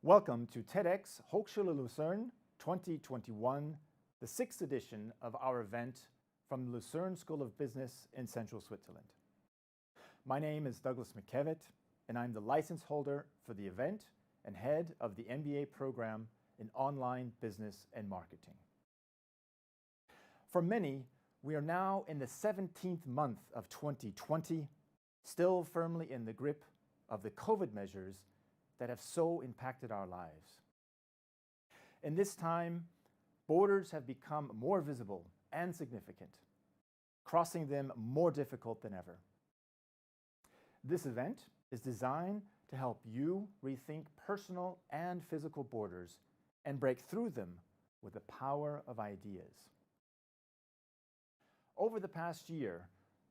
Welcome to TEDxHochschuleLuzern 2021, the 6th edition of our event from the Lucerne School of Business in Central Switzerland. My name is Douglas McKevitt, and I'm the license holder for the event and head of the MBA program in online business and marketing. For many, we are now in the 17th month of 2020, still firmly in the grip of the COVID measures that have so impacted our lives. In this time, borders have become more visible and significant, crossing them more difficult than ever. This event is designed to help you rethink personal and physical borders and break through them with the power of ideas. Over the past year,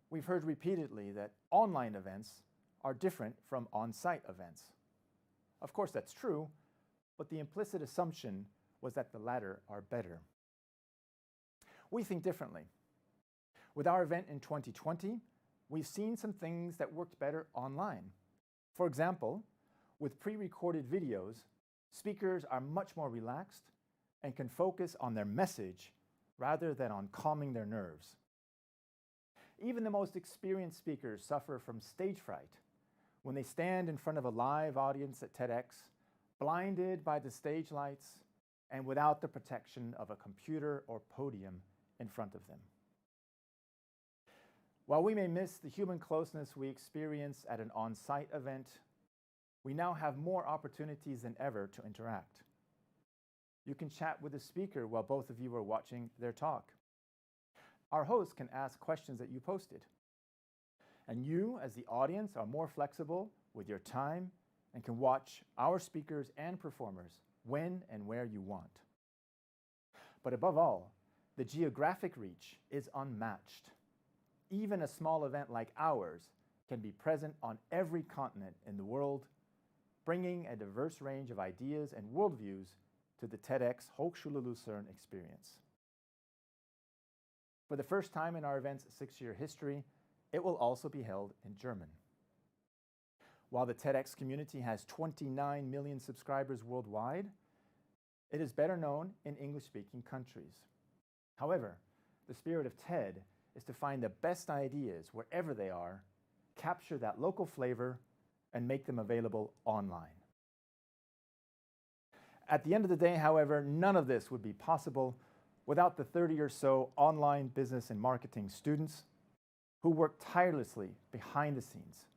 we've heard repeatedly that online events are different from on-site events. Of course, that's true, but the implicit assumption was that the latter are better. We think differently. With our event in 2020, we've seen some things that worked better online. For example, with pre-recorded videos, speakers are much more relaxed and can focus on their message rather than on calming their nerves. Even the most experienced speakers suffer from stage fright when they stand in front of a live audience at TEDx, blinded by the stage lights and without the protection of a computer or podium in front of them. While we may miss the human closeness we experience at an on-site event, we now have more opportunities than ever to interact. You can chat with the speaker while both of you are watching their talk. Our host can ask questions that you posted. And you, as the audience, are more flexible with your time and can watch our speakers and performers when and where you want. But above all, the geographic reach is unmatched. Even a small event like ours can be present on every continent in the world, bringing a diverse range of ideas and worldviews to the TEDxHochschuleLuzern experience. For the first time in our event's 6-year history, it will also be held in German. While the TEDx community has 29 million subscribers worldwide, it is better known in English-speaking countries. However, the spirit of TED is to find the best ideas wherever they are, capture that local flavor, and make them available online. At the end of the day, however, none of this would be possible without the 30 or so online business and marketing students who work tirelessly behind the scenes,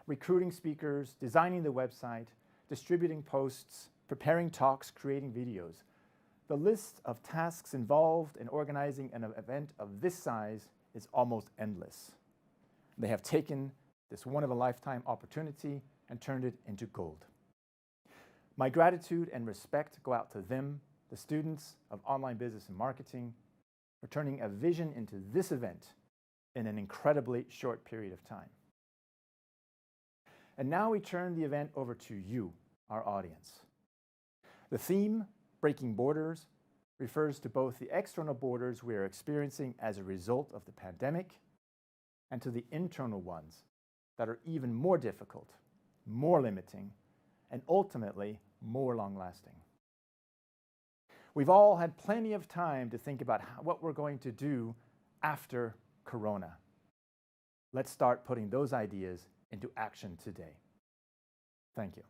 recruiting speakers, designing the website, distributing posts, preparing talks, creating videos. The list of tasks involved in organizing an event of this size is almost endless. They have taken this one-of-a-lifetime opportunity and turned it into gold. My gratitude and respect go out to them, the students of online business and marketing, for turning a vision into this event in an incredibly short period of time. And now we turn the event over to you, our audience. The theme, Breaking Borders, refers to both the external borders we are experiencing as a result of the pandemic and to the internal ones that are even more difficult, more limiting, and ultimately more long-lasting. We've all had plenty of time to think about what we're going to do after Corona. Let's start putting those ideas into action today. Thank you.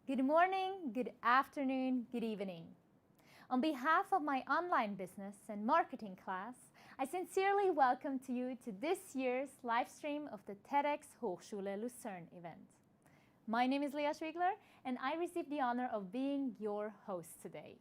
Good morning, good afternoon, good evening. On behalf of my online business and marketing class, I sincerely welcome you to this year's live stream of the TEDxHochschuleLuzern event. My name is Leah Schwigler, and I receive the honor of being your host today.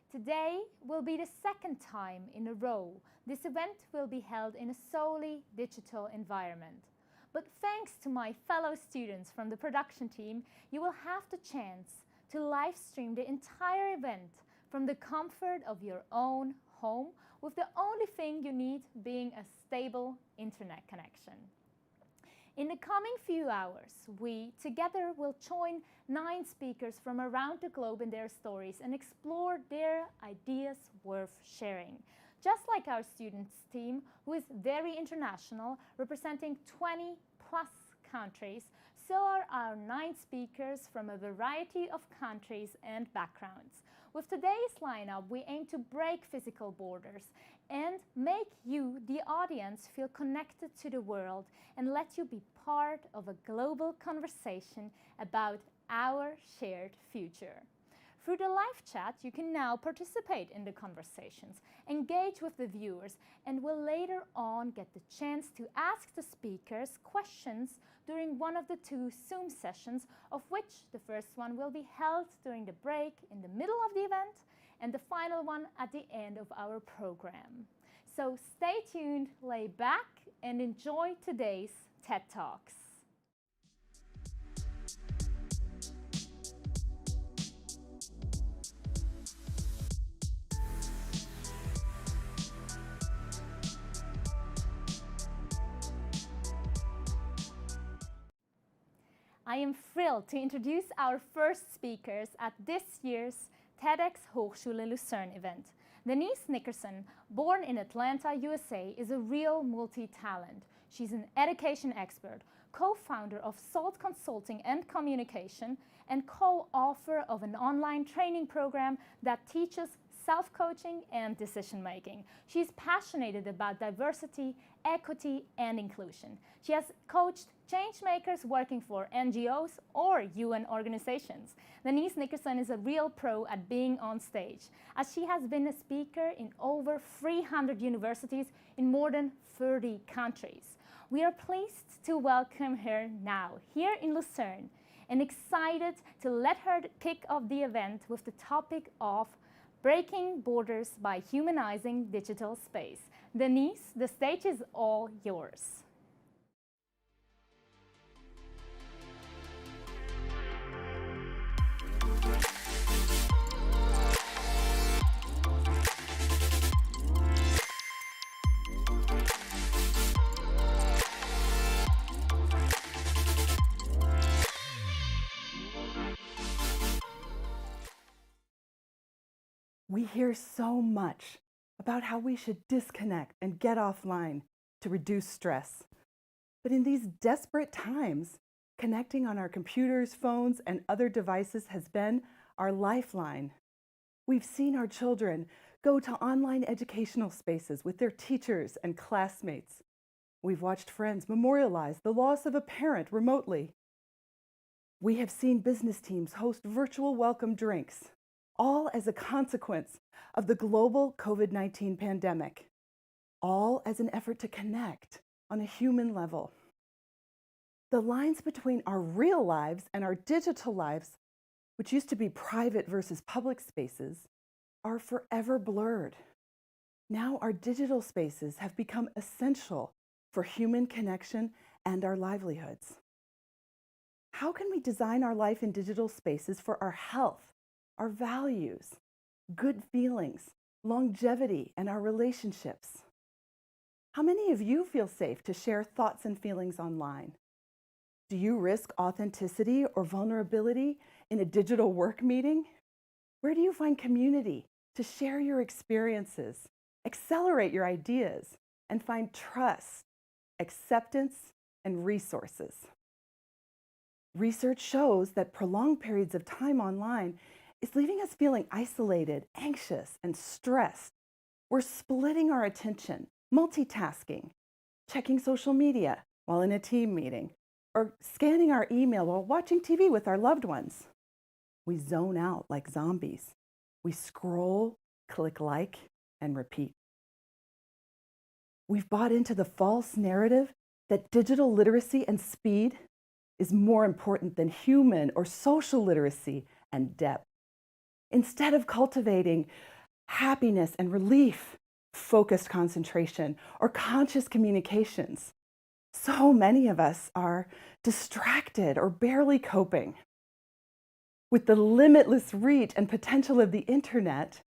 Today will be the second time in a row this event will be held in a solely digital environment. But thanks to my fellow students from the production team, you will have the chance to live stream the entire event from the comfort of your own home, with the only thing you need being a stable internet connection. In the coming few hours, we together will join 9 speakers from around the globe in their stories and explore their ideas worth sharing. Just like our students team, who is very international, representing 20+ countries, so are our 9 speakers from a variety of countries and backgrounds. With today's lineup, we aim to break physical borders and make you, the audience, feel connected to the world and let you be part of a global conversation about our shared future. Through the live chat, you can now participate in the conversations, engage with the viewers, and will later on get the chance to ask the speakers questions during one of the 2 Zoom sessions, of which the first one will be held during the break in the middle of the event and the final one at the end of our program. So stay tuned, lay back, and enjoy today's TED Talks. I am thrilled to introduce our first speakers at this year's TEDxHochschuleLuzern event. Denise Nickerson, born in Atlanta, USA, is a real multi-talent. She's an education expert, co-founder of SALT Consulting and Communication, and co-author of an online training program that teaches self-coaching and decision-making. She's passionate about diversity, equity, and inclusion. She has coached change makers working for NGOs or UN organizations. Denise Nickerson is a real pro at being on stage, as she has been a speaker in over 300 universities in more than 30 countries. We are pleased to welcome her now here in Lucerne and excited to let her kick off the event with the topic of breaking borders by humanizing digital space. Denise, the stage is all yours. We hear so much about how we should disconnect and get offline to reduce stress. But in these desperate times, connecting on our computers, phones, and other devices has been our lifeline. We've seen our children go to online educational spaces with their teachers and classmates. We've watched friends memorialize the loss of a parent remotely. We have seen business teams host virtual welcome drinks, all as a consequence of the global COVID-19 pandemic, all as an effort to connect on a human level. The lines between our real lives and our digital lives, which used to be private versus public spaces, are forever blurred. Now our digital spaces have become essential for human connection and our livelihoods. How can we design our life in digital spaces for our health, our values, good feelings, longevity, and our relationships? How many of you feel safe to share thoughts and feelings online? Do you risk authenticity or vulnerability in a digital work meeting? Where do you find community to share your experiences, accelerate your ideas, and find trust, acceptance, and resources? Research shows that prolonged periods of time online is leaving us feeling isolated, anxious, and stressed. We're splitting our attention, multitasking, checking social media while in a team meeting, or scanning our email while watching TV with our loved ones. We zone out like zombies. We scroll, click like, and repeat. We've bought into the false narrative that digital literacy and speed is more important than human or social literacy and depth. Instead of cultivating happiness and relief, focused concentration, or conscious communications, so many of us are distracted or barely coping. With the limitless reach and potential of the internet,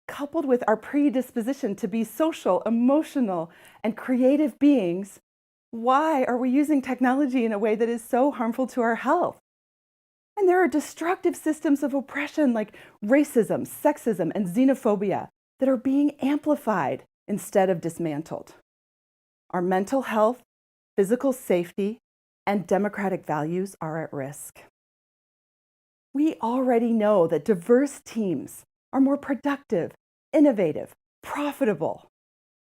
coupled with our predisposition to be social, emotional, and creative beings, why are we using technology in a way that is so harmful to our health? And there are destructive systems of oppression like racism, sexism, and xenophobia that are being amplified instead of dismantled. Our mental health, physical safety, and democratic values are at risk. We already know that diverse teams are more productive, innovative, profitable.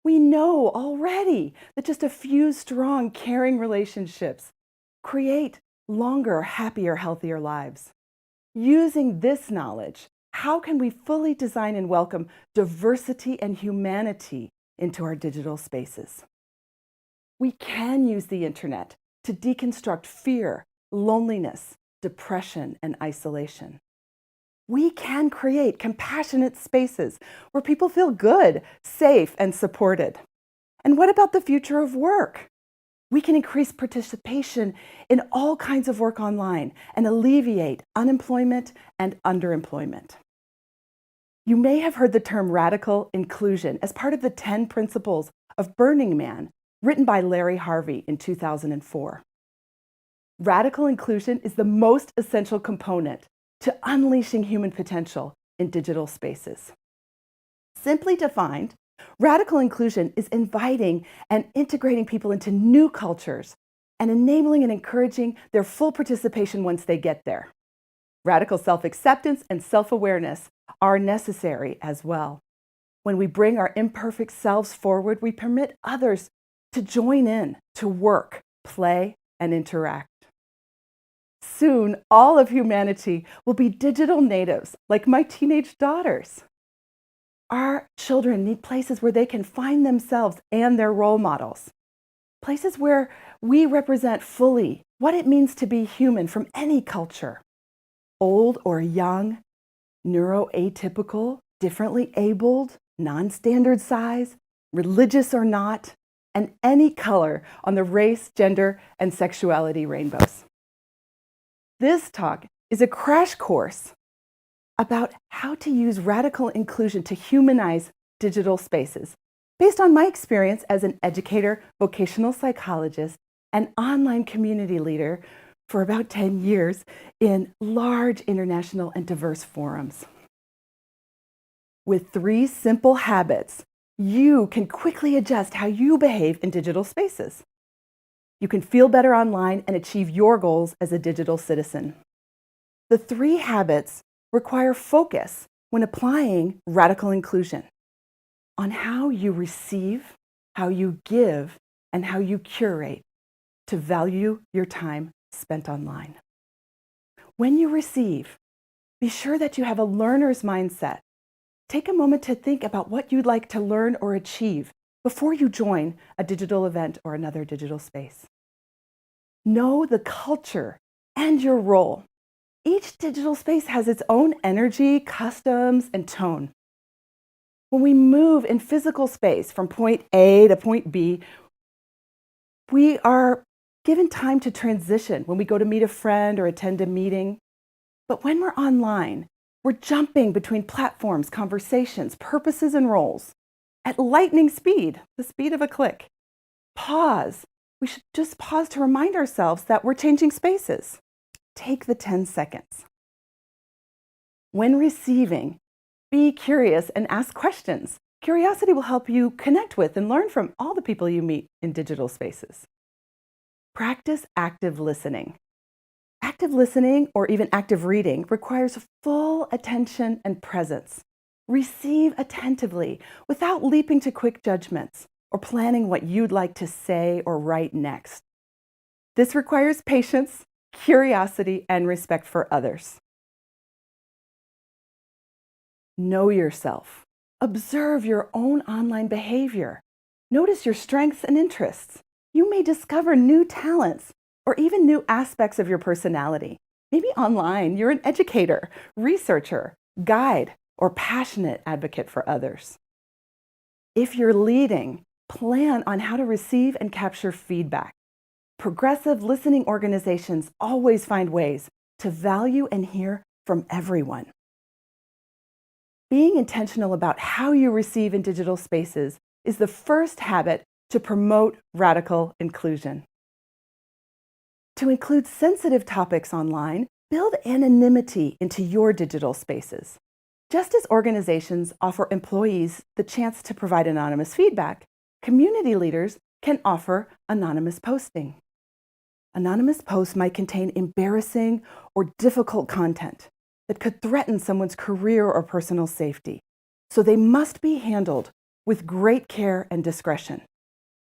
We know already that just a few strong, caring relationships create longer, happier, healthier lives. Using this knowledge, how can we fully design and welcome diversity and humanity into our digital spaces? We can use the internet to deconstruct fear, loneliness, depression, and isolation. We can create compassionate spaces where people feel good, safe, and supported. And what about the future of work? We can increase participation in all kinds of work online and alleviate unemployment and underemployment. You may have heard the term radical inclusion as part of the 10 principles of Burning Man, written by Larry Harvey in 2004. Radical inclusion is the most essential component to unleashing human potential in digital spaces. Simply defined, radical inclusion is inviting and integrating people into new cultures and enabling and encouraging their full participation once they get there. Radical self-acceptance and self-awareness are necessary as well. When we bring our imperfect selves forward, we permit others to join in, to work, play, and interact. Soon, all of humanity will be digital natives, like my teenage daughters. Our children need places where they can find themselves and their role models. Places where we represent fully what it means to be human from any culture. Old or young, neuroatypical, differently abled, non-standard size, religious or not, and any color on the race, gender, and sexuality rainbows. This talk is a crash course about how to use radical inclusion to humanize digital spaces, based on my experience as an educator, vocational psychologist, and online community leader for about 10 years in large international and diverse forums. With 3 simple habits, you can quickly adjust how you behave in digital spaces. You can feel better online and achieve your goals as a digital citizen. The 3 habits require focus when applying radical inclusion on how you receive, how you give, and how you curate to value your time spent online. When you receive, be sure that you have a learner's mindset. Take a moment to think about what you'd like to learn or achieve before you join a digital event or another digital space. Know the culture and your role. Each digital space has its own energy, customs, and tone. When we move in physical space from point A to point B, we are given time to transition when we go to meet a friend or attend a meeting. But when we're online, we're jumping between platforms, conversations, purposes, and roles at lightning speed, the speed of a click. Pause. We should just pause to remind ourselves that we're changing spaces. Take the 10 seconds. When receiving, be curious and ask questions. Curiosity will help you connect with and learn from all the people you meet in digital spaces. Practice active listening. Active listening, or even active reading, requires full attention and presence. Receive attentively without leaping to quick judgments or planning what you'd like to say or write next. This requires patience, curiosity, and respect for others. Know yourself. Observe your own online behavior. Notice your strengths and interests. You may discover new talents or even new aspects of your personality. Maybe online, you're an educator, researcher, guide, or passionate advocate for others. If you're leading, plan on how to receive and capture feedback. Progressive listening organizations always find ways to value and hear from everyone. Being intentional about how you receive in digital spaces is the first habit to promote radical inclusion. To include sensitive topics online, build anonymity into your digital spaces. Just as organizations offer employees the chance to provide anonymous feedback, community leaders can offer anonymous posting. Anonymous posts might contain embarrassing or difficult content that could threaten someone's career or personal safety, so they must be handled with great care and discretion.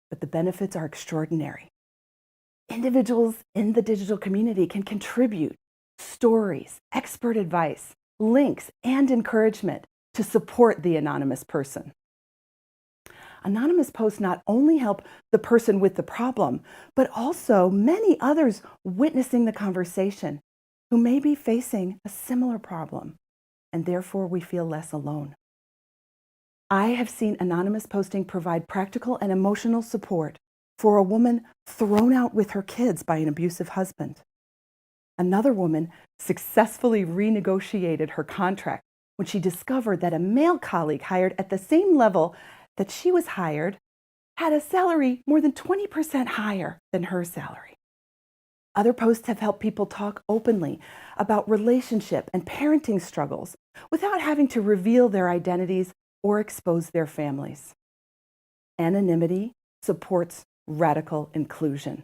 But the benefits are extraordinary. Individuals in the digital community can contribute stories, expert advice, links, and encouragement to support the anonymous person. Anonymous posts not only help the person with the problem, but also many others witnessing the conversation who may be facing a similar problem, and therefore we feel less alone. I have seen anonymous posting provide practical and emotional support for a woman thrown out with her kids by an abusive husband. Another woman successfully renegotiated her contract when she discovered that a male colleague hired at the same level that she was hired had a salary more than 20% higher than her salary. Other posts have helped people talk openly about relationship and parenting struggles without having to reveal their identities or expose their families. Anonymity supports radical inclusion.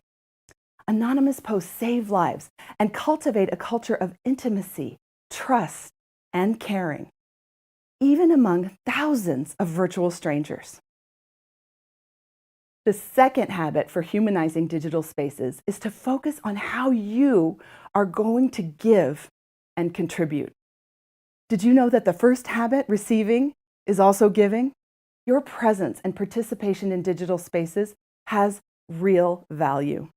Anonymous posts save lives and cultivate a culture of intimacy, trust, and caring, even among thousands of virtual strangers. The second habit for humanizing digital spaces is to focus on how you are going to give and contribute. Did you know that the first habit, receiving, is also giving? Your presence and participation in digital spaces has real value.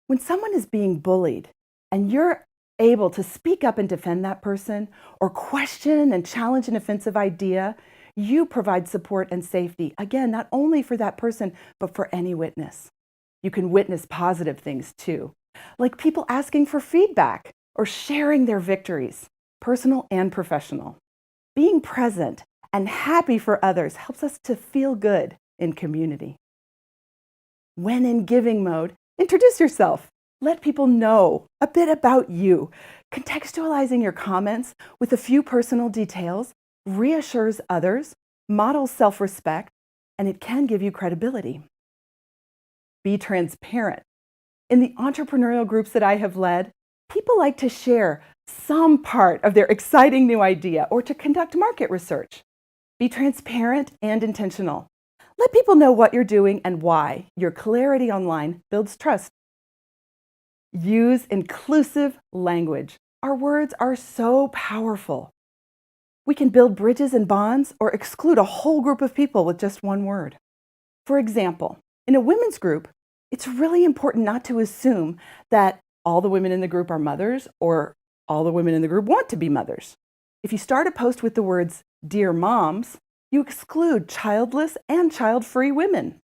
When someone is being bullied and you're able to speak up and defend that person or question and challenge an offensive idea, you provide support and safety, again, not only for that person, but for any witness. You can witness positive things too, like people asking for feedback or sharing their victories, personal and professional. Being present and happy for others helps us to feel good in community. When in giving mode, introduce yourself. Let people know a bit about you. Contextualizing your comments with a few personal details reassures others, models self-respect, and it can give you credibility. Be transparent. In the entrepreneurial groups that I have led, people like to share some part of their exciting new idea or to conduct market research. Be transparent and intentional. Let people know what you're doing and why. Your clarity online builds trust. Use inclusive language. Our words are so powerful. We can build bridges and bonds or exclude a whole group of people with just one word. For example, in a women's group, it's really important not to assume that all the women in the group are mothers or all the women in the group want to be mothers. If you start a post with the words, "Dear moms," you exclude childless and child-free women.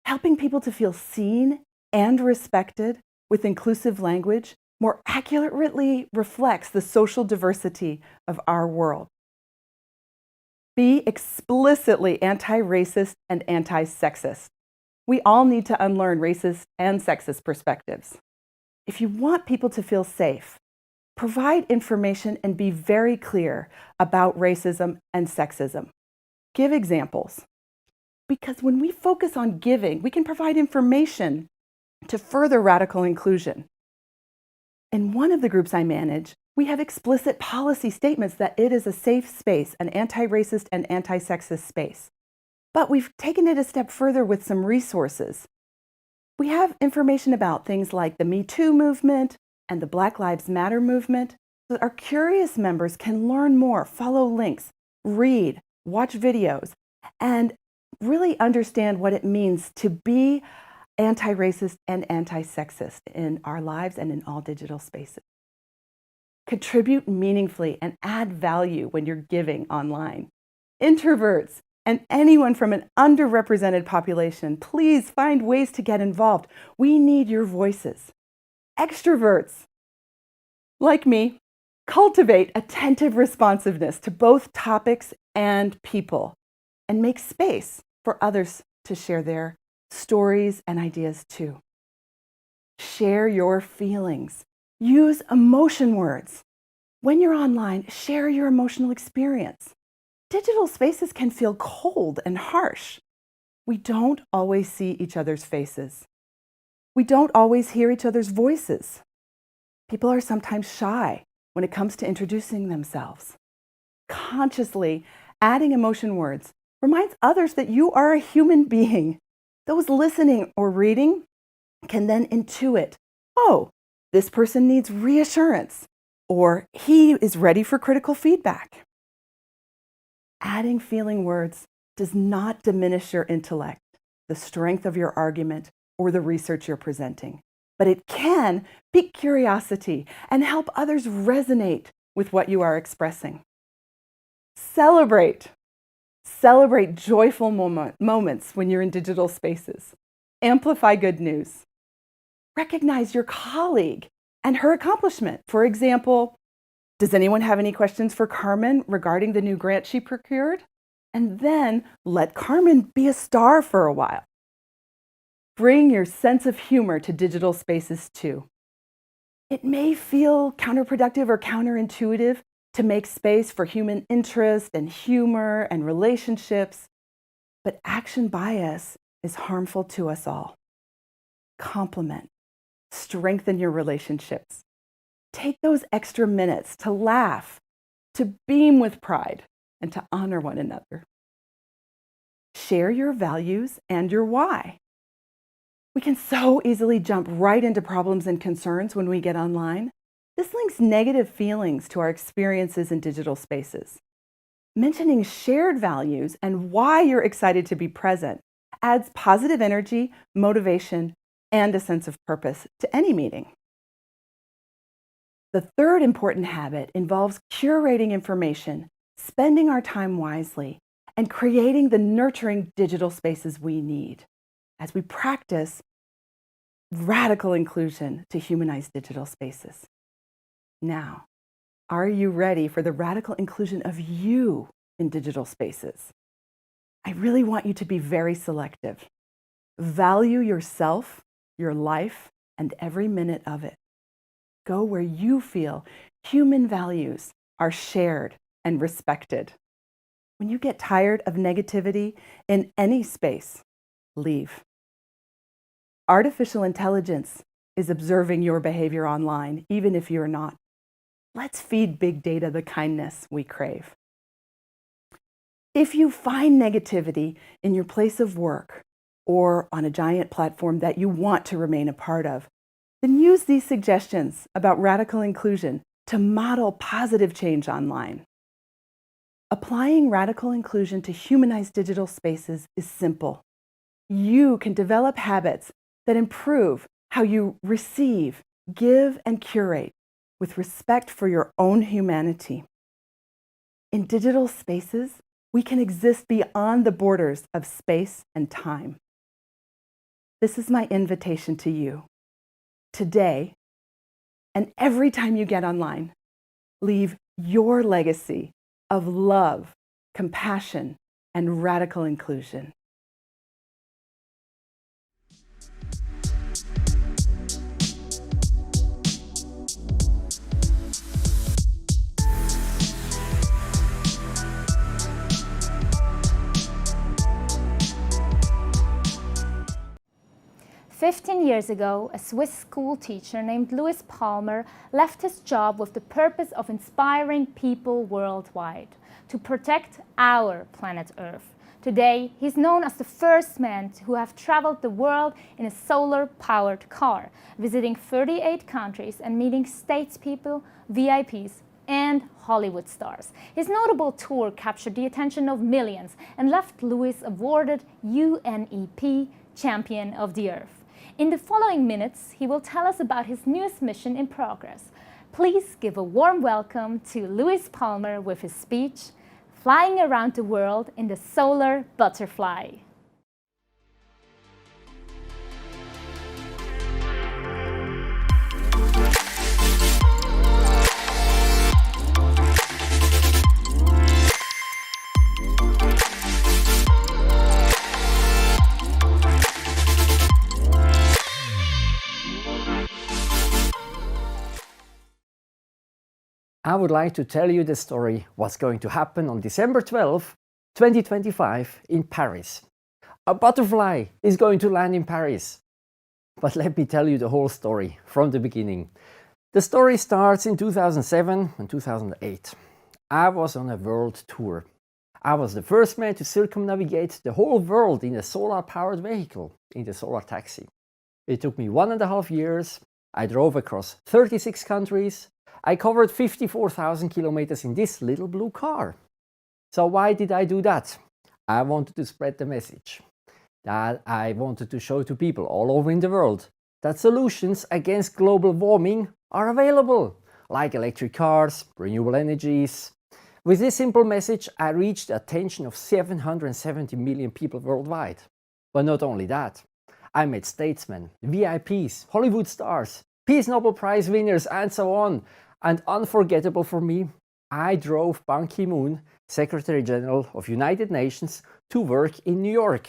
Helping people to feel seen and respected with inclusive language more accurately reflects the social diversity of our world. Be explicitly anti-racist and anti-sexist. We all need to unlearn racist and sexist perspectives. If you want people to feel safe, provide information and be very clear about racism and sexism. Give examples. Because when we focus on giving, we can provide information to further radical inclusion. In one of the groups I manage, we have explicit policy statements that it is a safe space, an anti-racist and anti-sexist space. But we've taken it a step further with some resources. We have information about things like the Me Too movement and the Black Lives Matter movement, so that our curious members can learn more, follow links, read, watch videos, and really understand what it means to be anti-racist and anti-sexist in our lives and in all digital spaces. Contribute meaningfully and add value when you're giving online. Introverts and anyone from an underrepresented population, please find ways to get involved. We need your voices. Extroverts, like me, cultivate attentive responsiveness to both topics and people, and make space for others to share their stories and ideas too. Share your feelings. Use emotion words. When you're online, share your emotional experience. Digital spaces can feel cold and harsh. We don't always see each other's faces. We don't always hear each other's voices. People are sometimes shy when it comes to introducing themselves. Consciously adding emotion words reminds others that you are a human being. Those listening or reading can then intuit, oh, this person needs reassurance, or he is ready for critical feedback. Adding feeling words does not diminish your intellect, the strength of your argument, or the research you're presenting, but it can pique curiosity and help others resonate with what you are expressing. Celebrate. Celebrate joyful moments when you're in digital spaces. Amplify good news. Recognize your colleague and her accomplishment. For example, does anyone have any questions for Carmen regarding the new grant she procured? And then let Carmen be a star for a while. Bring your sense of humor to digital spaces too. It may feel counterproductive or counterintuitive to make space for human interest and humor and relationships, but action bias is harmful to us all. Compliment, strengthen your relationships. Take those extra minutes to laugh, to beam with pride, and to honor one another. Share your values and your why. We can so easily jump right into problems and concerns when we get online. This links negative feelings to our experiences in digital spaces. Mentioning shared values and why you're excited to be present adds positive energy, motivation, and a sense of purpose to any meeting. The third important habit involves curating information, spending our time wisely, and creating the nurturing digital spaces we need as we practice radical inclusion to humanize digital spaces. Now, are you ready for the radical inclusion of you in digital spaces? I really want you to be very selective. Value yourself, your life, and every minute of it. Go where you feel human values are shared and respected. When you get tired of negativity in any space, leave. Artificial intelligence is observing your behavior online, even if you're not. Let's feed big data the kindness we crave. If you find negativity in your place of work or on a giant platform that you want to remain a part of, then use these suggestions about radical inclusion to model positive change online. Applying radical inclusion to humanize digital spaces is simple. You can develop habits that improve how you receive, give, and curate with respect for your own humanity. In digital spaces, we can exist beyond the borders of space and time. This is my invitation to you. Today, and every time you get online, leave your legacy of love, compassion, and radical inclusion. "15 years ago, a Swiss school teacher named Louis Palmer left his job with the purpose of inspiring people worldwide to protect our planet Earth, Today, he's known as the first man who have traveled the world in a solar-powered car, visiting 38 countries and meeting statespeople, VIPs, and Hollywood stars. His notable tour captured the attention of millions and left Lewis awarded UNEP Champion of the Earth. In the following minutes, he will tell us about his newest mission in progress. Please give a warm welcome to Lewis Palmer with his speech, Flying Around the World in the Solar Butterfly. I would like to tell you the story what's going to happen on December 12, 2025 in Paris. A butterfly is going to land in Paris. But let me tell you the whole story from the beginning. The story starts in 2007 and 2008. I was on a world tour. I was the first man to circumnavigate the whole world in a solar-powered vehicle, in the solar taxi. It took me 1.5 years. I drove across 36 countries. I covered 54,000 kilometers in this little blue car. So why did I do that? I wanted to spread the message. That I wanted to show to people all over in the world that solutions against global warming are available, like electric cars, renewable energies. With this simple message, I reached the attention of 770 million people worldwide. But not only that, I met statesmen, VIPs, Hollywood stars, Peace Nobel Prize winners, and so on. And unforgettable for me, I drove Ban Ki-moon, Secretary General of United Nations, to work in New York.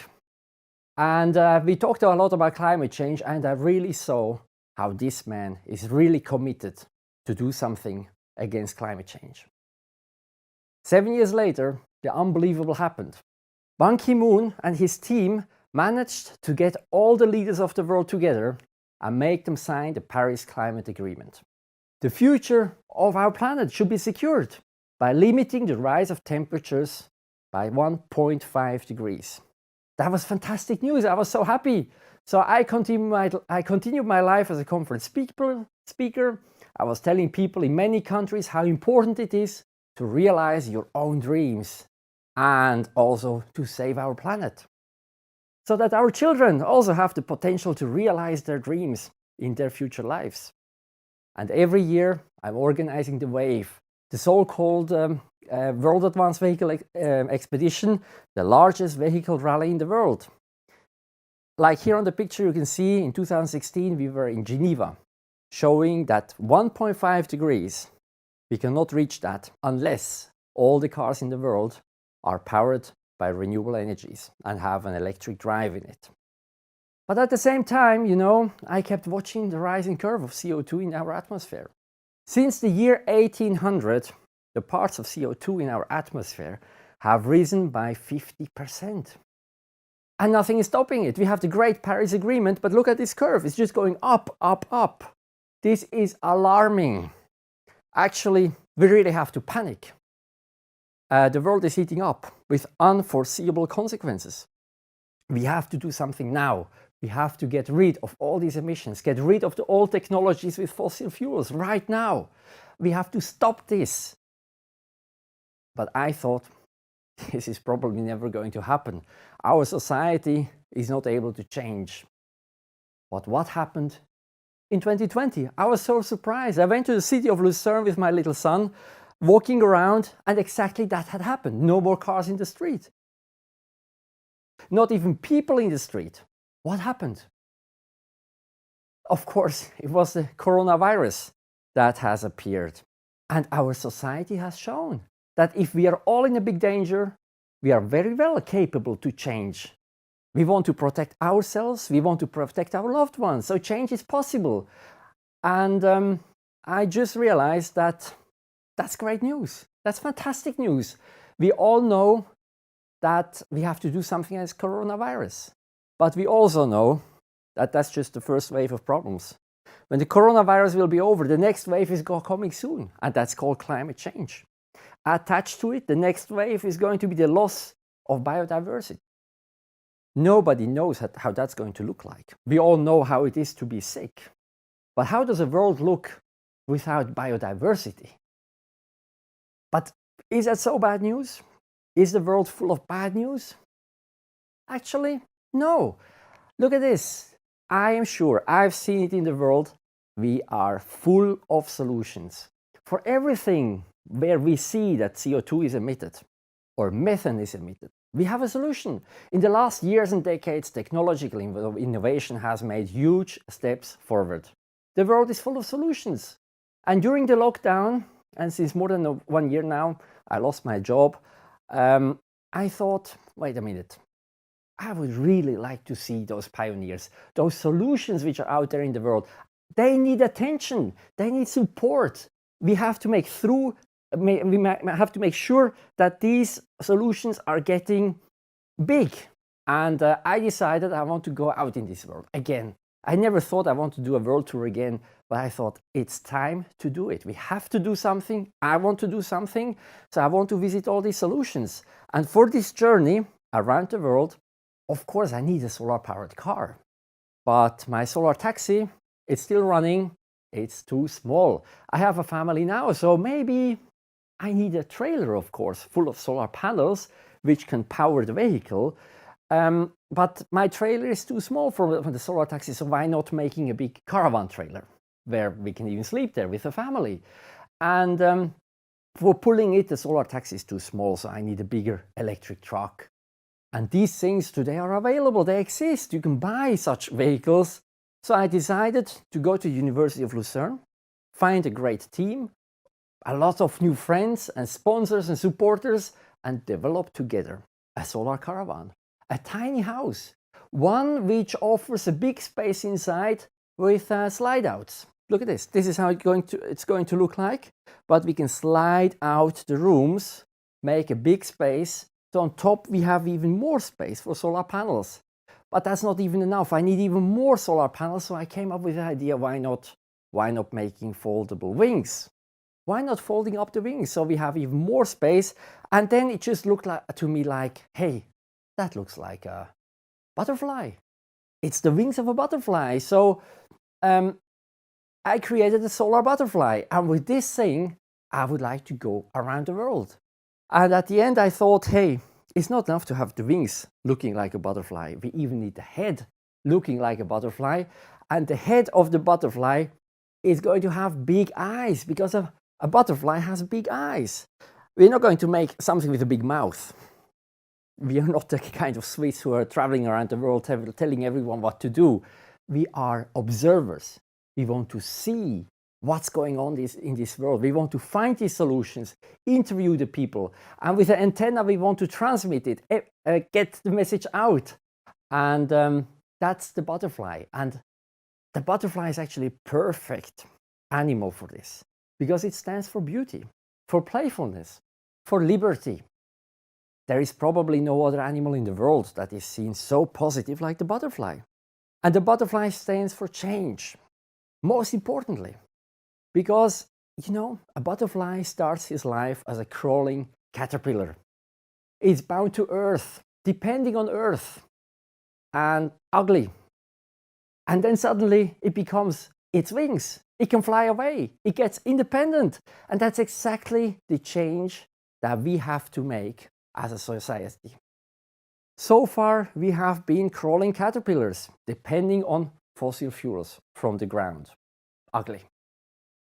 And we talked a lot about climate change, and I really saw how this man is really committed to do something against climate change. 7 years later, the unbelievable happened. Ban Ki-moon and his team managed to get all the leaders of the world together and make them sign the Paris Climate Agreement. The future of our planet should be secured by limiting the rise of temperatures by 1.5 degrees. That was fantastic news. I was so happy. So I continued my life as a conference speaker. I was telling people in many countries how important it is to realize your own dreams and also to save our planet, so that our children also have the potential to realize their dreams in their future lives. And every year I'm organizing the WAVE, the so-called World Advanced Vehicle Expedition, the largest vehicle rally in the world. Like here on the picture you can see in 2016 we were in Geneva, showing that 1.5 degrees, we cannot reach that unless all the cars in the world are powered by renewable energies and have an electric drive in it. But at the same time, you know, I kept watching the rising curve of CO2 in our atmosphere. Since the year 1800, the parts of CO2 in our atmosphere have risen by 50%. And nothing is stopping it. We have the Great Paris Agreement, but look at this curve. It's just going up, up, up. This is alarming. Actually, we really have to panic. The world is heating up with unforeseeable consequences. We have to do something now. We have to get rid of all these emissions, get rid of the old technologies with fossil fuels right now. We have to stop this. But I thought, this is probably never going to happen. Our society is not able to change. But what happened in 2020? I was so surprised. I went to the city of Lucerne with my little son, walking around, and exactly that had happened. No more cars in the street. Not even people in the street. What happened? Of course, it was the coronavirus that has appeared. And our society has shown that if we are all in a big danger, we are very well capable to change. We want to protect ourselves, we want to protect our loved ones, so change is possible. And I just realized that that's great news. That's fantastic news. We all know that we have to do something against coronavirus. But we also know that that's just the first wave of problems. When the coronavirus will be over, the next wave is coming soon, and that's called climate change. Attached to it, the next wave is going to be the loss of biodiversity. Nobody knows how that's going to look like. We all know how it is to be sick. But how does a world look without biodiversity? But is that so bad news? Is the world full of bad news? Actually, no. Look at this. I am sure, I've seen it in the world, we are full of solutions. For everything where we see that CO2 is emitted or methane is emitted, we have a solution. In the last years and decades, technological innovation has made huge steps forward. The world is full of solutions. And during the lockdown, and since more than 1 year now, I lost my job, I thought, wait a minute, I would really like to see those pioneers, those solutions which are out there in the world. They need attention, they need support. We have to make sure that these solutions are getting big. And I decided I want to go out in this world again. I never thought I want to do a world tour again, but I thought it's time to do it. We have to do something. I want to do something. So I want to visit all these solutions. And for this journey around the world, of course, I need a solar-powered car. But my solar taxi, it's still running. It's too small. I have a family now, so maybe I need a trailer, of course, full of solar panels, which can power the vehicle. But my trailer is too small for the solar taxi, so why not making a big caravan trailer where we can even sleep there with a family? And for pulling it, the solar taxi is too small, so I need a bigger electric truck. And these things today are available, they exist. You can buy such vehicles. So I decided to go to University of Lucerne, find a great team, a lot of new friends and sponsors and supporters, and develop together a solar caravan. A tiny house, one which offers a big space inside with slide outs. Look at this. This is how it's going to look like, but we can slide out the rooms, make a big space. So on top we have even more space for solar panels. But that's not even enough. I need even more solar panels, so I came up with the idea, why not making foldable wings? Why not folding up the wings so we have even more space? And then it just looked to me like, hey, that looks like a butterfly. It's the wings of a butterfly. So I created a solar butterfly. And with this thing, I would like to go around the world. And at the end, I thought, hey, it's not enough to have the wings looking like a butterfly. We even need the head looking like a butterfly. And the head of the butterfly is going to have big eyes, because a butterfly has big eyes. We're not going to make something with a big mouth. We are not the kind of Swiss who are traveling around the world telling everyone what to do. We are observers. We want to see what's going on in this world. We want to find these solutions, interview the people, and with the antenna we want to transmit it, get the message out. And that's the butterfly. And the butterfly is actually a perfect animal for this, because it stands for beauty, for playfulness, for liberty. There is probably no other animal in the world that is seen so positive like the butterfly. And the butterfly stands for change, most importantly. Because, you know, a butterfly starts his life as a crawling caterpillar. It's bound to earth, depending on earth, and ugly. And then suddenly it becomes its wings. It can fly away. It gets independent. And that's exactly the change that we have to make as a society. So far, we have been crawling caterpillars, depending on fossil fuels from the ground. Ugly.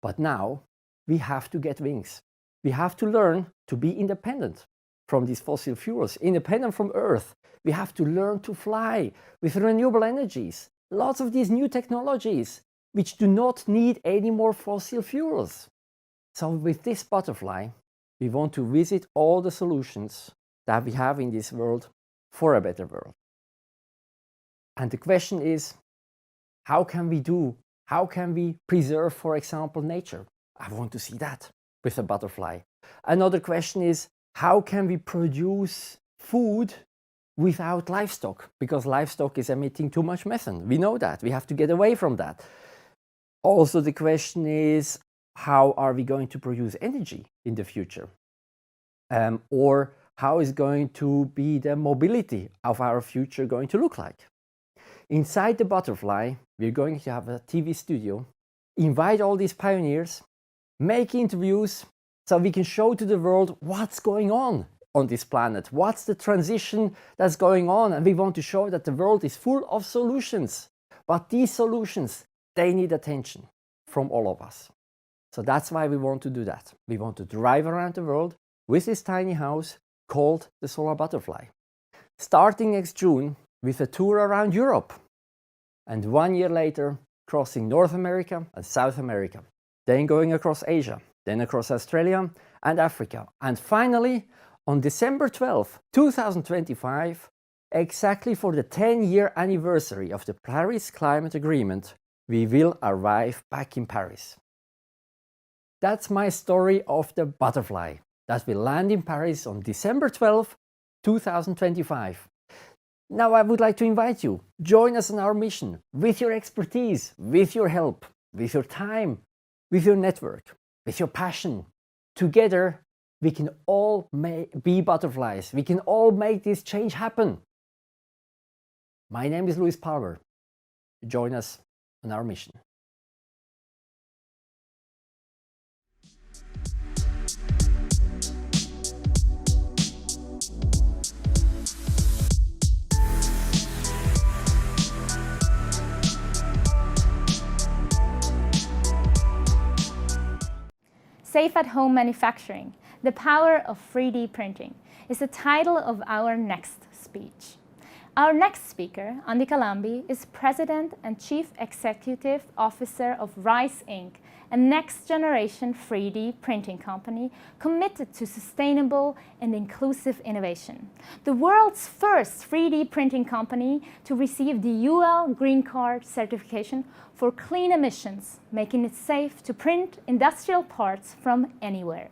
But now we have to get wings. We have to learn to be independent from these fossil fuels, independent from Earth. We have to learn to fly with renewable energies. Lots of these new technologies which do not need any more fossil fuels. So with this butterfly, we want to visit all the solutions that we have in this world for a better world. And the question is, how can we preserve, for example, nature? I want to see that with a butterfly. Another question is, how can we produce food without livestock? Because livestock is emitting too much methane. We know that. We have to get away from that. Also, the question is, how are we going to produce energy in the future? Or how is going to be the mobility of our future going to look like. Inside the butterfly, we're going to have a TV studio, invite all these pioneers, make interviews so we can show to the world what's going on this planet, what's the transition that's going on, and we want to show that the world is full of solutions. But these solutions, they need attention from all of us. So that's why we want to do that. We want to drive around the world with this tiny house called the Solar Butterfly. Starting next June with a tour around Europe, and 1 year later crossing North America and South America, then going across Asia, then across Australia and Africa, and finally on December 12, 2025, exactly for the 10-year anniversary of the Paris Climate Agreement, we will arrive back in Paris. That's my story of the butterfly that will land in Paris on December 12, 2025. Now I would like to invite you, join us in our mission with your expertise, with your help, with your time, with your network, with your passion. Together, we can all be butterflies. We can all make this change happen. My name is Louis Palmer. Join us on our mission. Safe at Home Manufacturing, the Power of 3D Printing is the title of our next speech. Our next speaker, Andy Calambi, is President and Chief Executive Officer of Rise Inc., a next-generation 3D printing company committed to sustainable and inclusive innovation. The world's first 3D printing company to receive the UL Green Card certification for clean emissions, making it safe to print industrial parts from anywhere.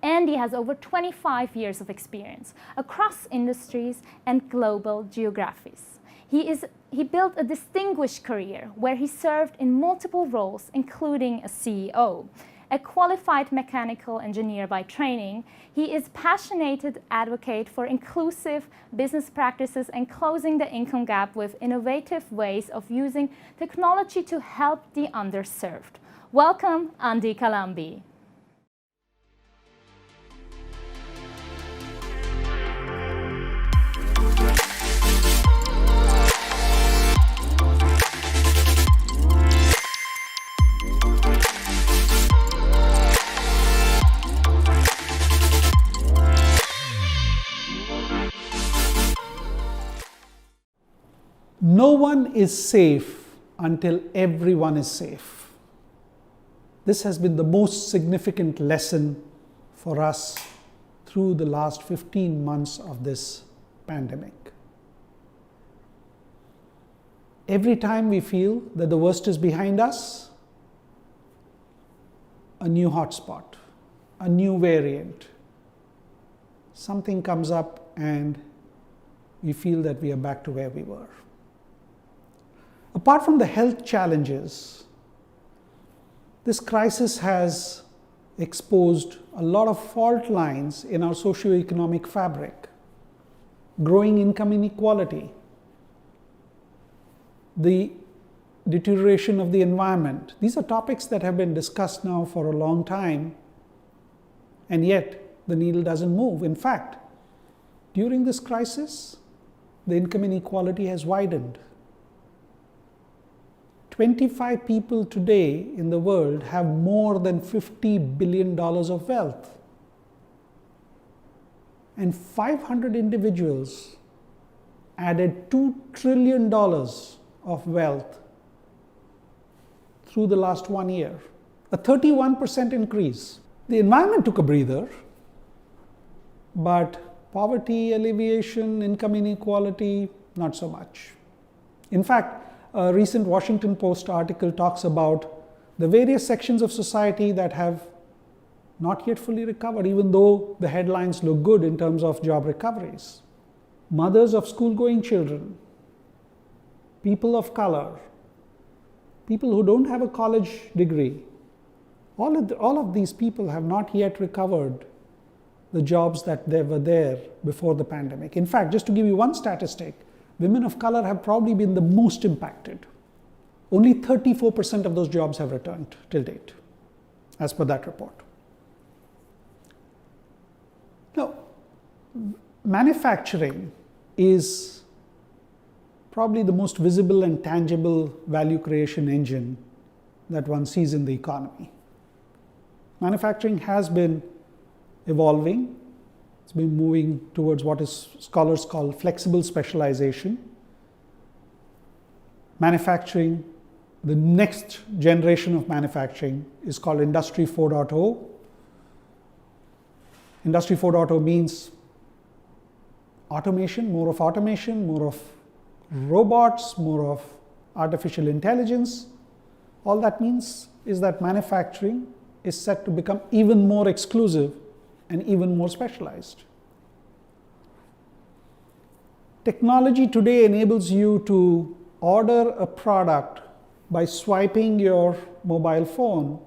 Andy has over 25 years of experience across industries and global geographies. He built a distinguished career where he served in multiple roles, including a CEO. A qualified mechanical engineer by training, he is a passionate advocate for inclusive business practices and closing the income gap with innovative ways of using technology to help the underserved. Welcome, Andy Calambi. No one is safe until everyone is safe. This has been the most significant lesson for us through the last 15 months of this pandemic. Every time we feel that the worst is behind us, a new hotspot, a new variant, something comes up and we feel that we are back to where we were. Apart from the health challenges, this crisis has exposed a lot of fault lines in our socioeconomic fabric, growing income inequality, the deterioration of the environment. These are topics that have been discussed now for a long time, and yet the needle doesn't move. In fact, during this crisis, the income inequality has widened. 25 people today in the world have more than $50 billion of wealth. And 500 individuals added $2 trillion of wealth through the last 1 year, a 31% increase. The environment took a breather, but poverty alleviation, income inequality, not so much. In fact, a recent Washington Post article talks about the various sections of society that have not yet fully recovered, even though the headlines look good in terms of job recoveries. Mothers of school-going children, people of color, people who don't have a college degree, all of these people have not yet recovered the jobs that they were there before the pandemic. In fact, just to give you one statistic, women of color have probably been the most impacted. Only 34% of those jobs have returned till date, as per that report. Now, manufacturing is probably the most visible and tangible value creation engine that one sees in the economy. Manufacturing has been evolving. It's been moving towards what scholars call flexible specialization. Manufacturing, the next generation of manufacturing is called Industry 4.0. Industry 4.0 means automation, more of robots, more of artificial intelligence. All that means is that manufacturing is set to become even more exclusive and even more specialized. Technology today enables you to order a product by swiping your mobile phone,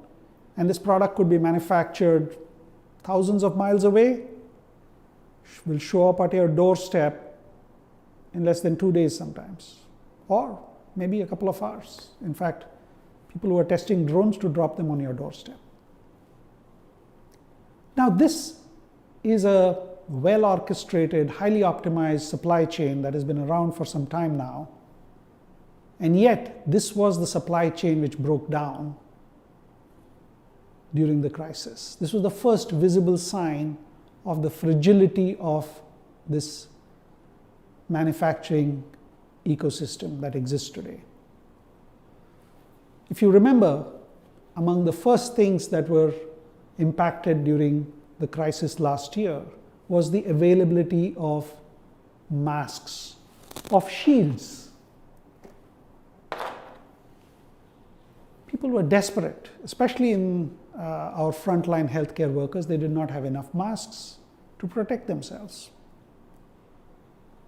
and this product could be manufactured thousands of miles away, will show up at your doorstep in less than 2 days sometimes, or maybe a couple of hours. In fact, people who are testing drones to drop them on your doorstep. Now, this is a well-orchestrated, highly optimized supply chain that has been around for some time now. And yet, this was the supply chain which broke down during the crisis. This was the first visible sign of the fragility of this manufacturing ecosystem that exists today. If you remember, among the first things that were impacted during the crisis last year was the availability of masks, of shields. People were desperate, especially in our frontline healthcare workers. They did not have enough masks to protect themselves.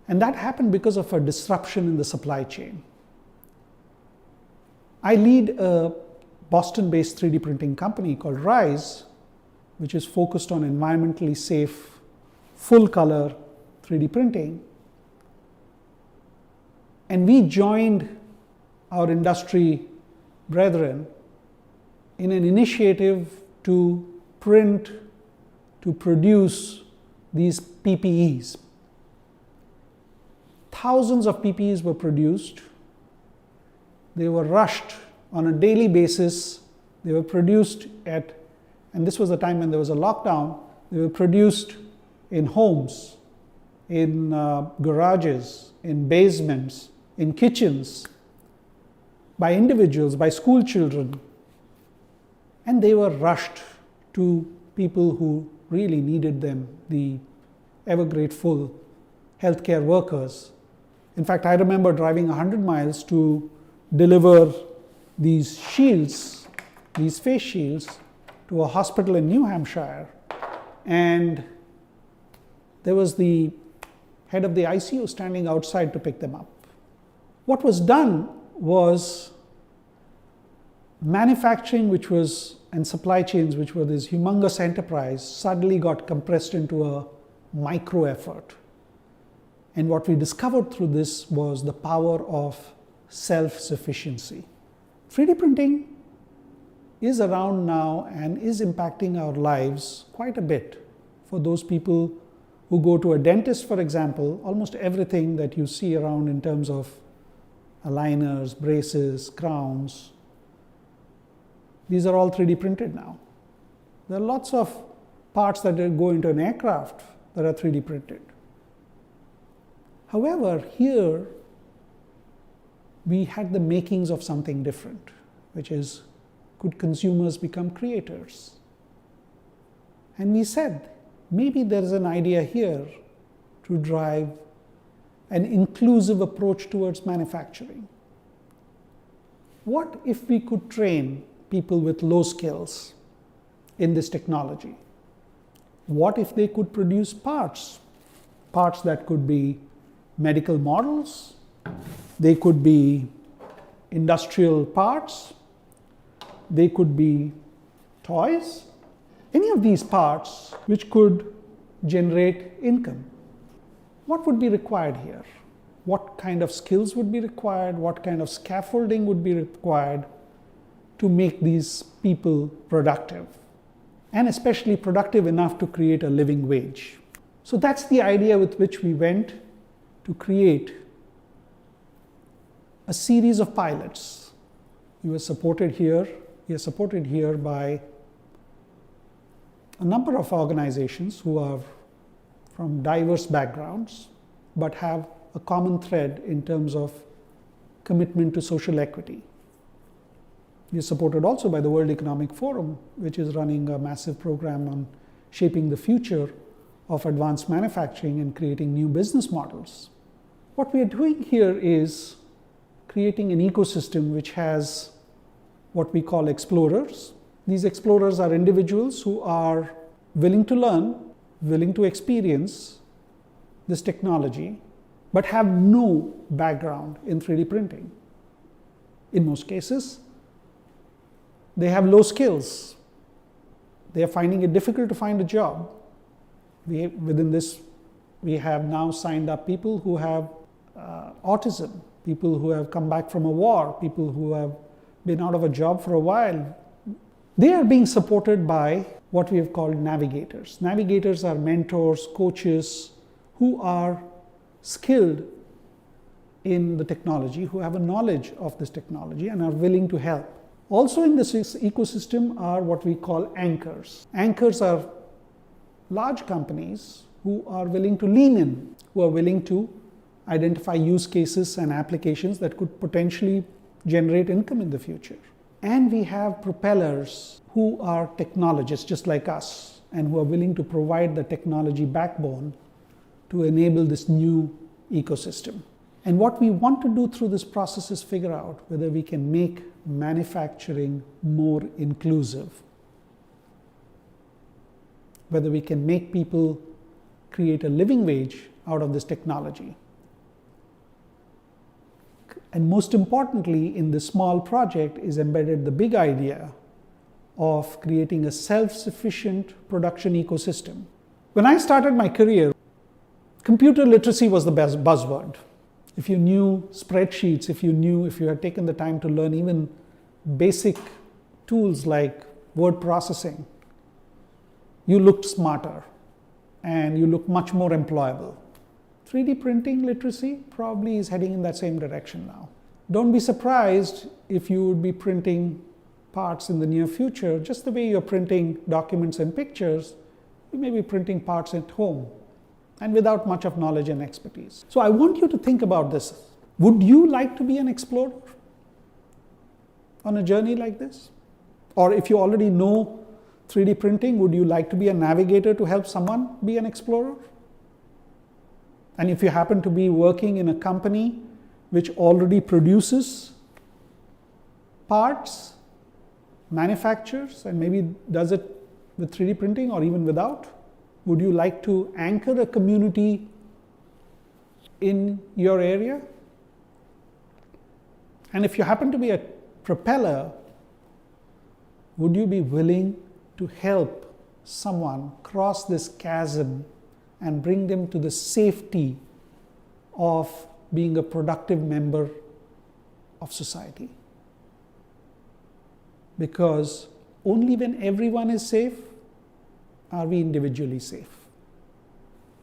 And that happened because of a disruption in the supply chain. I lead a Boston-based 3D printing company called Rise, which is focused on environmentally safe, full-color 3D printing. And we joined our industry brethren in an initiative to print, to produce these PPEs. Thousands of PPEs were produced. They were rushed on a daily basis. They were produced and this was the time when there was a lockdown, they were produced in homes, in garages, in basements, in kitchens, by individuals, by school children. And they were rushed to people who really needed them, the ever grateful healthcare workers. In fact, I remember driving 100 miles to deliver these shields, these face shields, to a hospital in New Hampshire. And there was the head of the ICU standing outside to pick them up. What was done was manufacturing, and supply chains, which were this humongous enterprise, suddenly got compressed into a micro effort. And what we discovered through this was the power of self-sufficiency. 3D printing is around now and is impacting our lives quite a bit. For those people who go to a dentist, for example, almost everything that you see around in terms of aligners, braces, crowns, these are all 3D printed now. There are lots of parts that go into an aircraft that are 3D printed. However, here we had the makings of something different, which is, could consumers become creators? And we said, maybe there is an idea here to drive an inclusive approach towards manufacturing. What if we could train people with low skills in this technology? What if they could produce parts that could be medical models, they could be industrial parts, they could be toys, any of these parts which could generate income. What would be required here? What kind of skills would be required? What kind of scaffolding would be required to make these people productive? And especially productive enough to create a living wage. So that's the idea with which we went to create a series of pilots. We are supported here by a number of organizations who are from diverse backgrounds, but have a common thread in terms of commitment to social equity. We are supported also by the World Economic Forum, which is running a massive program on shaping the future of advanced manufacturing and creating new business models. What we are doing here is creating an ecosystem which has what we call explorers. These explorers are individuals who are willing to learn, willing to experience this technology, but have no background in 3D printing. In most cases, they have low skills. They are finding it difficult to find a job. Within this, we have now signed up people who have autism, people who have come back from a war, people who have been out of a job for a while. They are being supported by what we have called navigators. Navigators are mentors, coaches who are skilled in the technology, who have a knowledge of this technology and are willing to help. Also in this ecosystem are what we call anchors. Anchors are large companies who are willing to lean in, who are willing to identify use cases and applications that could potentially generate income in the future. And we have propellers who are technologists just like us and who are willing to provide the technology backbone to enable this new ecosystem. And what we want to do through this process is figure out whether we can make manufacturing more inclusive, whether we can make people create a living wage out of this technology. And most importantly, in this small project is embedded the big idea of creating a self-sufficient production ecosystem. When I started my career, computer literacy was the best buzzword. If you knew spreadsheets, if you had taken the time to learn even basic tools like word processing, you looked smarter and you looked much more employable. 3D printing literacy probably is heading in that same direction now. Don't be surprised if you would be printing parts in the near future, just the way you're printing documents and pictures, you may be printing parts at home and without much of knowledge and expertise. So I want you to think about this. Would you like to be an explorer on a journey like this? Or if you already know 3D printing, would you like to be a navigator to help someone be an explorer? And if you happen to be working in a company which already produces parts, manufactures, and maybe does it with 3D printing or even without, would you like to anchor a community in your area? And if you happen to be a propeller, would you be willing to help someone cross this chasm and bring them to the safety of being a productive member of society? Because only when everyone is safe are we individually safe.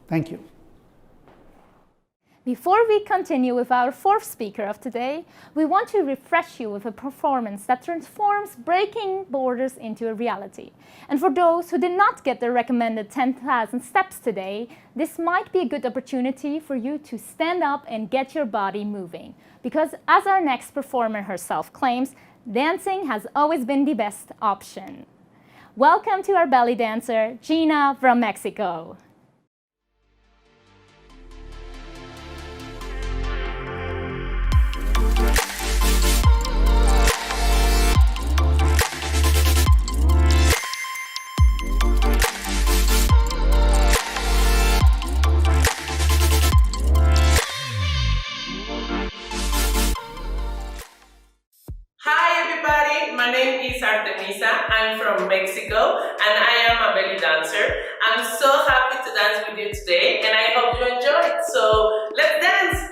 Thank you. Before we continue with our fourth speaker of today, we want to refresh you with a performance that transforms breaking borders into a reality. And for those who did not get the recommended 10,000 steps today, this might be a good opportunity for you to stand up and get your body moving. Because as our next performer herself claims, dancing has always been the best option. Welcome to our belly dancer, Gina from Mexico. Hi everybody, everybody. My name is Artemisa. I'm from Mexico and I am a belly dancer. I'm so happy to dance with you today and I hope you enjoy it. So let's dance!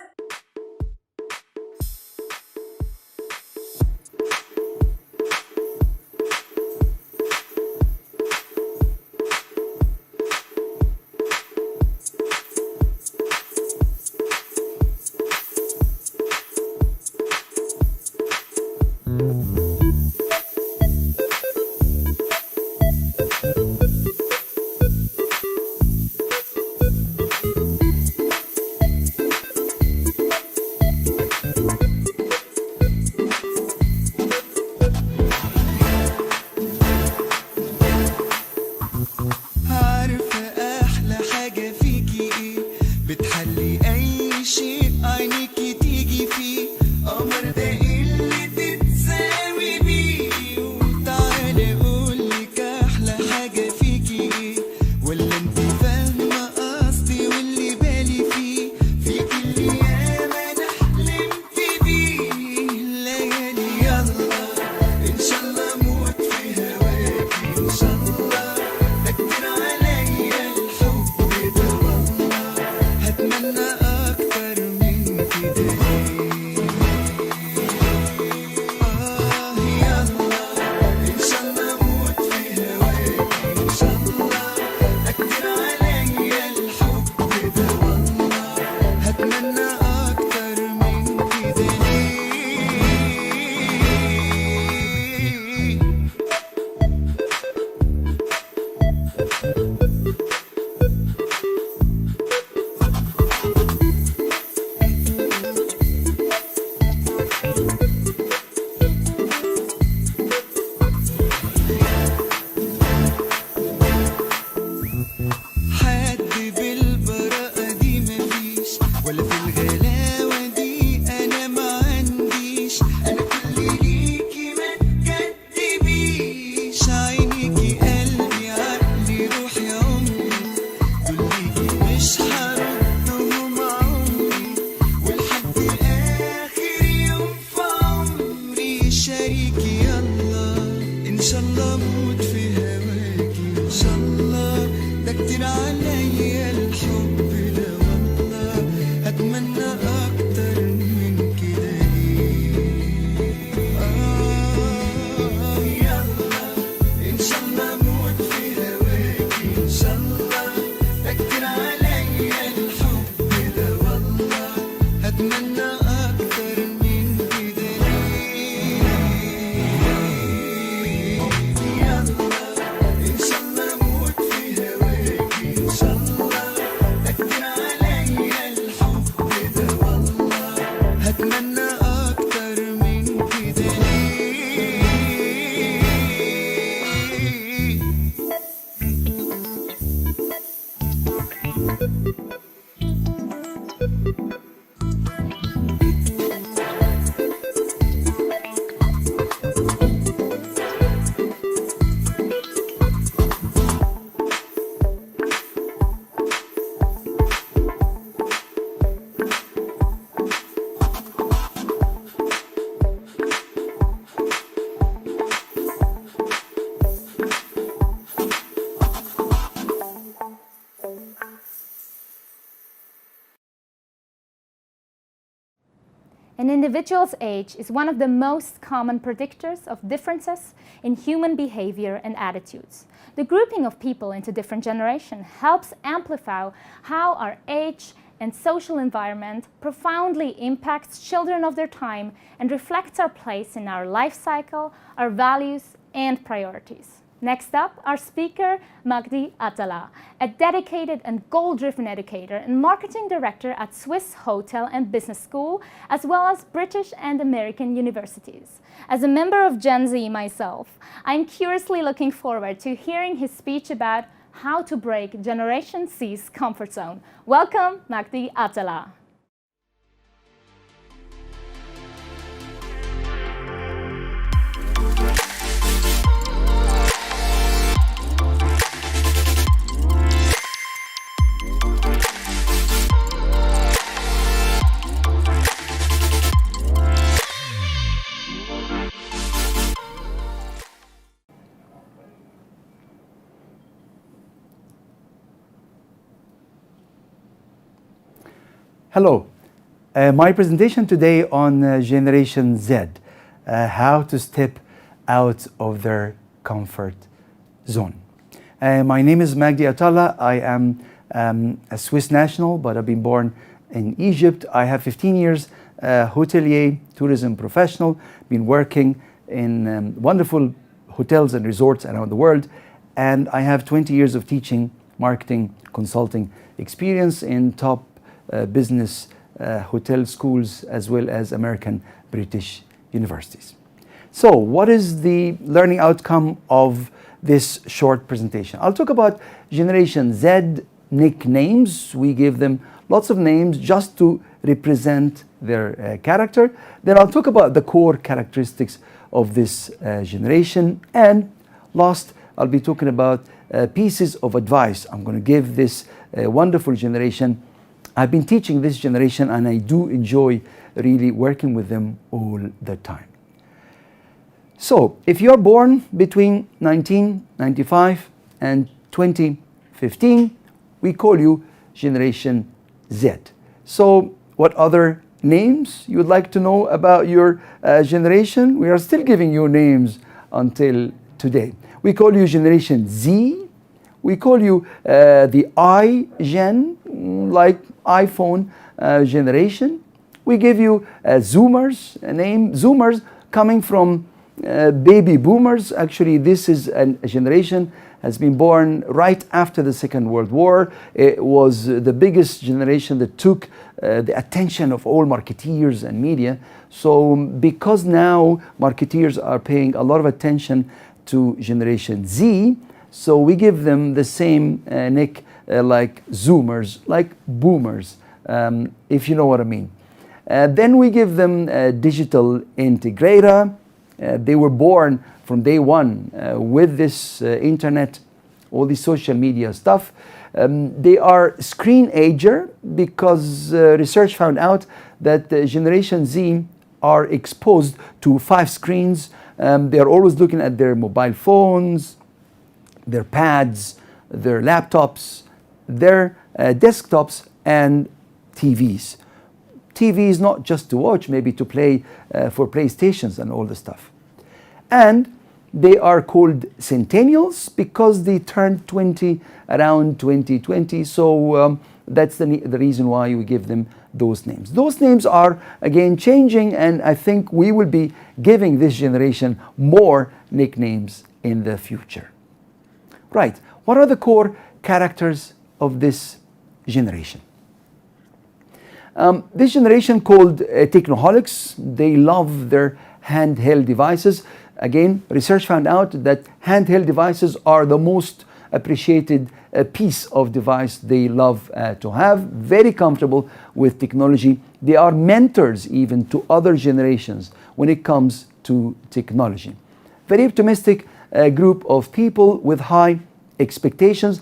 An individual's age is one of the most common predictors of differences in human behavior and attitudes. The grouping of people into different generations helps amplify how our age and social environment profoundly impacts children of their time and reflects our place in our life cycle, our values, and priorities. Next up, our speaker, Magdi Atala, a dedicated and goal-driven educator and marketing director at Swiss Hotel and Business School, as well as British and American universities. As a member of Gen Z myself, I'm curiously looking forward to hearing his speech about how to break Generation C's comfort zone. Welcome, Magdi Atala. Hello. My presentation today on Generation Z, how to step out of their comfort zone. My name is Magdi Atalla. I am a Swiss national, but I've been born in Egypt. I have 15 years hotelier, tourism professional, been working in wonderful hotels and resorts around the world, and I have 20 years of teaching, marketing, consulting experience in top business hotel schools as well as American British universities. So what is the learning outcome of this short presentation? I'll talk about Generation Z nicknames. We give them lots of names just to represent their character. Then I'll talk about the core characteristics of this generation. And last, I'll be talking about pieces of advice I'm going to give this wonderful generation. I've been teaching this generation and I do enjoy really working with them all the time. So, if you're born between 1995 and 2015, we call you Generation Z. So, what other names you would like to know about your generation? We are still giving you names until today. We call you Generation Z. We call you the I-Gen, like iPhone generation. We give you Zoomers, a name. Zoomers coming from baby boomers. Actually, this is a generation has been born right after the Second World War. It was the biggest generation that took the attention of all marketeers and media. So because now marketeers are paying a lot of attention to Generation Z, so we give them the same nick like Zoomers, like boomers, if you know what I mean. Then we give them digital integrator. They were born from day one with this internet, all the social media stuff. They are screen ager because research found out that Generation Z are exposed to 5 screens. They are always looking at their mobile phones, their pads, their laptops, their desktops, and TVs. TV is not just to watch, maybe to play for PlayStations and all the stuff. And they are called centennials because they turned 20 around 2020. So that's the reason why we give them those names. Those names are again changing, and I think we will be giving this generation more nicknames in the future. Right, what are the core characters of this generation? This generation called technoholics. They love their handheld devices. Again, research found out that handheld devices are the most appreciated piece of device they love to have. Very comfortable with technology. They are mentors even to other generations when it comes to technology. Very optimistic group of people with high expectations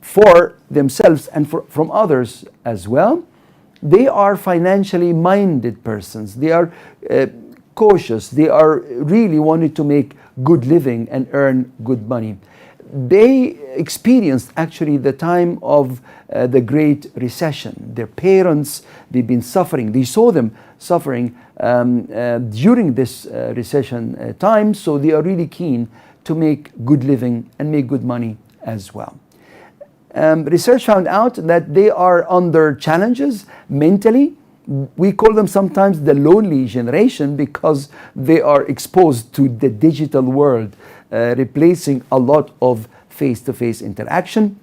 for themselves and from others as well. They are financially minded persons. They are cautious. They are really wanting to make good living and earn good money. They experienced actually the time of the Great Recession. Their parents, they've been suffering. They saw them suffering during this recession time, so they are really keen to make good living and make good money as well. Research found out that they are under challenges mentally. We call them sometimes the lonely generation because they are exposed to the digital world, replacing a lot of face-to-face interaction.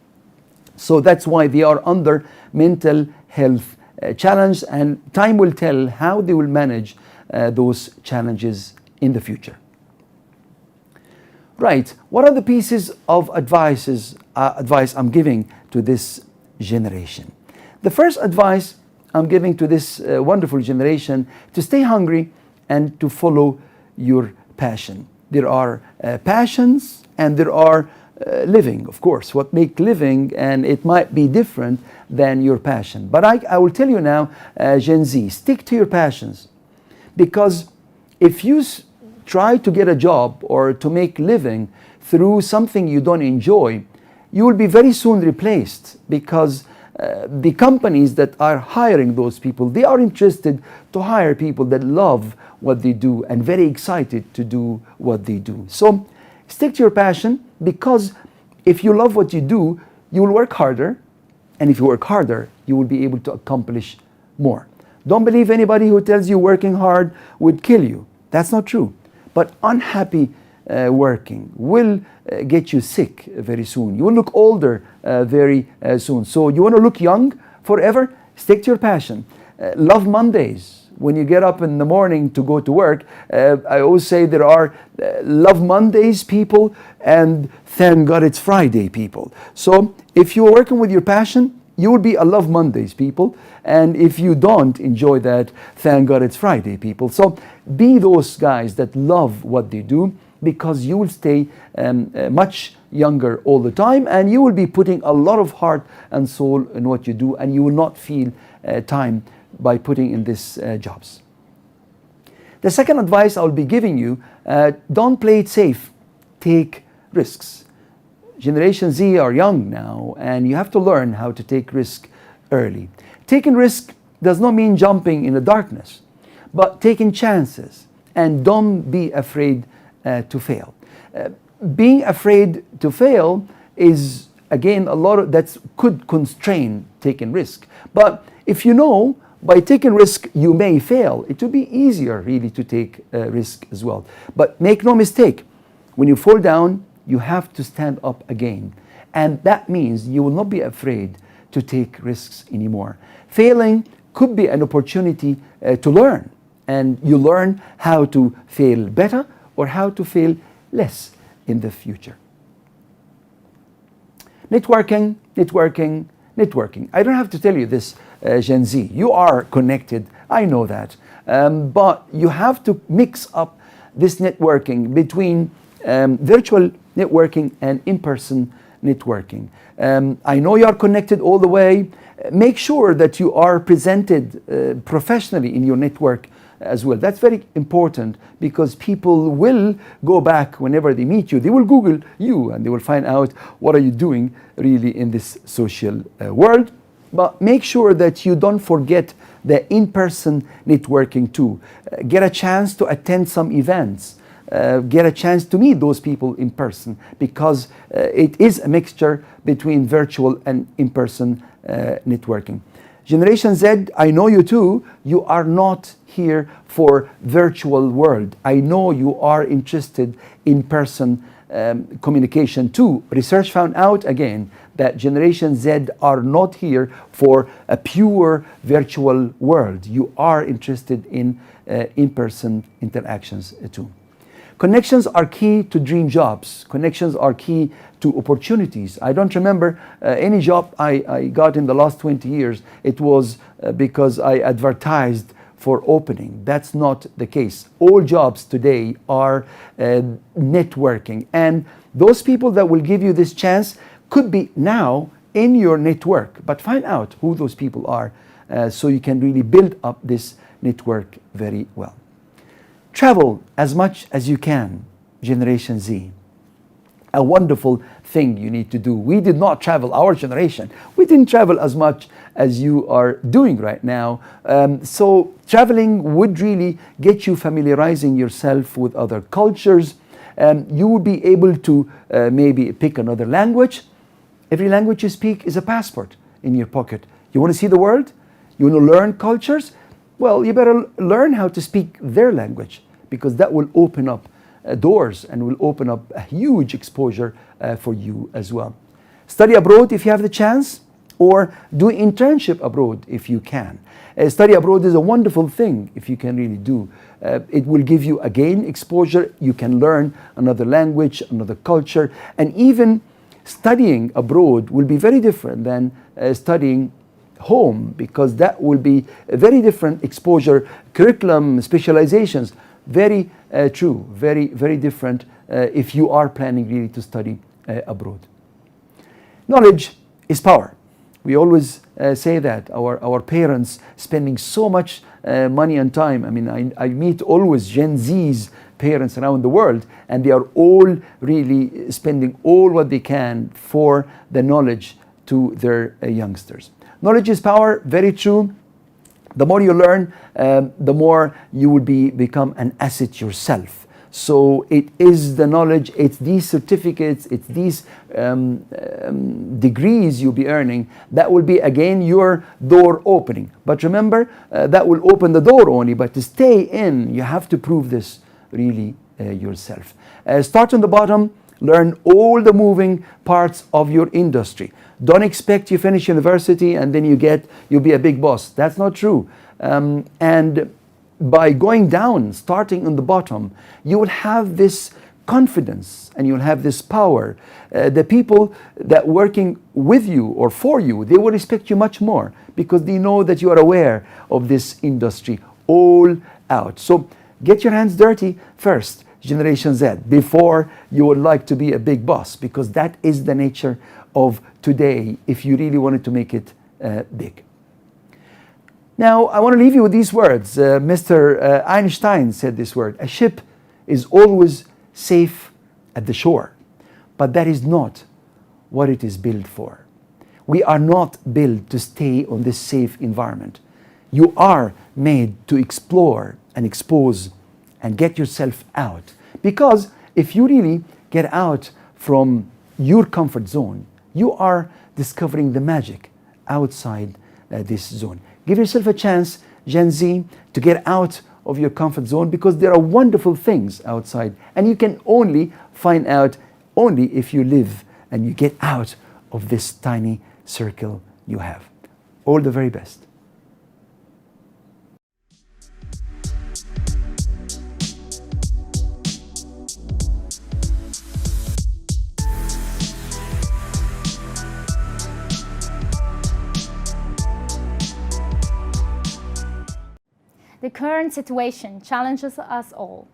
So that's why they are under mental health challenge, and time will tell how they will manage those challenges in the future. Right, what are the pieces of advice I'm giving to this generation? The first advice I'm giving to this wonderful generation: to stay hungry and to follow your passion. There are passions and there are living, of course, what make living, and it might be different than your passion. But I will tell you now, Gen Z, stick to your passions, because if you try to get a job or to make living through something you don't enjoy, you will be very soon replaced, because the companies that are hiring those people, they are interested to hire people that love what they do and very excited to do what they do. So stick to your passion, because if you love what you do, you will work harder, and if you work harder, you will be able to accomplish more. Don't believe anybody who tells you working hard would kill you. That's not true. But unhappy working will get you sick very soon. You will look older very soon. So you want to look young forever? Stick to your passion. Love Mondays. When you get up in the morning to go to work, I always say there are Love Mondays people and thank God it's Friday people. So if you're working with your passion, you will be a Love Mondays people. And if you don't enjoy that, thank God it's Friday people. So be those guys that love what they do, because you will stay much younger all the time, and you will be putting a lot of heart and soul in what you do, and you will not feel time by putting in these jobs. The second advice I'll be giving you, don't play it safe, take risks. Generation Z are young now, and you have to learn how to take risk early. Taking risk does not mean jumping in the darkness, but taking chances, and don't be afraid to fail. Being afraid to fail is, again, a lot of that could constrain taking risk. But if you know by taking risk you may fail, it will be easier really to take risk as well. But make no mistake, when you fall down, you have to stand up again. And that means you will not be afraid to take risks anymore. Failing could be an opportunity to learn, and you learn how to fail better or how to fail less in the future. Networking, networking, networking. I don't have to tell you this, Gen Z. You are connected, I know that. But you have to mix up this networking between virtual networking and in-person networking. I know you are connected all the way. Make sure that you are presented professionally in your network as well. That's very important, because people will go back whenever they meet you. They will Google you and they will find out what are you doing really in this social world. But make sure that you don't forget the in-person networking too. Get a chance to attend some events. Get a chance to meet those people in person, because it is a mixture between virtual and in-person networking. Generation Z, I know you too, you are not here for virtual world. I know you are interested in person communication too. Research found out again that Generation Z are not here for a pure virtual world. You are interested in in-person interactions too. Connections are key to dream jobs. Connections are key to opportunities. I don't remember any job I got in the last 20 years. It was because I advertised for opening. That's not the case. All jobs today are networking. And those people that will give you this chance could be now in your network. But find out who those people are so you can really build up this network very well. Travel as much as you can, Generation Z. A wonderful thing you need to do. We did not travel, our generation. We didn't travel as much as you are doing right now. So traveling would really get you familiarizing yourself with other cultures. You will be able to maybe pick another language. Every language you speak is a passport in your pocket. You want to see the world? You want to learn cultures? Well, you better learn how to speak their language, because that will open up doors and will open up a huge exposure for you as well. Study abroad if you have the chance, or do internship abroad if you can. Study abroad is a wonderful thing if you can really do. It will give you again exposure. You can learn another language, another culture, and even studying abroad will be very different than studying home, because that will be a very different exposure, curriculum, specializations. Very true, very, very different if you are planning really to study abroad. Knowledge is power. We always say that. Our parents spending so much money and time. I mean, I meet always Gen Z's parents around the world, and they are all really spending all what they can for the knowledge to their youngsters. Knowledge is power, very true. The more you learn, the more you will become an asset yourself. So it is the knowledge, it's these certificates, it's these degrees you'll be earning that will be again your door opening. But remember, that will open the door only, but to stay in, you have to prove this really yourself. Start on the bottom, learn all the moving parts of your industry. Don't expect you finish university and then you'll be a big boss. That's not true. And by going down, starting on the bottom, you will have this confidence and you'll have this power. The people that working with you or for you, they will respect you much more because they know that you are aware of this industry all out. So get your hands dirty first, Generation Z, before you would like to be a big boss, because that is the nature of today if you really wanted to make it big. Now, I want to leave you with these words. Mr. Einstein said this word: a ship is always safe at the shore, but that is not what it is built for. We are not built to stay on this safe environment. You are made to explore and expose and get yourself out. Because if you really get out from your comfort zone, you are discovering the magic outside this zone. Give yourself a chance, Gen Z, to get out of your comfort zone, because there are wonderful things outside, and you can only find out only if you live and you get out of this tiny circle you have. All the very best. The current situation challenges us all,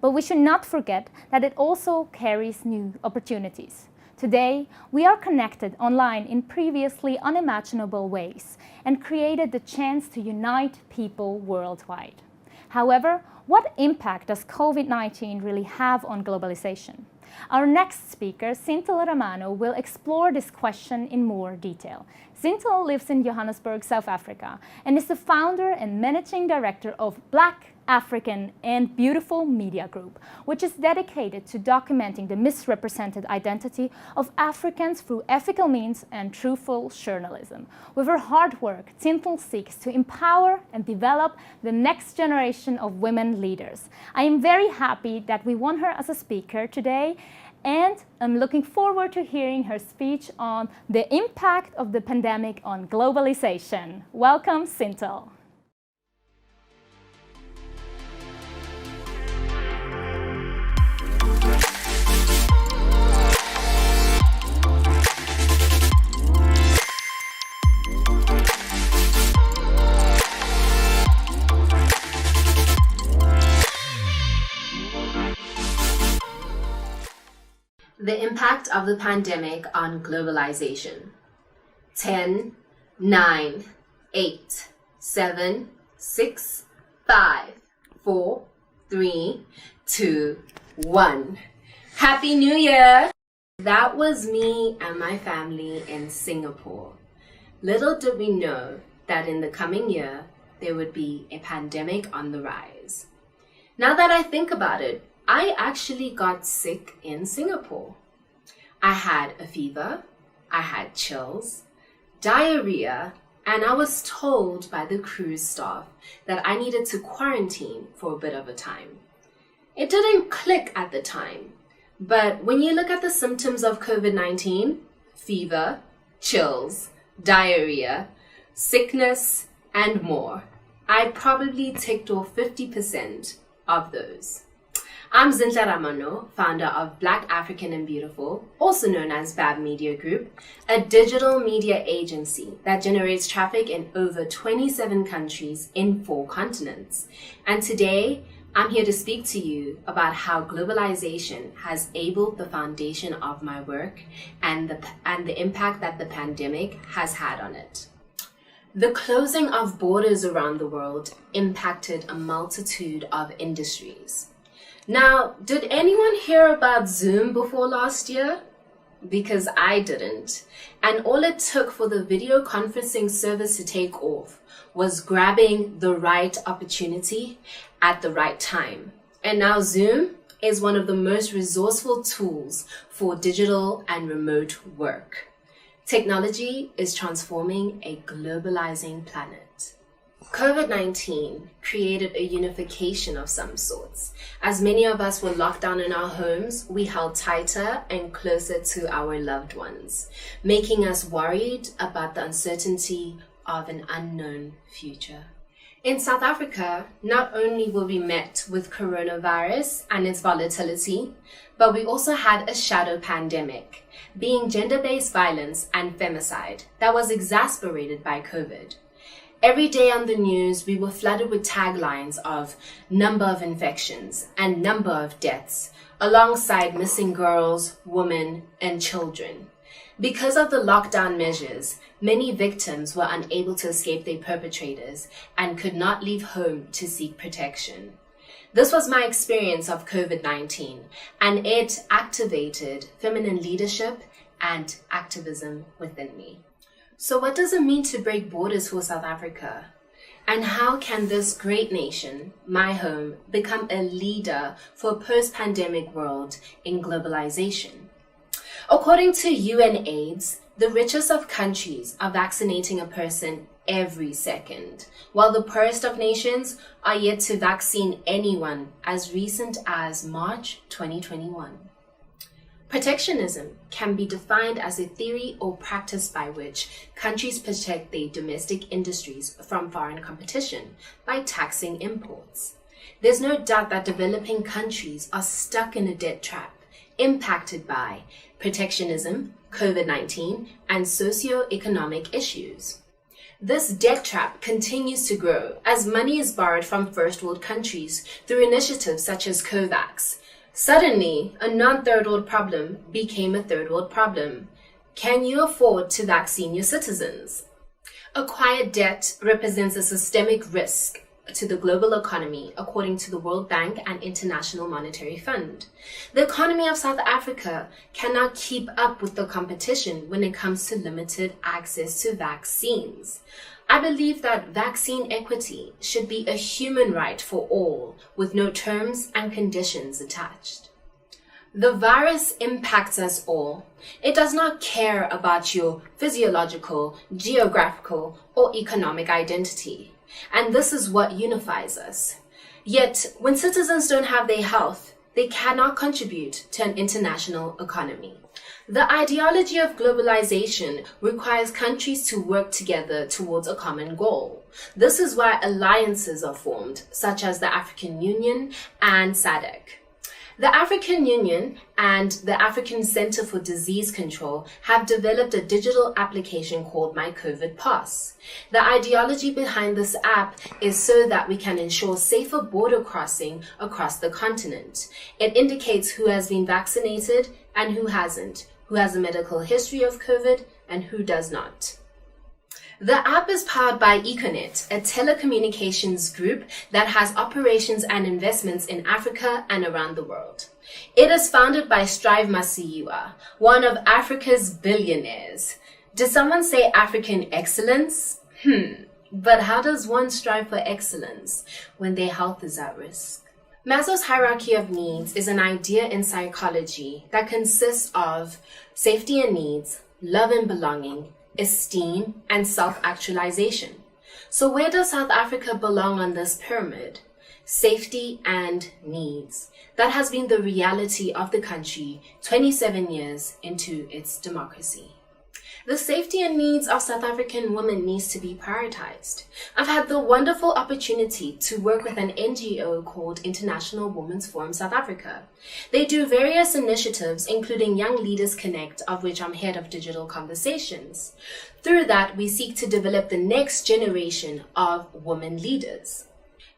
but we should not forget that it also carries new opportunities. Today, we are connected online in previously unimaginable ways and created the chance to unite people worldwide. However, what impact does COVID-19 really have on globalization? Our next speaker, Sintel Ramano, will explore this question in more detail. Sintel lives in Johannesburg, South Africa, and is the founder and managing director of Black, African and Beautiful Media Group, which is dedicated to documenting the misrepresented identity of Africans through ethical means and truthful journalism. With her hard work, Sintel seeks to empower and develop the next generation of women leaders. I am very happy that we won her as a speaker today, and I'm looking forward to hearing her speech on the impact of the pandemic on globalization. Welcome, Sintel. The impact of the pandemic on globalization. 10, 9, 8, 7, 6, 5, 4, 3, 2, 1. Happy New Year! That was me and my family in Singapore. Little did we know that in the coming year, there would be a pandemic on the rise. Now that I think about it, I actually got sick in Singapore. I had a fever, I had chills, diarrhea, and I was told by the cruise staff that I needed to quarantine for a bit of a time. It didn't click at the time, but when you look at the symptoms of COVID-19, fever, chills, diarrhea, sickness, and more, I probably ticked off 50% of those. I'm Zintle Ramano, founder of Black, African and Beautiful, also known as BAB Media Group, a digital media agency that generates traffic in over 27 countries in 4 continents. And today, I'm here to speak to you about how globalization has abled the foundation of my work and the impact that the pandemic has had on it. The closing of borders around the world impacted a multitude of industries. Now, did anyone hear about Zoom before last year? because I didn't. And all it took for the video conferencing service to take off was grabbing the right opportunity at the right time. And now Zoom is one of the most resourceful tools for digital and remote work. Technology is transforming a globalizing planet. COVID-19 created a unification of some sorts. As many of us were locked down in our homes, we held tighter and closer to our loved ones, making us worried about the uncertainty of an unknown future. In South Africa, not only were we met with coronavirus and its volatility, but we also had a shadow pandemic, being gender-based violence and femicide that was exacerbated by COVID. Every day on the news, we were flooded with taglines of number of infections and number of deaths, alongside missing girls, women, and children. Because of the lockdown measures, many victims were unable to escape their perpetrators and could not leave home to seek protection. This was my experience of COVID-19, and it activated feminine leadership and activism within me. So what does it mean to break borders for South Africa? And how can this great nation, my home, become a leader for a post-pandemic world in globalization? According to UNAIDS, the richest of countries are vaccinating a person every second, while the poorest of nations are yet to vaccine anyone as recent as March 2021. Protectionism can be defined as a theory or practice by which countries protect their domestic industries from foreign competition by taxing imports. There's no doubt that developing countries are stuck in a debt trap impacted by protectionism, COVID-19, and socio-economic issues. This debt trap continues to grow as money is borrowed from first world countries through initiatives such as COVAX. Suddenly, a non-third world problem became a third world problem. Can you afford to vaccine your citizens? Acquired debt represents a systemic risk to the global economy, according to the World Bank and International Monetary Fund. The economy of South Africa cannot keep up with the competition when it comes to limited access to vaccines. I believe that vaccine equity should be a human right for all, with no terms and conditions attached. The virus impacts us all. It does not care about your physiological, geographical, or economic identity. And this is what unifies us. Yet, when citizens don't have their health, they cannot contribute to an international economy. The ideology of globalization requires countries to work together towards a common goal. This is why alliances are formed, such as the African Union and SADC. The African Union and the African Center for Disease Control have developed a digital application called My COVID Pass. The ideology behind this app is so that we can ensure safer border crossing across the continent. It indicates who has been vaccinated and who hasn't, who has a medical history of COVID and who does not. The app is powered by Econet, a telecommunications group that has operations and investments in Africa and around the world. It is founded by Strive Masiyiwa, one of Africa's billionaires. Did someone say African excellence? But how does one strive for excellence when their health is at risk? Maslow's hierarchy of needs is an idea in psychology that consists of safety and needs, love and belonging, esteem, and self-actualization. So where does South Africa belong on this pyramid? Safety and needs. That has been the reality of the country 27 years into its democracy. The safety and needs of South African women needs to be prioritized. I've had the wonderful opportunity to work with an NGO called International Women's Forum South Africa. They do various initiatives, including Young Leaders Connect, of which I'm head of digital conversations. Through that, we seek to develop the next generation of women leaders.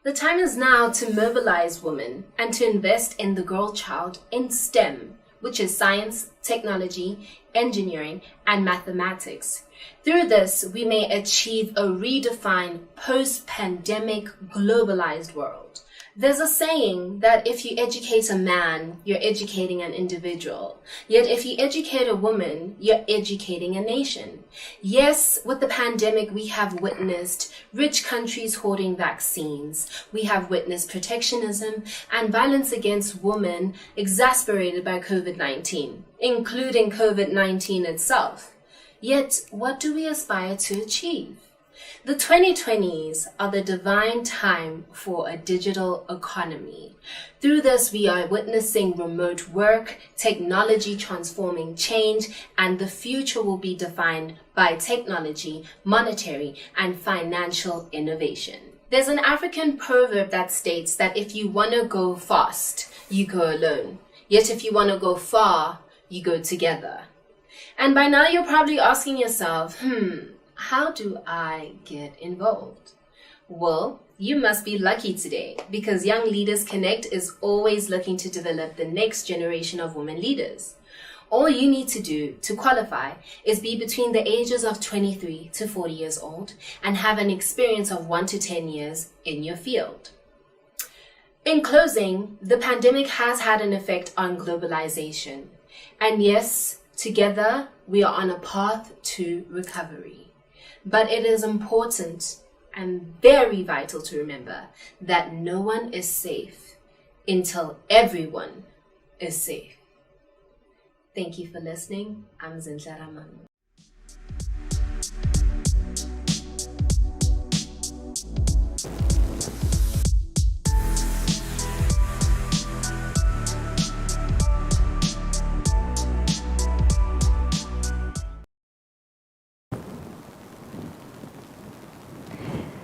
The time is now to mobilize women and to invest in the girl child in STEM, which is science, technology, engineering, and mathematics. Through this, we may achieve a redefined post-pandemic globalized world. There's a saying that if you educate a man, you're educating an individual. Yet if you educate a woman, you're educating a nation. Yes, with the pandemic, we have witnessed rich countries hoarding vaccines. We have witnessed protectionism and violence against women exacerbated by COVID-19, including COVID-19 itself. Yet, what do we aspire to achieve? The 2020s are the divine time for a digital economy. Through this, we are witnessing remote work, technology transforming change, and the future will be defined by technology, monetary, and financial innovation. There's an African proverb that states that if you want to go fast, you go alone. Yet if you want to go far, you go together. And by now you're probably asking yourself, how do I get involved? Well, you must be lucky today because Young Leaders Connect is always looking to develop the next generation of women leaders. All you need to do to qualify is be between the ages of 23 to 40 years old and have an experience of 1 to 10 years in your field. In closing, the pandemic has had an effect on globalization. And yes, together we are on a path to recovery. But it is important and very vital to remember that no one is safe until everyone is safe. Thank you for listening. I'm Zinhle Raman.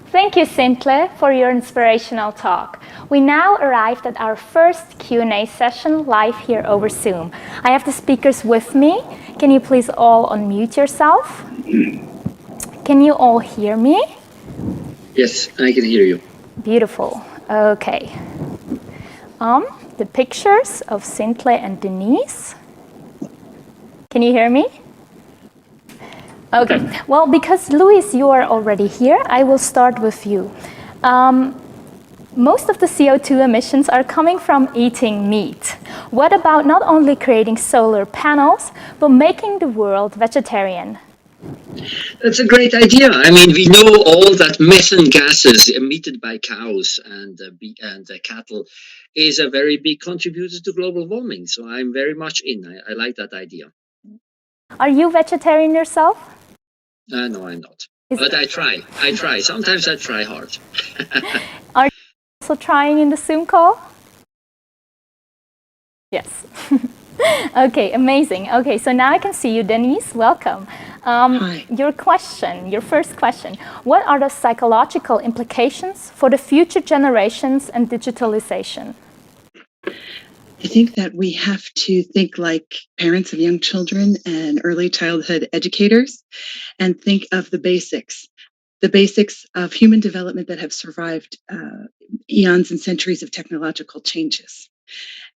Thank you, Zinhle, for your inspirational talk. We now arrived at our first Q&A session live here over Zoom. I have the speakers with me. Can you please all unmute yourself? Can you all hear me? Yes, I can hear you. Beautiful. Okay. The pictures of Zinhle and Denise. Can you hear me? Okay, well, because Luis, you are already here, I will start with you. Most of the CO2 emissions are coming from eating meat. What about not only creating solar panels, but making the world vegetarian? That's a great idea. I mean, we know all that methane gases emitted by cows and cattle is a very big contributor to global warming. So I'm very much in. I like that idea. Are you vegetarian yourself? No, I'm not. But I try. Sometimes I try hard. Are you also trying in the Zoom call? Yes. Okay, amazing. Okay, so now I can see you, Denise. Welcome. Hi. Your first question. What are the psychological implications for the future generations and digitalization? I think that we have to think like parents of young children and early childhood educators and think of the basics of human development that have survived eons and centuries of technological changes.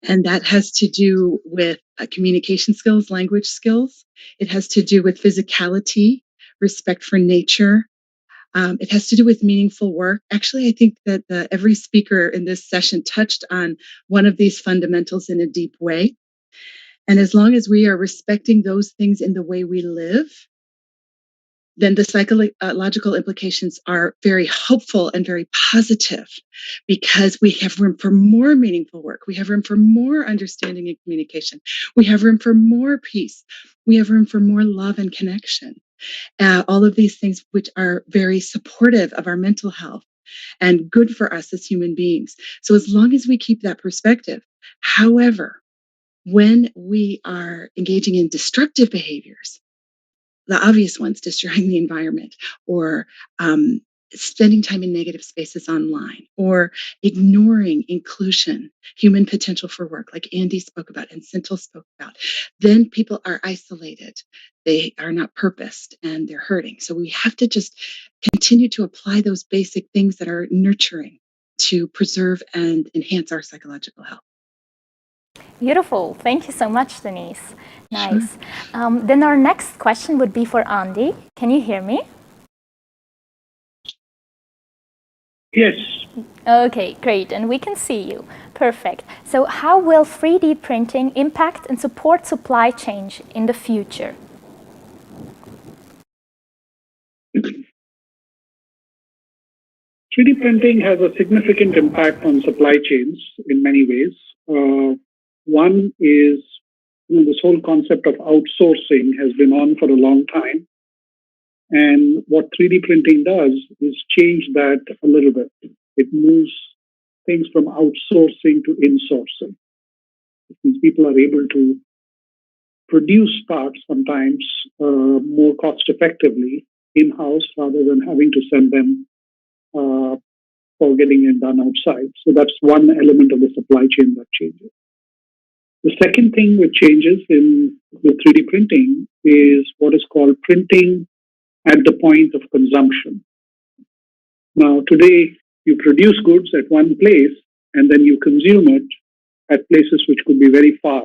And that has to do with communication skills, language skills. It has to do with physicality, respect for nature. It has to do with meaningful work. Actually, I think that every speaker in this session touched on one of these fundamentals in a deep way. And as long as we are respecting those things in the way we live, then the psychological implications are very hopeful and very positive because we have room for more meaningful work. We have room for more understanding and communication. We have room for more peace. We have room for more love and connection. All of these things which are very supportive of our mental health and good for us as human beings. So as long as we keep that perspective, however, when we are engaging in destructive behaviors, the obvious ones, destroying the environment or spending time in negative spaces online or ignoring inclusion, human potential for work, like Andy spoke about and Zinhle spoke about, then people are isolated. They are not purposed and they're hurting. So we have to just continue to apply those basic things that are nurturing to preserve and enhance our psychological health. Beautiful. Thank you so much, Denise. Nice. Sure. Then our next question would be for Andy. Can you hear me? Yes. Okay, great, and we can see you. Perfect. So how will 3D printing impact and support supply chain in the future? 3D printing has a significant impact on supply chains in many ways. One is, this whole concept of outsourcing has been on for a long time. And what 3D printing does is change that a little bit. It moves things from outsourcing to insourcing. It means people are able to produce parts sometimes more cost effectively in-house rather than having to send them for getting it done outside. So that's one element of the supply chain that changes. The second thing which changes in the 3D printing is what is called printing at the point of consumption. Now, today, you produce goods at one place and then you consume it at places which could be very far.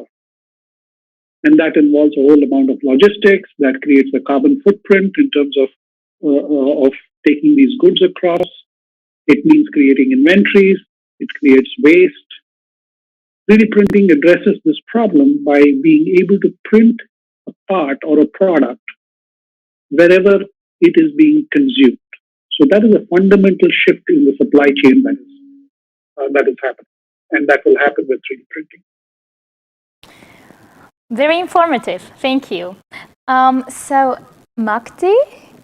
And that involves a whole amount of logistics that creates a carbon footprint in terms of taking these goods across. It means creating inventories. It creates waste. 3D printing addresses this problem by being able to print a part or a product wherever it is being consumed. So that is a fundamental shift in the supply chain that is happening, and that will happen with 3D printing. Very informative, thank you. So Makti,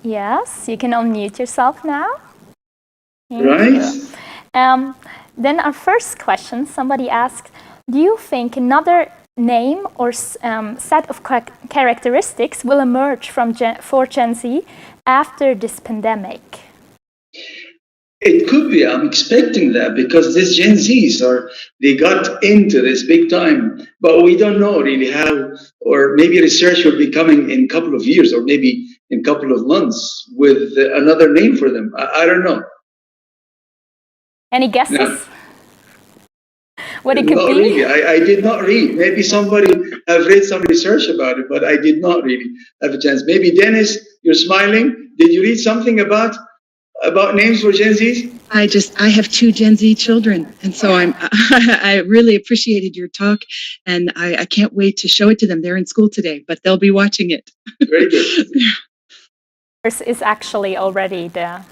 yes, you can unmute yourself now. Thank you. Then our first question, somebody asked, do you think another name or set of characteristics will emerge for Gen Z after this pandemic? It could be. I'm expecting that because these Gen Zs they got into this big time, but we don't know really how, or maybe research will be coming in a couple of years or maybe in a couple of months with another name for them. I don't know. Any guesses? No. What it could be? Really. I did not read. Maybe somebody have read some research about it, but I did not really have a chance. Maybe Dennis, you're smiling. Did you read something about names for Gen Zs? I have two Gen Z children, and so I really appreciated your talk, and I can't wait to show it to them. They're in school today, but they'll be watching it. Very good. This is actually already the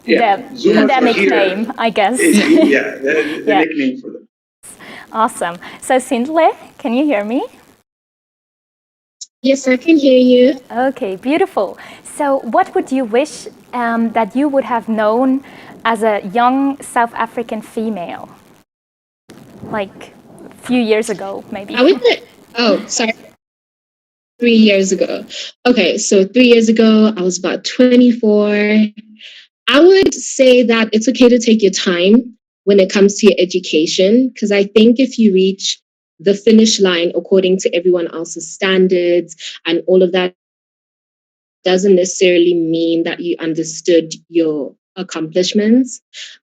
pandemic name, I guess. The nickname for them. Awesome. So Sindle, can you hear me? Yes, I can hear you. Okay, beautiful. So what would you wish that you would have known as a young South African female? Like a few years ago, maybe. 3 years ago. Okay, so 3 years ago, I was about 24. I would say that it's okay to take your time when it comes to your education, because I think if you reach the finish line according to everyone else's standards and all of that, doesn't necessarily mean that you understood your accomplishments.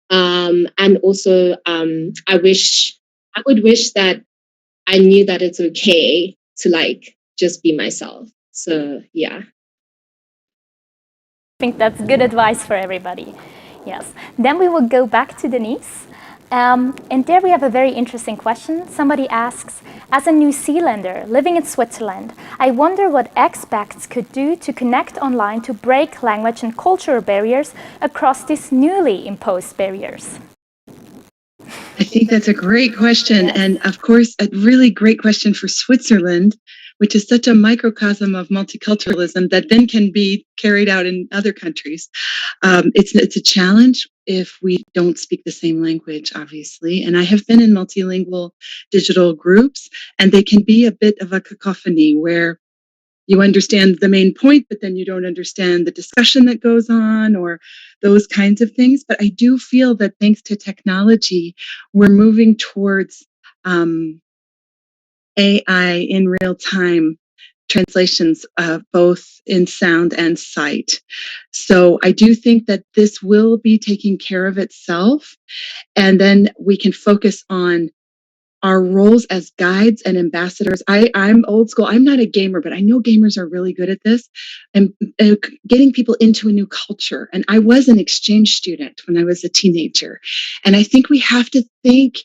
And also, I would wish that I knew that it's okay to just be myself. So yeah. I think that's good advice for everybody. Yes. Then we will go back to Denise. And there we have a very interesting question. Somebody asks, as a New Zealander living in Switzerland, I wonder what expats could do to connect online to break language and cultural barriers across these newly imposed barriers. I think that's a great question. Yes. And of course, a really great question for Switzerland, which is such a microcosm of multiculturalism that then can be carried out in other countries. It's a challenge if we don't speak the same language, obviously. And I have been in multilingual digital groups, and they can be a bit of a cacophony where you understand the main point, but then you don't understand the discussion that goes on or those kinds of things. But I do feel that thanks to technology, we're moving towards AI in real time translations, both in sound and sight. So I do think that this will be taking care of itself. And then we can focus on our roles as guides and ambassadors. I'm old school. I'm not a gamer, but I know gamers are really good at this, and getting people into a new culture. And I was an exchange student when I was a teenager. And I think we have to think,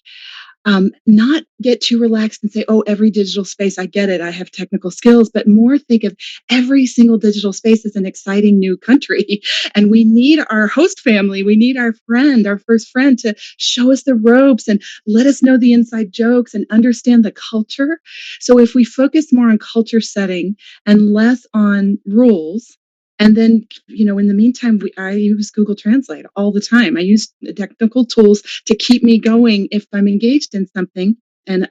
not get too relaxed and say, oh, every digital space, I get it, I have technical skills, but more think of every single digital space as an exciting new country. And we need our host family, we need our friend, our first friend, to show us the ropes and let us know the inside jokes and understand the culture. So if we focus more on culture setting and less on rules, and then, in the meantime, I use Google Translate all the time. I use technical tools to keep me going if I'm engaged in something. And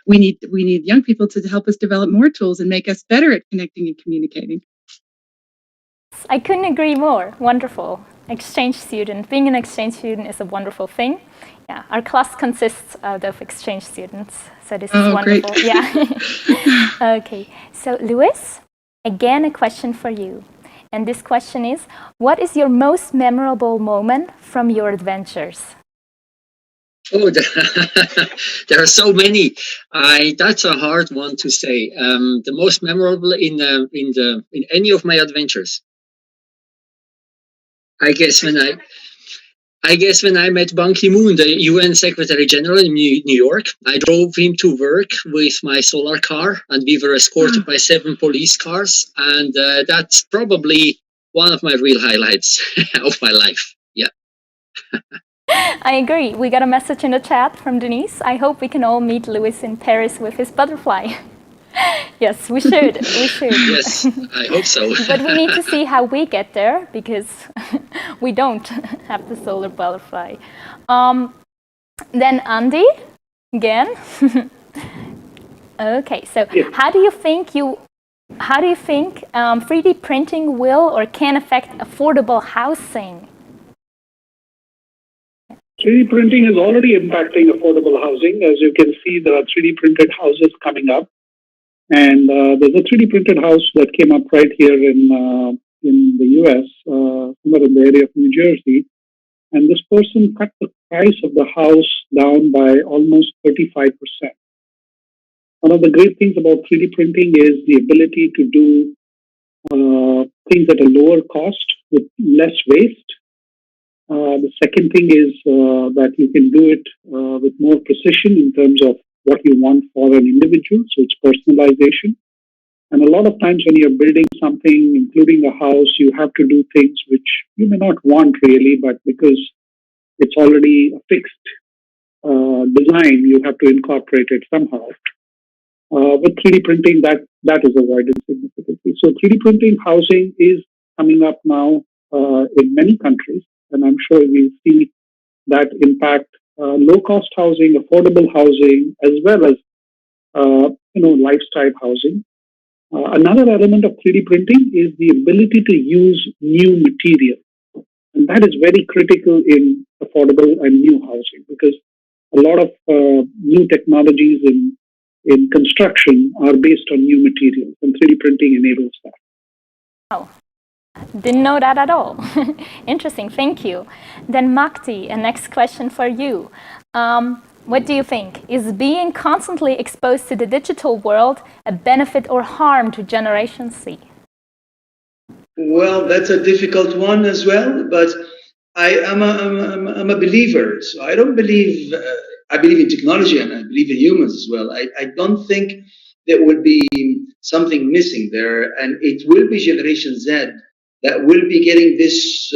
we need young people to help us develop more tools and make us better at connecting and communicating. I couldn't agree more. Wonderful. Exchange student. Being an exchange student is a wonderful thing. Yeah, our class consists out of exchange students. So this is wonderful. Great. Yeah. Okay. So Louis, again, a question for you. And this question is, what is your most memorable moment from your adventures? Oh, there are so many. That's a hard one to say. The most memorable in any of my adventures. I guess when I met Ban Ki-moon, the UN Secretary General in New York, I drove him to work with my solar car, and we were escorted by 7 police cars, and that's probably one of my real highlights of my life. Yeah. I agree. We got a message in the chat from Denise. I hope we can all meet Louis in Paris with his butterfly. Yes, we should. We should. Yes, I hope so. But we need to see how we get there, because we don't have the solar butterfly. Then Andy, again. Okay, so how do you think 3D printing will or can affect affordable housing? 3D printing is already impacting affordable housing. As you can see, there are 3D printed houses coming up. And there's a 3D printed house that came up right here in the US, somewhere in the area of New Jersey. And this person cut the price of the house down by almost 35%. One of the great things about 3D printing is the ability to do things at a lower cost with less waste. The second thing is that you can do it with more precision in terms of what you want for an individual, so it's personalization. And a lot of times when you're building something, including a house, you have to do things which you may not want really, but because it's already a fixed design, you have to incorporate it somehow. With 3D printing, that is avoided significantly. So 3D printing housing is coming up now in many countries, and I'm sure we'll see that impact low-cost housing, affordable housing, as well as lifestyle housing. Another element of 3D printing is the ability to use new material, and that is very critical in affordable and new housing, because a lot of new technologies in construction are based on new materials, and 3D printing enables that. Oh, didn't know that at all. Interesting, thank you. Then Makti, a next question for you. What do you think? Is being constantly exposed to the digital world a benefit or harm to Generation Z? Well, that's a difficult one as well, but I'm a believer. So I don't believe, I believe in technology and I believe in humans as well. I don't think there will be something missing there, and it will be Generation Z that will be getting this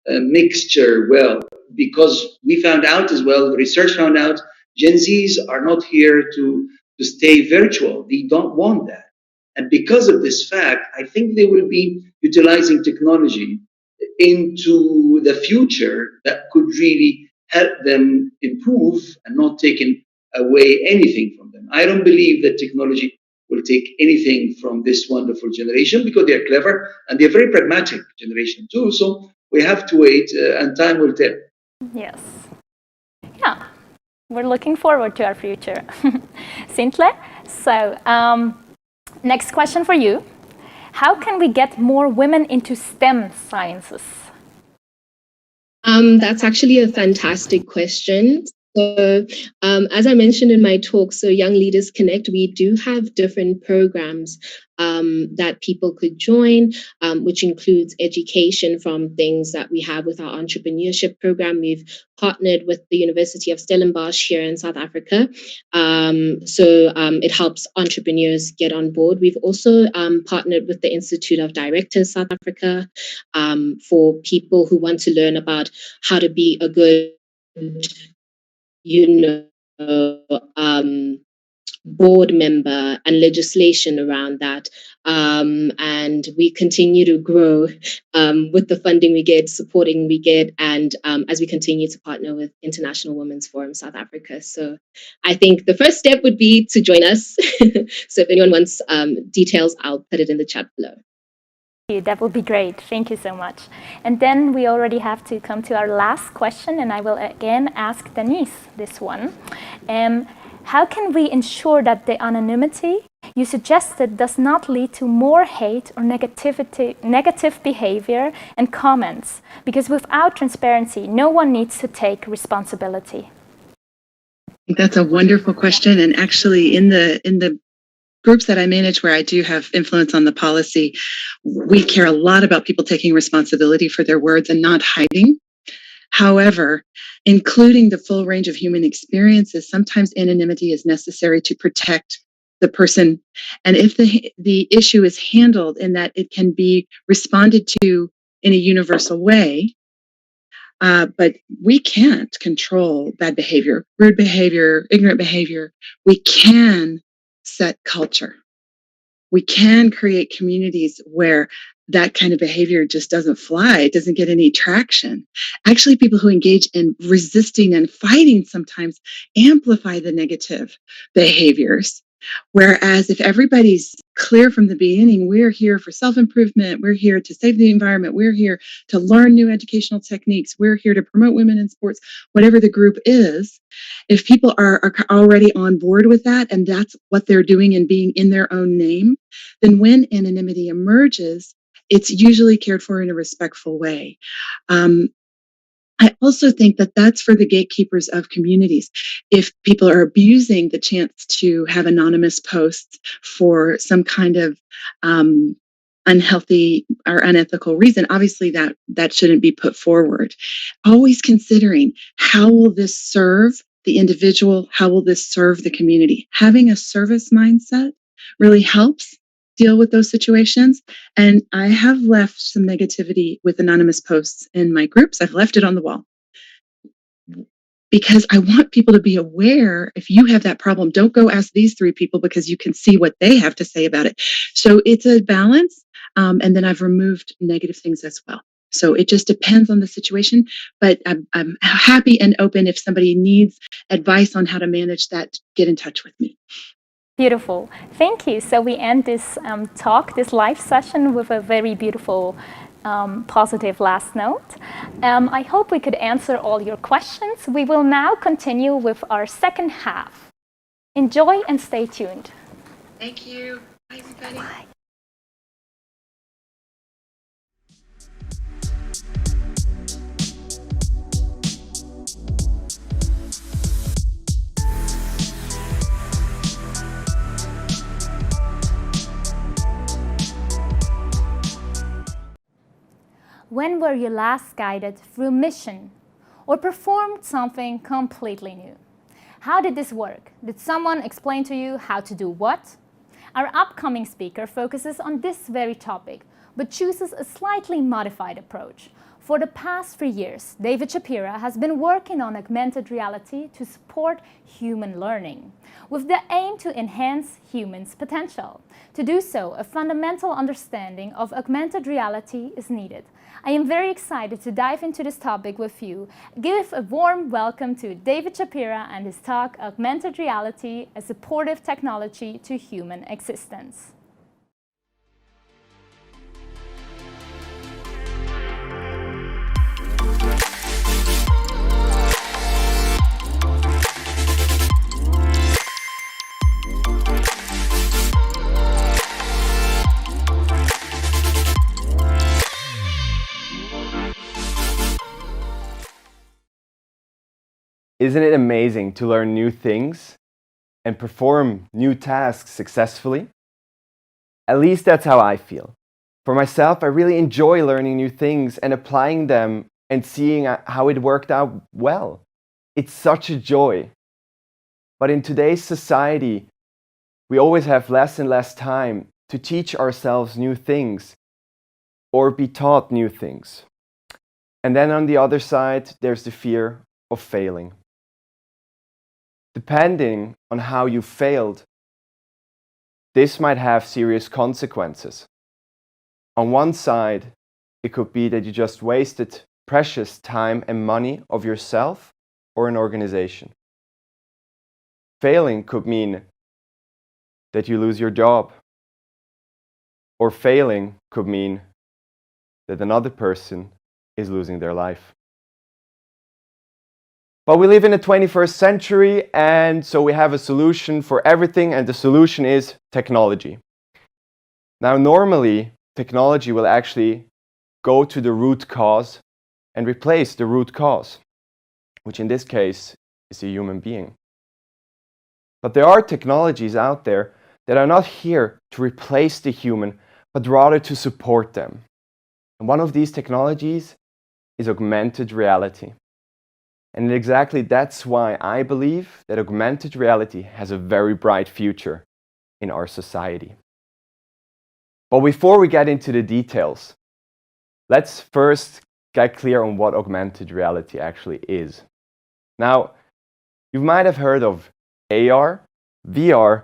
mixture well, because we found out as well, research found out, Gen Zs are not here to stay virtual. They don't want that. And because of this fact, I think they will be utilizing technology into the future that could really help them improve and not taking away anything from them. I don't believe that technology will take anything from this wonderful generation, because they are clever and they're very pragmatic generation too. So we have to wait and time will tell. Yes. Yeah, we're looking forward to our future. Sintle, so next question for you. How can we get more women into STEM sciences? That's actually a fantastic question. So, as I mentioned in my talk, so Young Leaders Connect, we do have different programs that people could join, which includes education from things that we have with our entrepreneurship program. We've partnered with the University of Stellenbosch here in South Africa. So it helps entrepreneurs get on board. We've also partnered with the Institute of Directors South Africa for people who want to learn about how to be a good, board member and legislation around that. And we continue to grow with the funding we get, supporting we get, and as we continue to partner with International Women's Forum South Africa. So I think the first step would be to join us. So if anyone wants details, I'll put it in the chat below. That would be great. Thank you so much. And then we already have to come to our last question, and I will again ask Denise this one. How can we ensure that the anonymity you suggested does not lead to more hate or negative behavior and comments? Because without transparency, no one needs to take responsibility. That's a wonderful question. And actually, in the groups that I manage where I do have influence on the policy, we care a lot about people taking responsibility for their words and not hiding. However, including the full range of human experiences, sometimes anonymity is necessary to protect the person. And if the issue is handled in that it can be responded to in a universal way, but we can't control bad behavior, rude behavior, ignorant behavior. We can set culture. We can create communities where that kind of behavior just doesn't fly. It doesn't get any traction. Actually, people who engage in resisting and fighting sometimes amplify the negative behaviors. Whereas if everybody's clear from the beginning, we're here for self-improvement, we're here to save the environment, we're here to learn new educational techniques, we're here to promote women in sports, whatever the group is, if people are already on board with that and that's what they're doing and being in their own name, then when anonymity emerges, it's usually cared for in a respectful way. I also think that that's for the gatekeepers of communities. If people are abusing the chance to have anonymous posts for some kind of unhealthy or unethical reason, obviously that shouldn't be put forward. Always considering, how will this serve the individual? How will this serve the community? Having a service mindset really helps deal with those situations. And I have left some negativity with anonymous posts in my groups. I've left it on the wall because I want people to be aware. If you have that problem, don't go ask these 3 people because you can see what they have to say about it. So it's a balance. And then I've removed negative things as well. So it just depends on the situation, but I'm happy and open. If somebody needs advice on how to manage that, get in touch with me. Beautiful. Thank you. So we end this talk, this live session, with a very beautiful, positive last note. I hope we could answer all your questions. We will now continue with our second half. Enjoy and stay tuned. Thank you. Bye, everybody. Bye. When were you last guided through a mission or performed something completely new? How did this work? Did someone explain to you how to do what? Our upcoming speaker focuses on this very topic, but chooses a slightly modified approach. For the past 3 years, David Shapira has been working on augmented reality to support human learning, with the aim to enhance humans' potential. To do so, a fundamental understanding of augmented reality is needed. I am very excited to dive into this topic with you. Give a warm welcome to David Shapira and his talk, Augmented Reality, a Supportive Technology to Human Existence. Isn't it amazing to learn new things and perform new tasks successfully? At least that's how I feel. For myself, I really enjoy learning new things and applying them and seeing how it worked out well. It's such a joy. But in today's society, we always have less and less time to teach ourselves new things or be taught new things. And then on the other side, there's the fear of failing. Depending on how you failed, this might have serious consequences. On one side, it could be that you just wasted precious time and money of yourself or an organization. Failing could mean that you lose your job. Or failing could mean that another person is losing their life. But we live in the 21st century, and so we have a solution for everything, and the solution is technology. Now, normally, technology will actually go to the root cause and replace the root cause, which in this case is a human being. But there are technologies out there that are not here to replace the human, but rather to support them. And one of these technologies is augmented reality. And exactly that's why I believe that augmented reality has a very bright future in our society. But before we get into the details, let's first get clear on what augmented reality actually is. Now, you might have heard of AR, VR,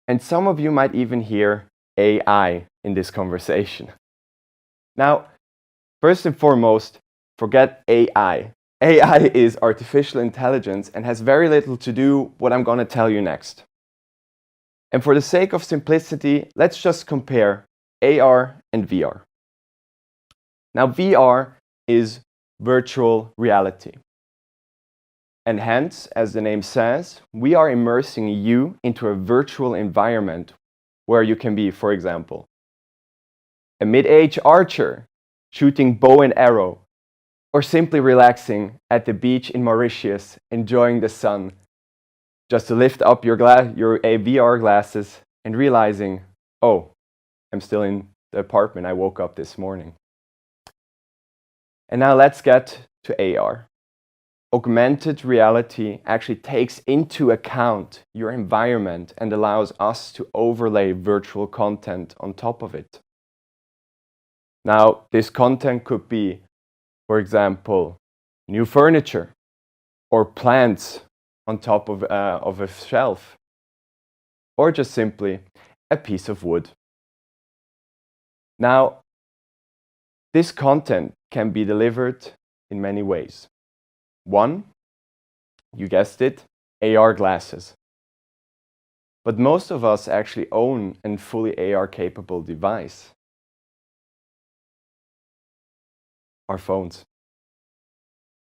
and some of you might even hear AI in this conversation. Now, first and foremost, forget AI. AI is artificial intelligence and has very little to do with what I'm going to tell you next. And for the sake of simplicity, let's just compare AR and VR. Now, VR is virtual reality. And hence, as the name says, we are immersing you into a virtual environment where you can be, for example, a mid-age archer shooting bow and arrow, or simply relaxing at the beach in Mauritius, enjoying the sun, just to lift up your VR glasses and realizing, oh, I'm still in the apartment I woke up this morning. And now let's get to AR. Augmented reality actually takes into account your environment and allows us to overlay virtual content on top of it. Now, this content could be, for example, new furniture or plants on top of a shelf, or just simply a piece of wood. Now, this content can be delivered in many ways. One, you guessed it, AR glasses. But most of us actually own a fully AR-capable device. Our phones.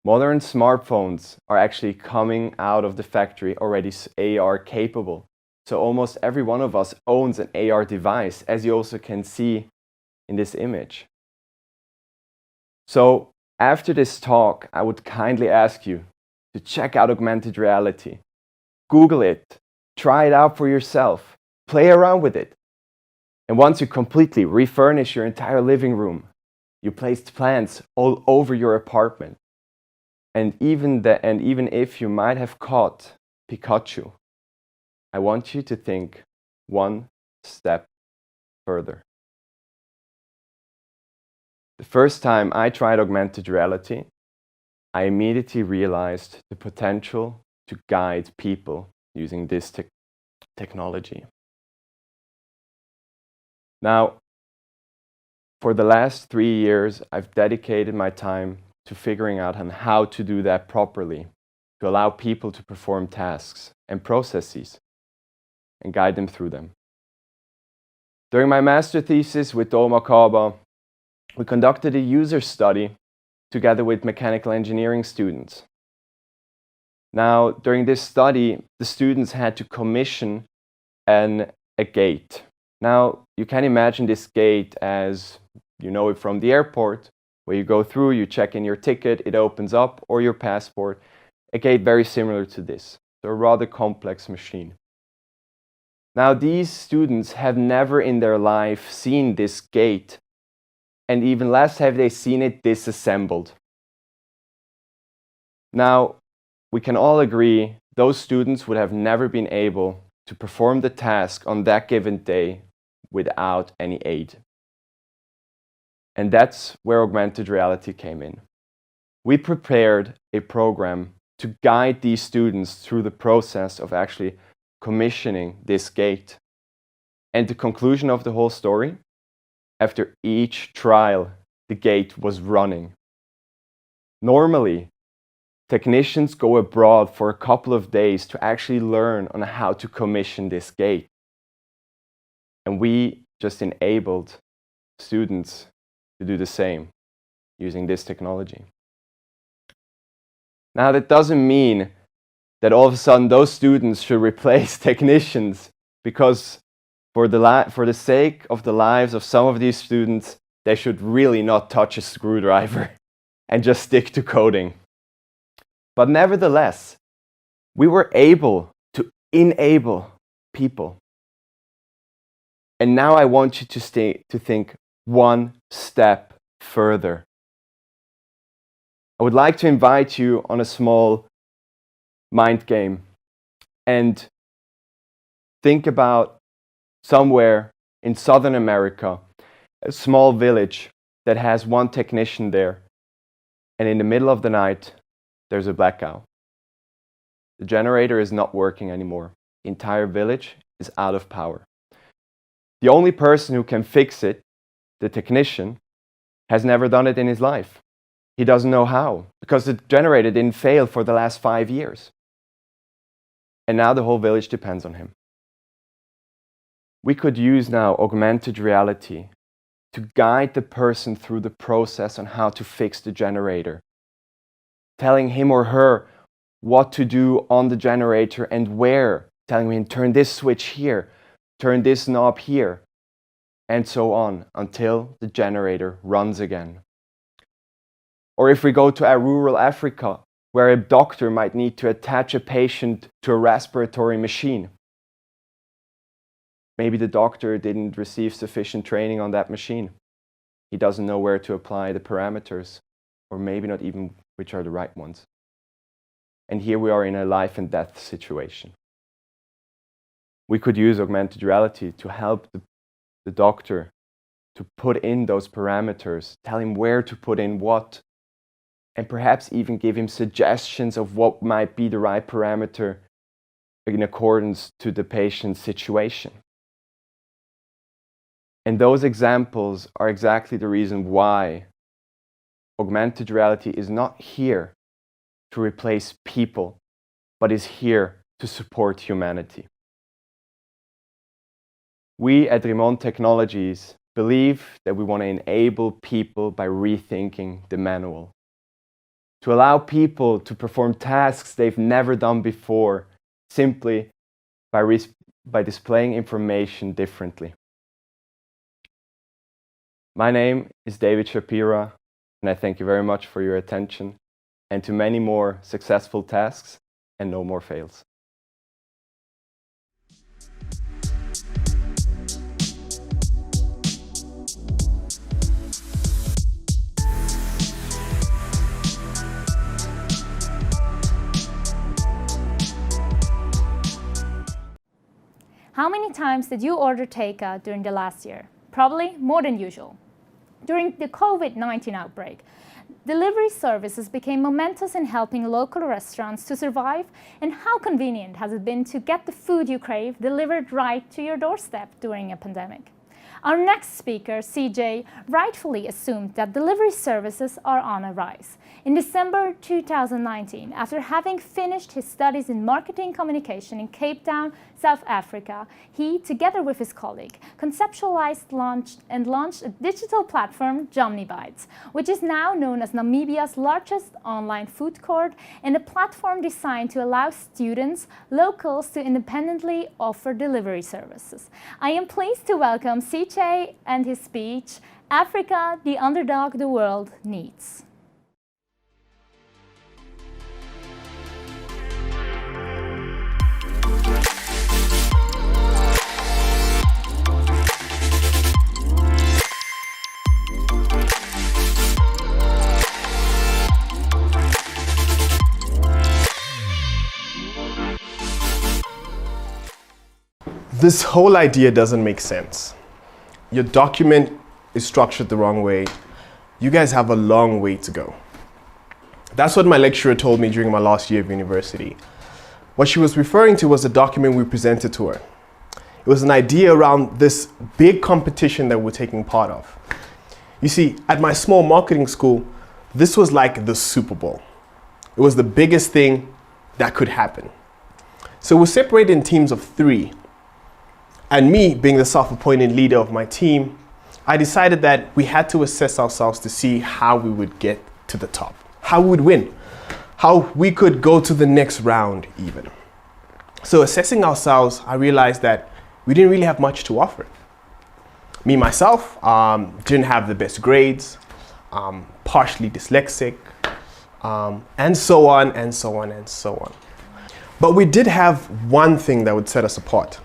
Modern smartphones are actually coming out of the factory already AR capable. So almost every one of us owns an AR device, as you also can see in this image. So after this talk, I would kindly ask you to check out augmented reality. Google it, try it out for yourself, play around with it. And once you completely refurnish your entire living room, you placed plants all over your apartment. And even if you might have caught Pikachu, I want you to think one step further. The first time I tried augmented reality, I immediately realized the potential to guide people using this technology. Now, for the last 3 years, I've dedicated my time to figuring out on how to do that properly, to allow people to perform tasks and processes and guide them through them. During my master thesis with Doma Kaba, we conducted a user study together with mechanical engineering students. Now, during this study, the students had to commission a gate. Now, you can imagine this gate as you know it from the airport, where you go through, you check in your ticket, it opens up, or your passport. a gate very similar to this, so a rather complex machine. Now, these students have never in their life seen this gate, and even less have they seen it disassembled. Now, we can all agree those students would have never been able to perform the task on that given day without any aid. And that's where augmented reality came in. We prepared a program to guide these students through the process of actually commissioning this gate. And the conclusion of the whole story, after each trial, the gate was running. Normally, technicians go abroad for a couple of days to actually learn on how to commission this gate. And we just enabled students to do the same using this technology. Now, that doesn't mean that all of a sudden those students should replace technicians, because for the sake of the lives of some of these students, they should really not touch a screwdriver and just stick to coding. But nevertheless, we were able to enable people. And now I want you to think one step further. I would like to invite you on a small mind game and think about somewhere in Southern America, a small village that has one technician there, and in the middle of the night, there's a blackout. The generator is not working anymore. The entire village is out of power. The only person who can fix it, the technician, has never done it in his life. He doesn't know how, because the generator didn't fail for the last 5 years. And now the whole village depends on him. We could use now augmented reality to guide the person through the process on how to fix the generator, telling him or her what to do on the generator and where, telling him turn this switch here, turn this knob here, and so on until the generator runs again. Or if we go to a rural Africa, where a doctor might need to attach a patient to a respiratory machine. Maybe the doctor didn't receive sufficient training on that machine. He doesn't know where to apply the parameters, or maybe not even which are the right ones. And here we are in a life and death situation. We could use augmented reality to help the doctor to put in those parameters, tell him where to put in what, and perhaps even give him suggestions of what might be the right parameter in accordance to the patient's situation. And those examples are exactly the reason why augmented reality is not here to replace people, but is here to support humanity. We at Rimond Technologies believe that we want to enable people by rethinking the manual, to allow people to perform tasks they've never done before, simply by displaying information differently. My name is David Shapira, and I thank you very much for your attention, and to many more successful tasks and no more fails. How many times did you order takeout during the last year? Probably more than usual. During the COVID-19 outbreak, delivery services became momentous in helping local restaurants to survive, and how convenient has it been to get the food you crave delivered right to your doorstep during a pandemic? Our next speaker, CJ, rightfully assumed that delivery services are on a rise. In December 2019, after having finished his studies in marketing communication in Cape Town, South Africa, he, together with his colleague, conceptualized, launched a digital platform, JomniBites, which is now known as Namibia's largest online food court, and a platform designed to allow students, locals, to independently offer delivery services. I am pleased to welcome CJ and his speech, Africa, the Underdog the World Needs. this whole idea doesn't make sense. Your document is structured the wrong way. You guys have a long way to go. That's what my lecturer told me during my last year of university. What she was referring to was a document we presented to her. It was an idea around this big competition that we're taking part of. You see, at my small marketing school, this was like the Super Bowl. It was the biggest thing that could happen. So we're separated in teams of 3. And me, being the self-appointed leader of my team, I decided that we had to assess ourselves to see how we would get to the top, how we would win, how we could go to the next round even. So assessing ourselves, I realized that we didn't really have much to offer. Me, myself, didn't have the best grades, partially dyslexic, and so on and so on and so on. But we did have one thing that would set us apart.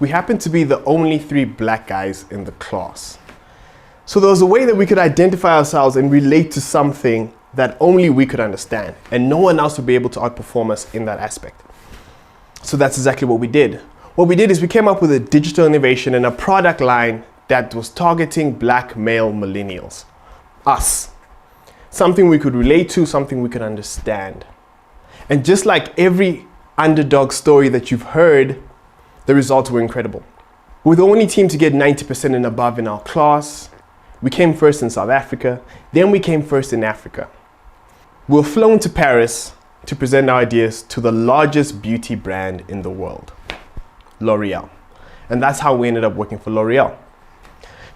We happened to be the only 3 black guys in the class. So there was a way that we could identify ourselves and relate to something that only we could understand, and no one else would be able to outperform us in that aspect. So that's exactly what we did. What we did is we came up with a digital innovation and a product line that was targeting black male millennials. Us. Something we could relate to, something we could understand. And just like every underdog story that you've heard, the results were incredible. We're the only team to get 90% and above in our class. We came first in South Africa, then we came first in Africa. We were flown to Paris to present our ideas to the largest beauty brand in the world, L'Oreal. And that's how we ended up working for L'Oreal.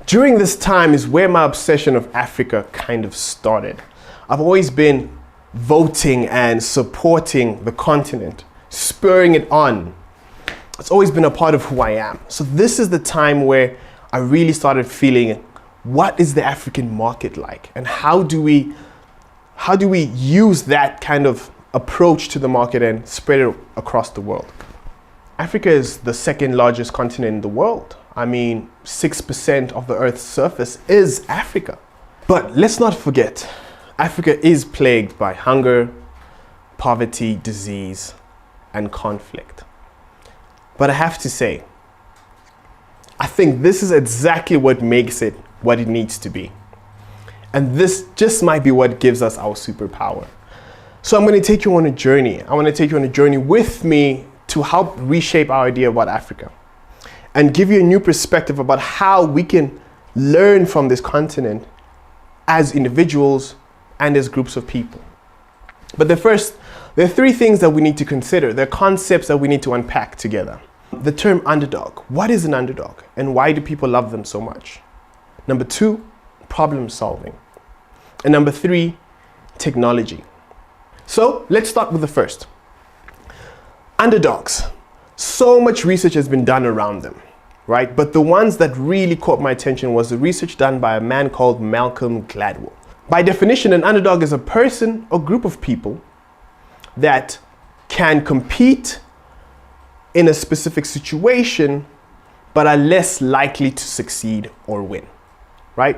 During this time is where my obsession of Africa kind of started. I've always been voting and supporting the continent, spurring it on. It's always been a part of who I am. So this is the time where I really started feeling, what is the African market like? And how do we use that kind of approach to the market and spread it across the world? Africa is the 2nd largest continent in the world. I mean, 6% of the Earth's surface is Africa. But let's not forget, Africa is plagued by hunger, poverty, disease, and conflict. But I have to say, I think this is exactly what makes it what it needs to be. And this just might be what gives us our superpower. So I'm going to take you on a journey. I want to take you on a journey with me to help reshape our idea about Africa and give you a new perspective about how we can learn from this continent as individuals and as groups of people. But there are 3 things that we need to consider. There are concepts that we need to unpack together. The term underdog. What is an underdog and why do people love them so much? Number 2, problem solving. And number 3, technology. So let's start with the first. Underdogs. So much research has been done around them, right? But the ones that really caught my attention was the research done by a man called Malcolm Gladwell. By definition, an underdog is a person or group of people that can compete in a specific situation, but are less likely to succeed or win, right?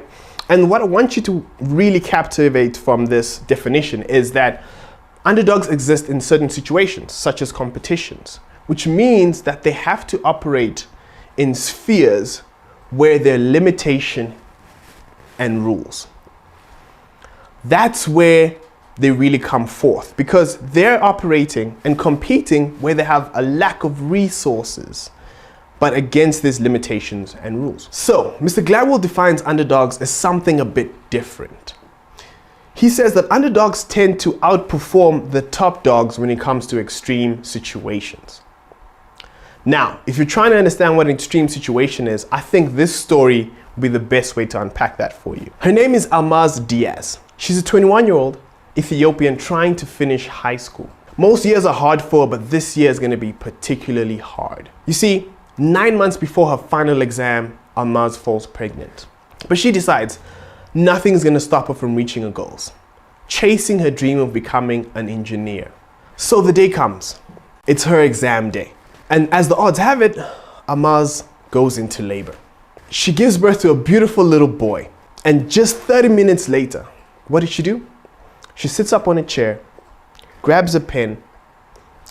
And what I want you to really captivate from this definition is that underdogs exist in certain situations, such as competitions, which means that they have to operate in spheres where there are limitation and rules. That's where they really come forth, because they're operating and competing where they have a lack of resources, but against these limitations and rules. So, Mr. Gladwell defines underdogs as something a bit different. He says that underdogs tend to outperform the top dogs when it comes to extreme situations. Now, if you're trying to understand what an extreme situation is, I think this story will be the best way to unpack that for you. Her name is Almaz Diaz. She's a 21-year-old Ethiopian trying to finish high school. Most years are hard for her, but this year is going to be particularly hard. You see, 9 months before her final exam, Almaz falls pregnant. But she decides nothing's going to stop her from reaching her goals, chasing her dream of becoming an engineer. So the day comes. It's her exam day. And as the odds have it, Almaz goes into labor. She gives birth to a beautiful little boy. And just 30 minutes later, what did she do? She sits up on a chair, grabs a pen,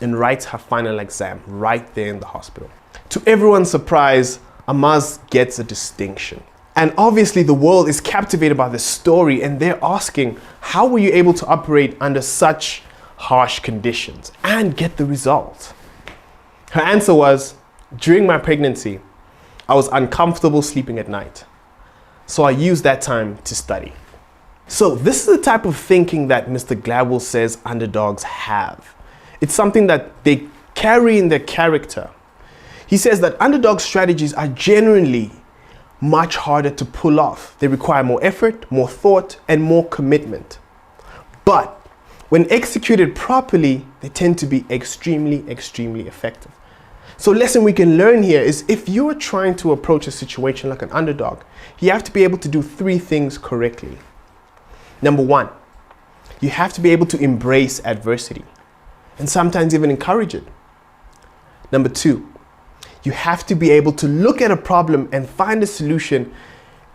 and writes her final exam right there in the hospital. To everyone's surprise, Amaz gets a distinction. And obviously the world is captivated by this story, and they're asking, how were you able to operate under such harsh conditions and get the result? Her answer was, during my pregnancy, I was uncomfortable sleeping at night. So I used that time to study. So this is the type of thinking that Mr. Gladwell says underdogs have. It's something that they carry in their character. He says that underdog strategies are generally much harder to pull off. They require more effort, more thought, and more commitment. But when executed properly, they tend to be extremely, extremely effective. So a lesson we can learn here is if you are trying to approach a situation like an underdog, you have to be able to do 3 things correctly. Number 1, you have to be able to embrace adversity and sometimes even encourage it. Number 2, you have to be able to look at a problem and find a solution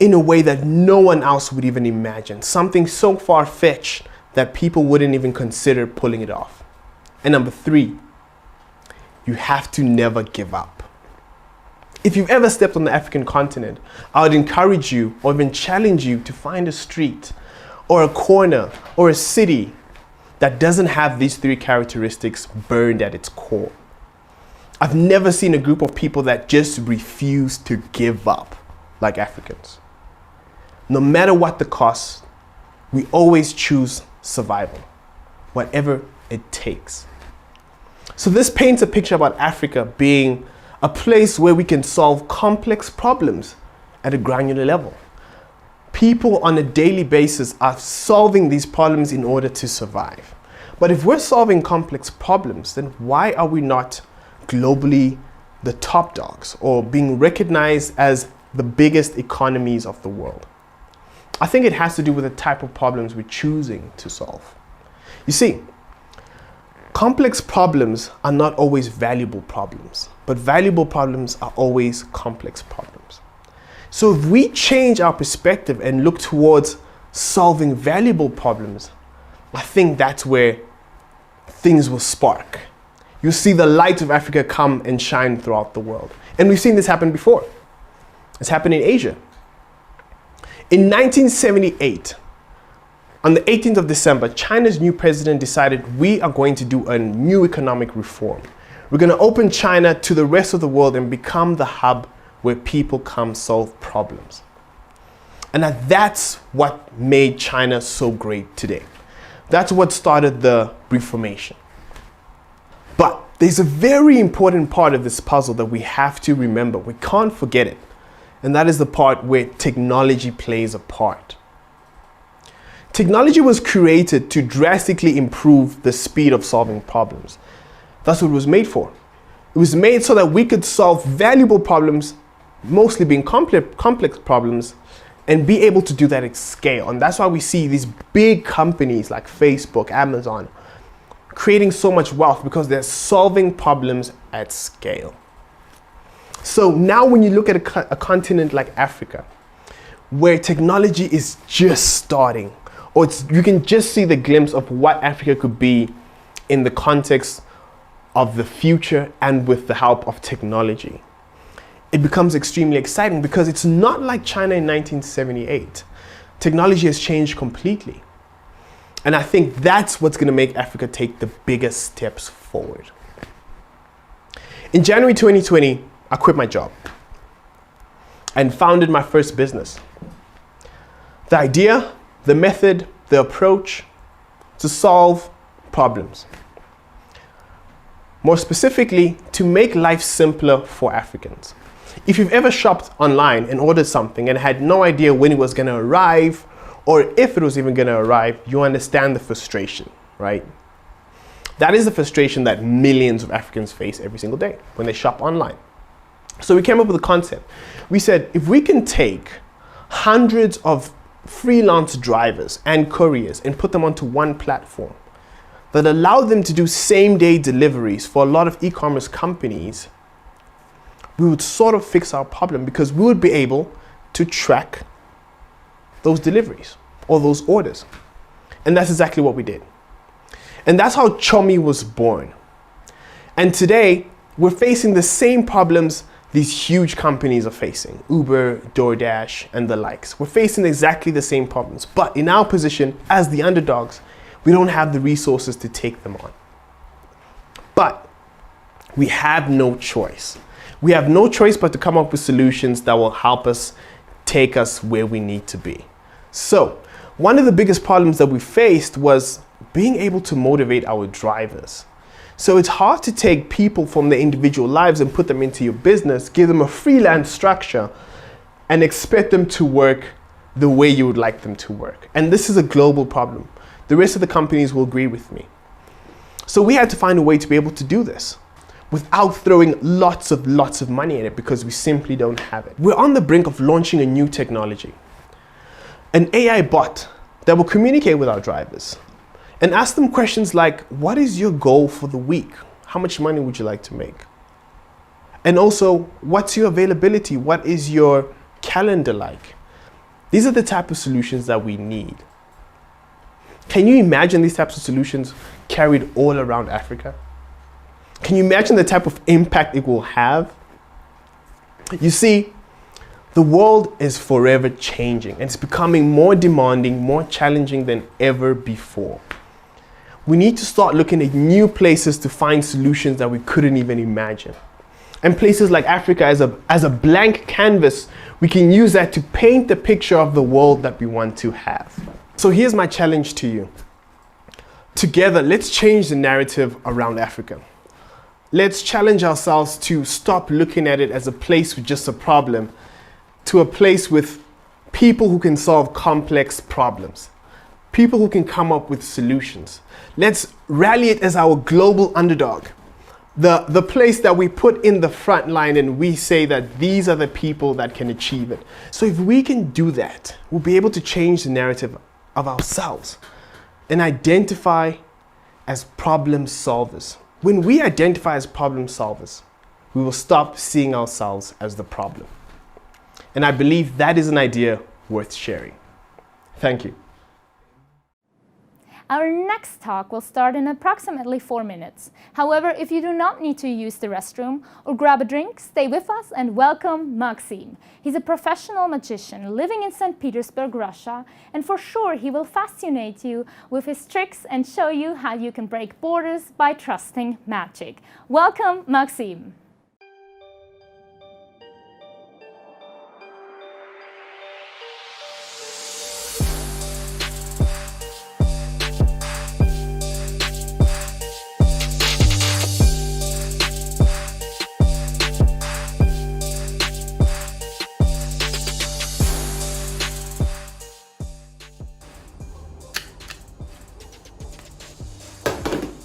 in a way that no one else would even imagine. Something so far-fetched that people wouldn't even consider pulling it off. And number 3, you have to never give up. If you've ever stepped on the African continent, I would encourage you or even challenge you to find a street or a corner or a city that doesn't have these 3 characteristics burned at its core. I've never seen a group of people that just refuse to give up like Africans. No matter what the cost, we always choose survival, whatever it takes. So this paints a picture about Africa being a place where we can solve complex problems at a granular level. People on a daily basis are solving these problems in order to survive. But if we're solving complex problems, then why are we not globally the top dogs or being recognized as the biggest economies of the world? I think it has to do with the type of problems we're choosing to solve. You see, complex problems are not always valuable problems, but valuable problems are always complex problems. So if we change our perspective and look towards solving valuable problems, I think that's where things will spark. You'll see the light of Africa come and shine throughout the world. And we've seen this happen before. It's happened in Asia. In 1978, on the 18th of December, China's new president decided we are going to do a new economic reform. We're going to open China to the rest of the world and become the hub where people come solve problems. And that's what made China so great today. That's what started the Reformation. But there's a very important part of this puzzle that we have to remember. We can't forget it. And that is the part where technology plays a part. Technology was created to drastically improve the speed of solving problems. That's what it was made for. It was made so that we could solve valuable problems, mostly being complex problems, and be able to do that at scale. And that's why we see these big companies like Facebook, Amazon, creating so much wealth because they're solving problems at scale. So now when you look at a continent like Africa, where technology is just starting, or you can just see the glimpse of what Africa could be in the context of the future and with the help of technology, it becomes extremely exciting because it's not like China in 1978. Technology has changed completely. And I think that's what's going to make Africa take the biggest steps forward. In January 2020, I quit my job and founded my first business. The idea, the method, the approach to solve problems. More specifically, to make life simpler for Africans. If you've ever shopped online and ordered something and had no idea when it was going to arrive or if it was even going to arrive, you understand the frustration, right? That is the frustration that millions of Africans face every single day when they shop online. So we came up with a concept. We said, if we can take hundreds of freelance drivers and couriers and put them onto one platform that allow them to do same-day deliveries for a lot of e-commerce companies, we would sort of fix our problem because we would be able to track those deliveries or those orders. And that's exactly what we did. And that's how Chomi was born. And today, we're facing the same problems these huge companies are facing, Uber, DoorDash, and the likes. We're facing exactly the same problems, but in our position as the underdogs, we don't have the resources to take them on. But we have no choice. We have no choice but to come up with solutions that will help us take us where we need to be. So, one of the biggest problems that we faced was being able to motivate our drivers. So it's hard to take people from their individual lives and put them into your business, give them a freelance structure, and expect them to work the way you would like them to work. And this is a global problem. The rest of the companies will agree with me. So we had to find a way to be able to do this without throwing lots of money at it, because we simply don't have it. We're on the brink of launching a new technology, an AI bot that will communicate with our drivers and ask them questions like, what is your goal for the week? How much money would you like to make? And also, what's your availability? What is your calendar like? These are the type of solutions that we need. Can you imagine these types of solutions carried all around Africa? Can you imagine the type of impact it will have? You see, the world is forever changing, and it's becoming more demanding, more challenging than ever before. We need to start looking at new places to find solutions that we couldn't even imagine. And places like Africa as a blank canvas, we can use that to paint the picture of the world that we want to have. So here's my challenge to you. Together, let's change the narrative around Africa. Let's challenge ourselves to stop looking at it as a place with just a problem, to a place with people who can solve complex problems, people who can come up with solutions. Let's rally it as our global underdog, the place that we put in the front line and we say that these are the people that can achieve it. So if we can do that, we'll be able to change the narrative of ourselves and identify as problem solvers. When we identify as problem solvers, we will stop seeing ourselves as the problem. And I believe that is an idea worth sharing. Thank you. Our next talk will start in approximately 4 minutes. However, if you do not need to use the restroom or grab a drink, stay with us and welcome Maxim. He's a professional magician living in St. Petersburg, Russia, and for sure he will fascinate you with his tricks and show you how you can break borders by trusting magic. Welcome, Maxim.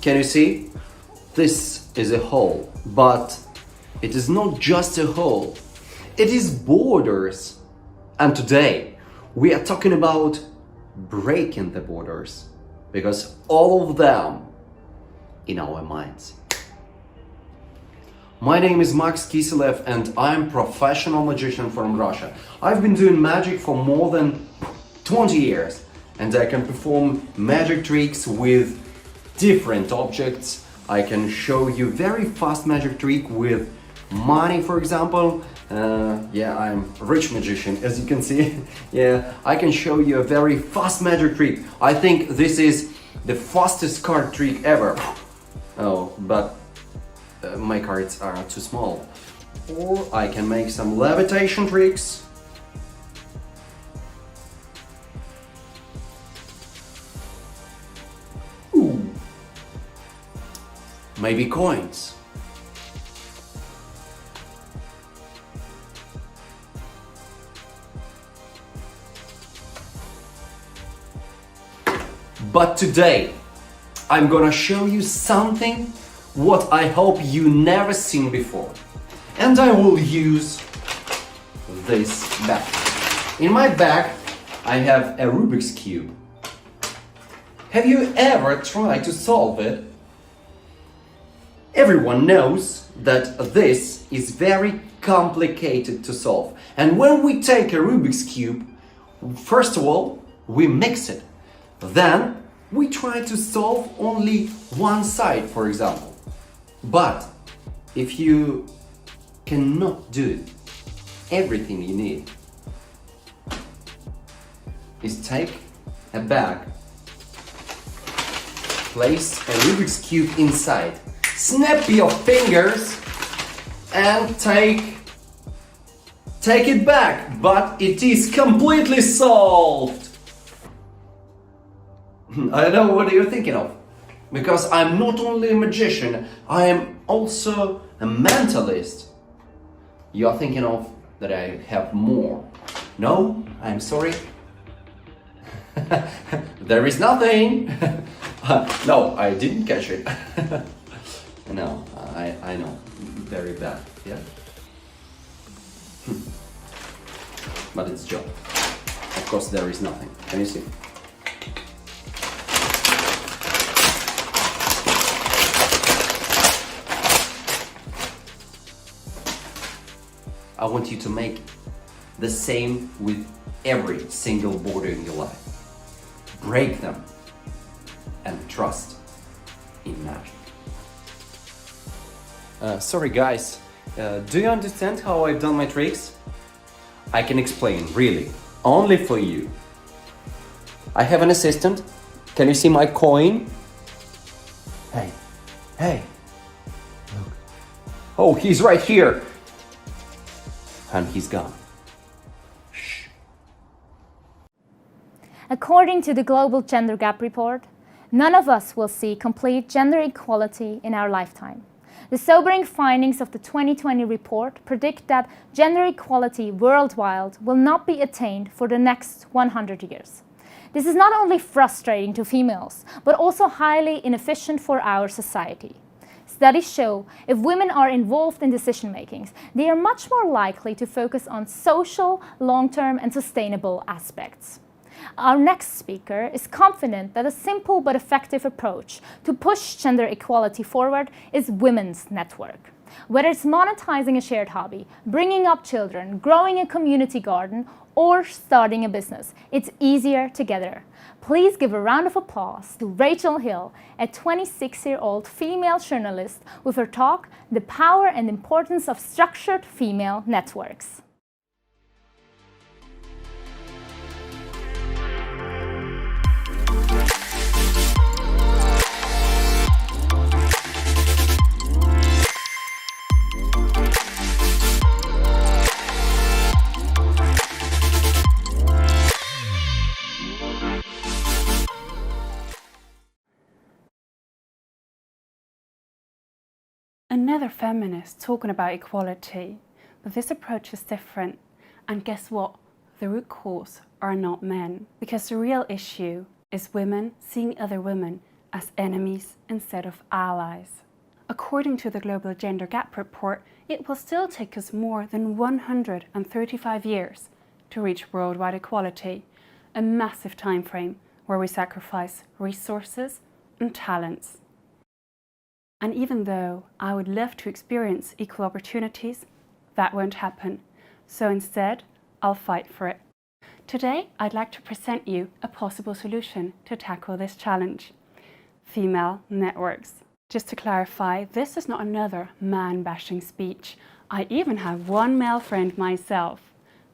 Can you see? This is a hole, but it is not just a hole. It is borders. And today we are talking about breaking the borders, because all of them in our minds. My name is Max Kiselev and I'm a professional magician from Russia. I've been doing magic for more than 20 years and I can perform magic tricks with different objects. I can show you very fast magic trick with money, for example. Yeah, I'm a rich magician, as you can see. Yeah, I can show you a very fast magic trick. I think this is the fastest card trick ever. Oh, but my cards are too small. Or I can make some levitation tricks. Maybe coins. But today, I'm gonna show you something what I hope you never seen before. And I will use this bag. In my bag, I have a Rubik's Cube. Have you ever tried to solve it? Everyone knows that this is very complicated to solve. And when we take a Rubik's Cube, first of all, we mix it. Then we try to solve only one side, for example. But if you cannot do it, everything you need is take a bag, place a Rubik's Cube inside, snap your fingers and take it back, but it is completely solved. I know what you're thinking of, because I'm not only a magician, I am also a mentalist. You're thinking of that I have more. No, I'm sorry. There is nothing. No, I didn't catch it. No, I know. Very bad, yeah? But it's a joke. Of course, there is nothing. Can you see? I want you to make the same with every single border in your life. Break them and trust in magic. Sorry guys, do you understand how I've done my tricks? I can explain, really, only for you. I have an assistant. Can you see my coin? Hey, look. Oh, he's right here. And he's gone. According to the Global Gender Gap Report, none of us will see complete gender equality in our lifetime. The sobering findings of the 2020 report predict that gender equality worldwide will not be attained for the next 100 years. This is not only frustrating to females, but also highly inefficient for our society. Studies show if women are involved in decision-making, they are much more likely to focus on social, long-term and sustainable aspects. Our next speaker is confident that a simple but effective approach to push gender equality forward is women's network. Whether it's monetizing a shared hobby, bringing up children, growing a community garden, or starting a business, it's easier together. Please give a round of applause to Rachel Hill, a 26-year-old female journalist, with her talk, The Power and Importance of Structured Female Networks. Another feminist talking about equality, but this approach is different. And guess what? The root cause are not men, because the real issue is women seeing other women as enemies instead of allies. According to the Global Gender Gap Report, it will still take us more than 135 years to reach worldwide equality, a massive time frame where we sacrifice resources and talents. And even though I would love to experience equal opportunities, that won't happen. So instead, I'll fight for it. Today, I'd like to present you a possible solution to tackle this challenge: female networks. Just to clarify, this is not another man-bashing speech. I even have one male friend myself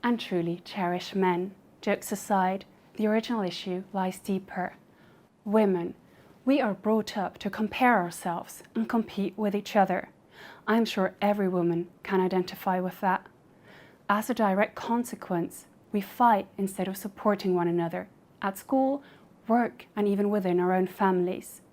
and truly cherish men. Jokes aside, the original issue lies deeper. Women. We are brought up to compare ourselves and compete with each other. I'm sure every woman can identify with that. As a direct consequence, we fight instead of supporting one another at school, work, and even within our own families.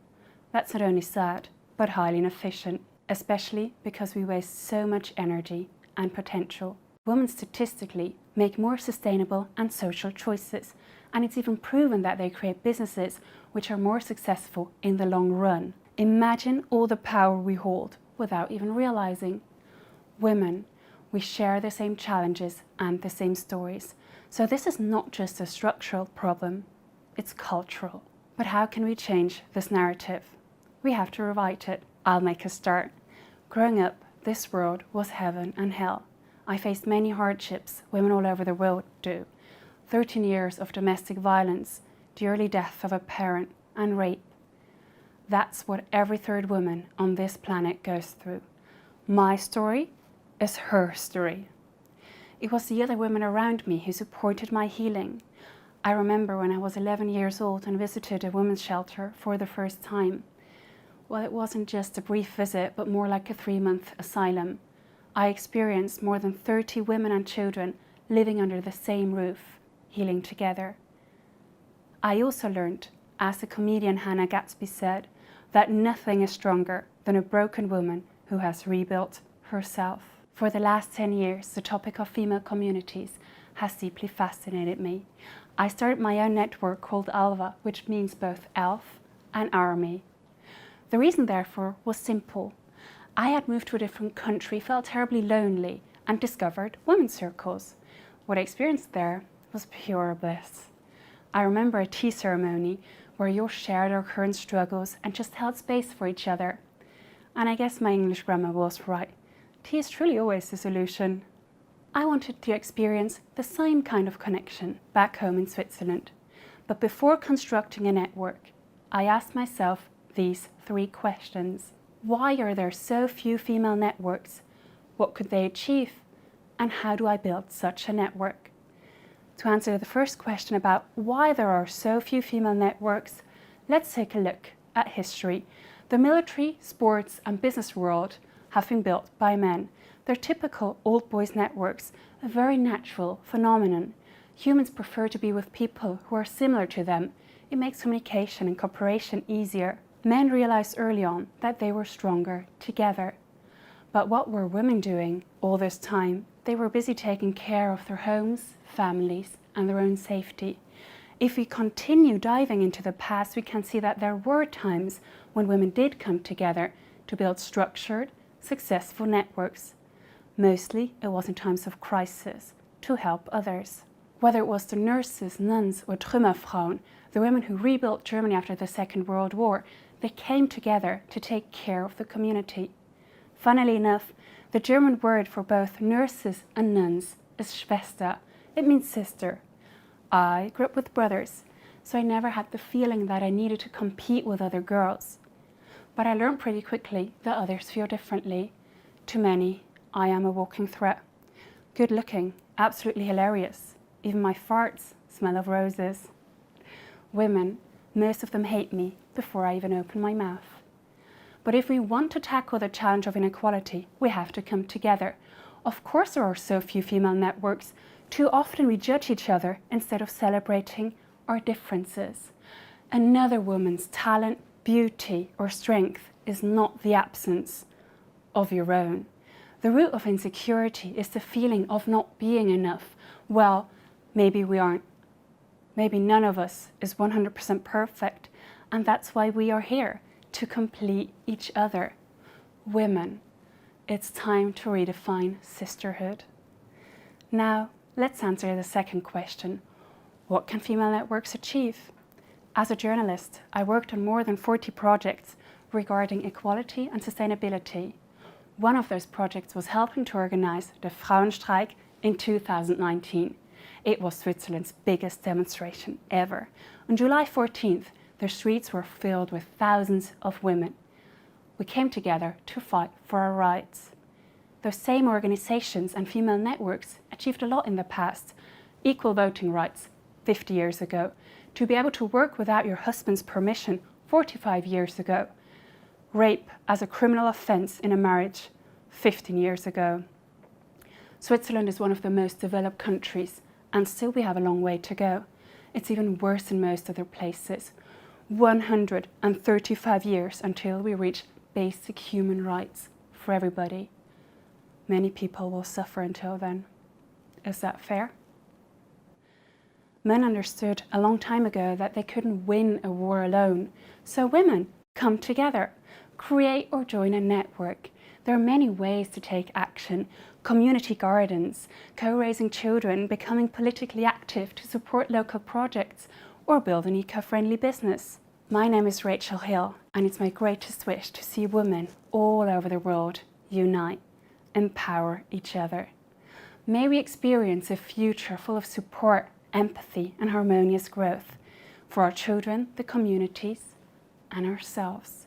That's not only sad, but highly inefficient, especially because we waste so much energy and potential. Women statistically make more sustainable and social choices, and it's even proven that they create businesses which are more successful in the long run. Imagine all the power we hold without even realizing. Women, we share the same challenges and the same stories. So this is not just a structural problem, it's cultural. But how can we change this narrative? We have to rewrite it. I'll make a start. Growing up, this world was heaven and hell. I faced many hardships women all over the world do. 13 years of domestic violence, the early death of a parent, and rape. That's what every third woman on this planet goes through. My story is her story. It was the other women around me who supported my healing. I remember when I was 11 years old and visited a women's shelter for the first time. Well, it wasn't just a brief visit, but more like a 3-month asylum. I experienced more than 30 women and children living under the same roof, healing together. I also learned, as the comedian Hannah Gatsby said, that nothing is stronger than a broken woman who has rebuilt herself. For the last 10 years, the topic of female communities has deeply fascinated me. I started my own network called Alva, which means both elf and army. The reason, therefore, was simple. I had moved to a different country, felt terribly lonely, and discovered women's circles. What I experienced there was pure bliss. I remember a tea ceremony where you all shared our current struggles and just held space for each other. And I guess my English grammar was right. Tea is truly always the solution. I wanted to experience the same kind of connection back home in Switzerland. But before constructing a network, I asked myself these 3 questions. Why are there so few female networks? What could they achieve? And how do I build such a network? To answer the first question about why there are so few female networks, let's take a look at history. The military, sports, and business world have been built by men. They're typical old boys networks, a very natural phenomenon. Humans prefer to be with people who are similar to them. It makes communication and cooperation easier. Men realized early on that they were stronger together. But what were women doing all this time? They were busy taking care of their homes, families, and their own safety. If we continue diving into the past, we can see that there were times when women did come together to build structured, successful networks. Mostly it was in times of crisis, to help others. Whether it was the nurses, nuns, or Trümmerfrauen, the women who rebuilt Germany after the Second World War, they came together to take care of the community. Funnily enough, the German word for both nurses and nuns is Schwester. It means sister. I grew up with brothers, so I never had the feeling that I needed to compete with other girls. But I learned pretty quickly that others feel differently. To many, I am a walking threat. Good looking, absolutely hilarious. Even my farts smell of roses. Women, most of them hate me before I even open my mouth. But if we want to tackle the challenge of inequality, we have to come together. Of course there are so few female networks. Too often we judge each other instead of celebrating our differences. Another woman's talent, beauty, or strength is not the absence of your own. The root of insecurity is the feeling of not being enough. Well, maybe we aren't. Maybe none of us is 100% perfect, and that's why we are here, to complete each other. Women, it's time to redefine sisterhood. Now, let's answer the second question. What can female networks achieve? As a journalist, I worked on more than 40 projects regarding equality and sustainability. One of those projects was helping to organize the Frauenstreik in 2019. It was Switzerland's biggest demonstration ever. On July 14th, the streets were filled with thousands of women. We came together to fight for our rights. Those same organizations and female networks achieved a lot in the past. Equal voting rights 50 years ago. To be able to work without your husband's permission 45 years ago. Rape as a criminal offense in a marriage 15 years ago. Switzerland is one of the most developed countries, and still we have a long way to go. It's even worse in most other places. 135 years until we reach basic human rights for everybody. Many people will suffer until then. Is that fair? Men understood a long time ago that they couldn't win a war alone. So women, come together, create or join a network. There are many ways to take action. Community gardens, co-raising children, becoming politically active to support local projects, or build an eco-friendly business. My name is Rachel Hill, and it's my greatest wish to see women all over the world unite, empower each other. May we experience a future full of support, empathy, and harmonious growth for our children, the communities, and ourselves.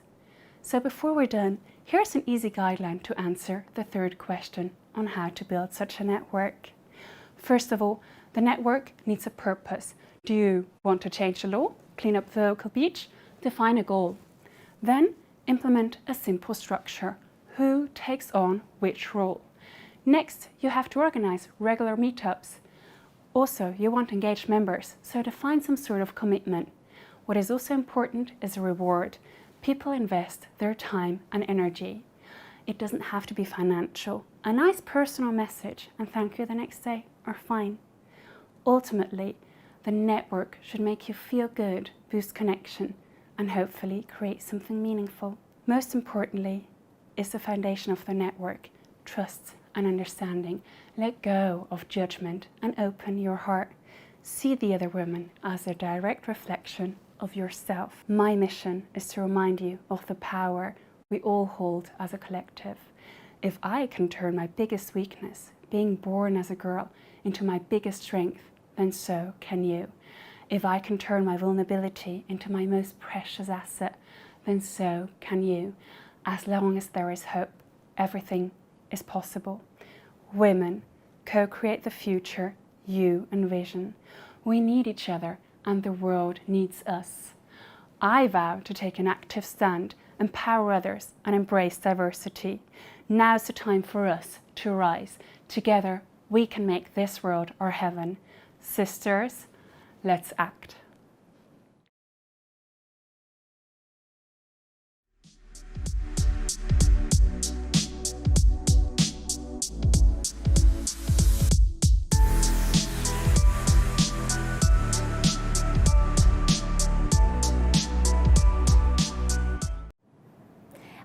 So before we're done, Here's an easy guideline to answer the third question on how to build such a network. First of all, the network needs a purpose. Do you want to change the law, clean up the local beach? Define a goal. Then implement a simple structure. Who takes on which role? Next, you have to organize regular meetups. Also, you want engaged members, so define some sort of commitment. What is also important is a reward. People invest their time and energy. It doesn't have to be financial. A nice personal message and thank you the next day are fine. Ultimately, the network should make you feel good, boost connection, and hopefully create something meaningful. Most importantly is the foundation of the network, trust and understanding. Let go of judgment and open your heart. See the other woman as a direct reflection of yourself. My mission is to remind you of the power we all hold as a collective. If I can turn my biggest weakness, being born as a girl, into my biggest strength, then so can you. If I can turn my vulnerability into my most precious asset, then so can you. As long as there is hope, everything is possible. Women, co-create the future you envision. We need each other and the world needs us. I vow to take an active stand, empower others and embrace diversity. Now's the time for us to rise. Together we can make this world our heaven. Sisters, let's act.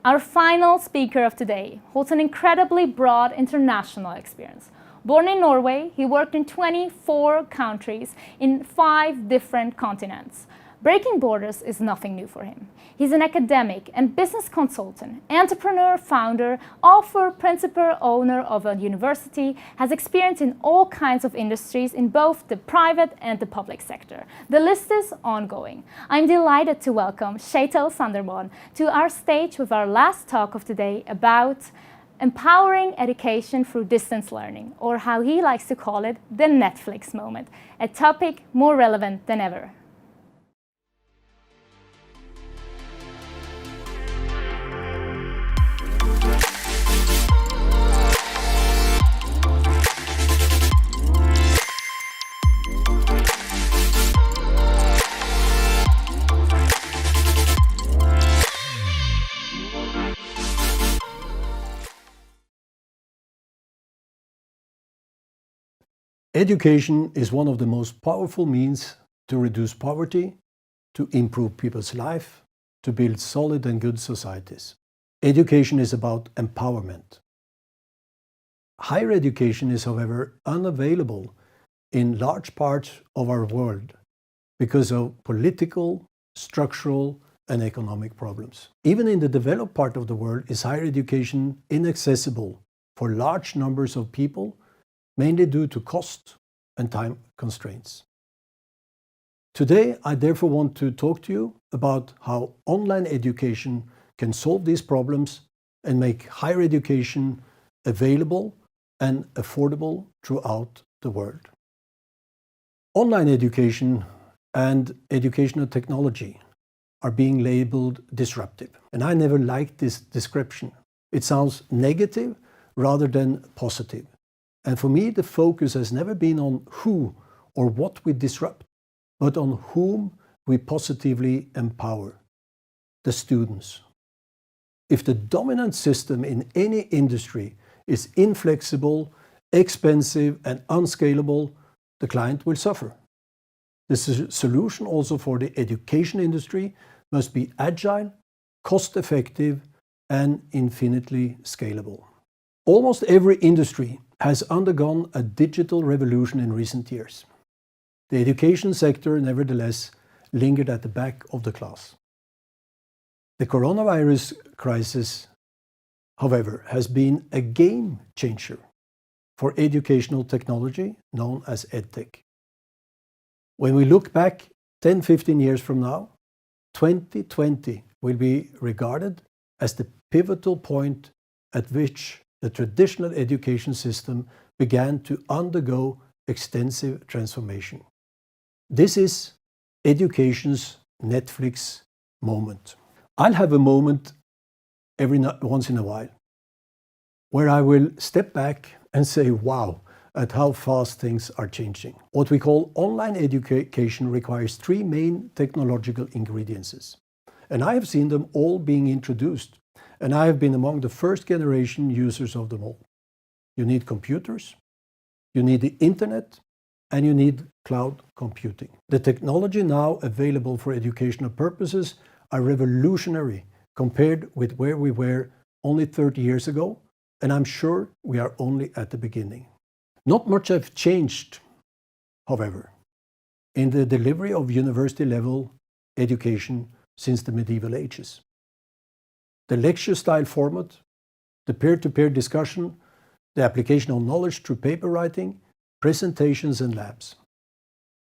Our final speaker of today holds an incredibly broad international experience. Born in Norway, he worked in 24 countries in 5 different continents. Breaking borders is nothing new for him. He's an academic and business consultant, entrepreneur, founder, author, principal, owner of a university, has experience in all kinds of industries in both the private and the public sector. The list is ongoing. I'm delighted to welcome Kjetil Sandermoen to our stage with our last talk of today about empowering education through distance learning, or how he likes to call it, the Netflix moment, a topic more relevant than ever. Education is one of the most powerful means to reduce poverty, to improve people's life, to build solid and good societies. Education is about empowerment. Higher education is, however, unavailable in large parts of our world because of political, structural, and economic problems. Even in the developed part of the world is higher education inaccessible for large numbers of people, mainly due to cost and time constraints. Today, I therefore want to talk to you about how online education can solve these problems and make higher education available and affordable throughout the world. Online education and educational technology are being labeled disruptive, and I never liked this description. It sounds negative rather than positive. And for me, the focus has never been on who or what we disrupt, but on whom we positively empower, the students. If the dominant system in any industry is inflexible, expensive, and unscalable, the client will suffer. The solution also for the education industry must be agile, cost-effective, and infinitely scalable. Almost every industry has undergone a digital revolution in recent years. The education sector, nevertheless, lingered at the back of the class. The coronavirus crisis, however, has been a game changer for educational technology known as EdTech. When we look back 10-15 years from now, 2020 will be regarded as the pivotal point at which the traditional education system began to undergo extensive transformation. This is education's Netflix moment. I'll have a moment once in a while where I will step back and say, wow, at how fast things are changing. What we call online education requires three main technological ingredients. And I have seen them all being introduced. And I have been among the first generation users of them all. You need computers, you need the internet, and you need cloud computing. The technology now available for educational purposes are revolutionary compared with where we were only 30 years ago, and I'm sure we are only at the beginning. Not much has changed, however, in the delivery of university-level education since the medieval ages. The lecture-style format, the peer-to-peer discussion, the application of knowledge through paper writing, presentations and labs.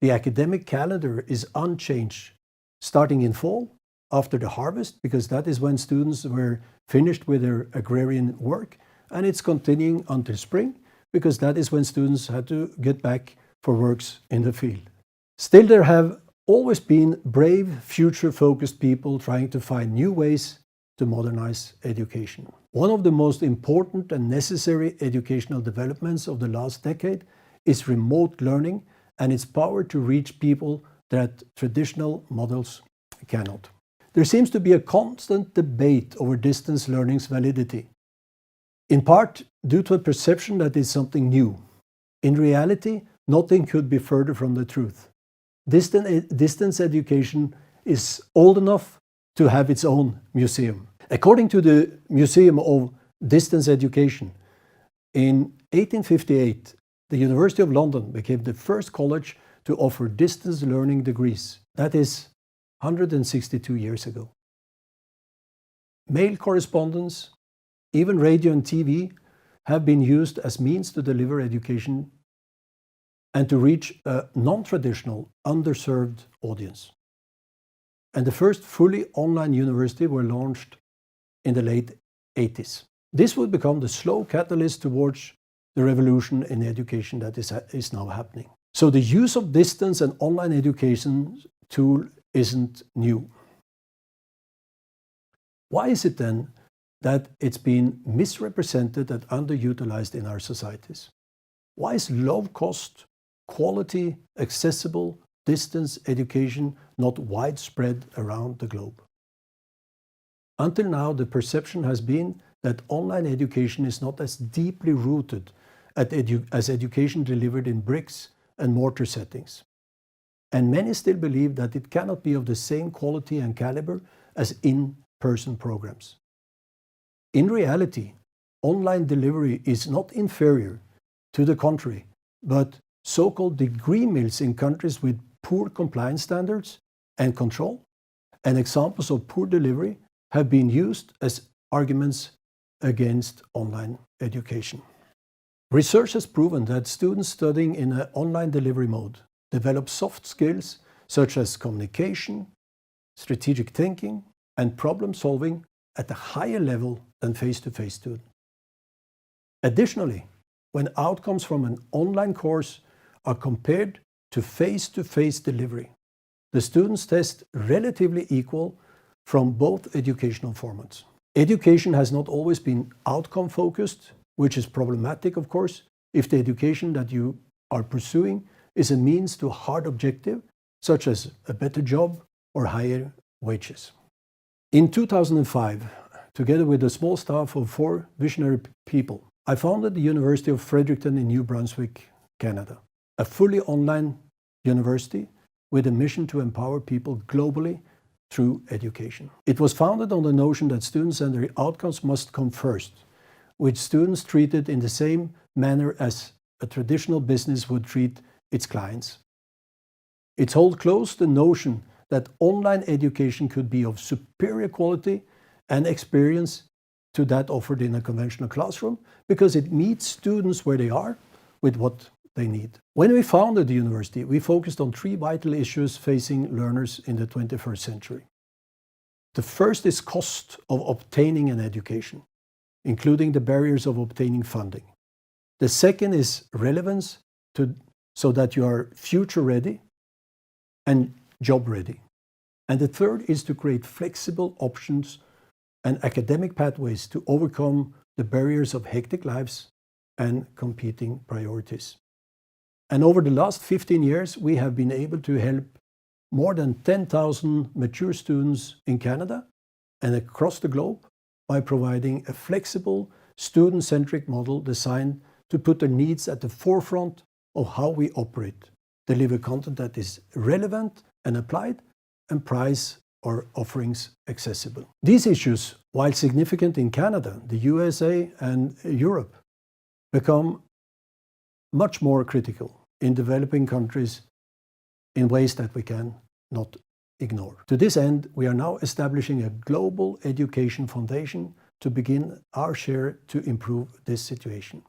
The academic calendar is unchanged, starting in fall, after the harvest, because that is when students were finished with their agrarian work, and it's continuing until spring, because that is when students had to get back for works in the field. Still, there have always been brave, future-focused people trying to find new ways to modernize education. One of the most important and necessary educational developments of the last decade is remote learning and its power to reach people that traditional models cannot. There seems to be a constant debate over distance learning's validity, in part due to a perception that it's something new. In reality, nothing could be further from the truth. Distance education is old enough to have its own museum. According to the Museum of Distance Education, in 1858, the University of London became the first college to offer distance learning degrees. That is 162 years ago. Mail correspondence, even radio and TV, have been used as means to deliver education and to reach a non-traditional, underserved audience. And the first fully online university were launched in the late 80s. This would become the slow catalyst towards the revolution in education that is now happening. So the use of distance and online education tool isn't new. Why is it then that it's been misrepresented and underutilized in our societies? Why is low-cost, quality, accessible distance education not widespread around the globe? Until now, the perception has been that online education is not as deeply rooted as education delivered in bricks and mortar settings. And many still believe that it cannot be of the same quality and caliber as in-person programs. In reality, online delivery is not inferior, to the contrary, but so-called degree mills in countries with poor compliance standards and control, and examples of poor delivery have been used as arguments against online education. Research has proven that students studying in an online delivery mode develop soft skills such as communication, strategic thinking, and problem solving at a higher level than face-to-face students. Additionally, when outcomes from an online course are compared to face-to-face delivery, the students test relatively equal from both educational formats. Education has not always been outcome-focused, which is problematic, of course, if the education that you are pursuing is a means to a hard objective, such as a better job or higher wages. In 2005, together with a small staff of 4 visionary people, I founded the University of Fredericton in New Brunswick, Canada, a fully online university with a mission to empower people globally through education. It was founded on the notion that students and their outcomes must come first, with students treated in the same manner as a traditional business would treat its clients. It holds close the notion that online education could be of superior quality and experience to that offered in a conventional classroom because it meets students where they are with what they need. When we founded the university, we focused on 3 vital issues facing learners in the 21st century. The first is cost of obtaining an education, including the barriers of obtaining funding. The second is relevance so that you are future ready and job ready. And the third is to create flexible options and academic pathways to overcome the barriers of hectic lives and competing priorities. And over the last 15 years, we have been able to help more than 10,000 mature students in Canada and across the globe by providing a flexible, student-centric model designed to put their needs at the forefront of how we operate, deliver content that is relevant and applied, and price our offerings accessible. These issues, while significant in Canada, the USA, and Europe, become much more critical in developing countries in ways that we can not ignore. To this end, we are now establishing a global education foundation to begin our share to improve this situation.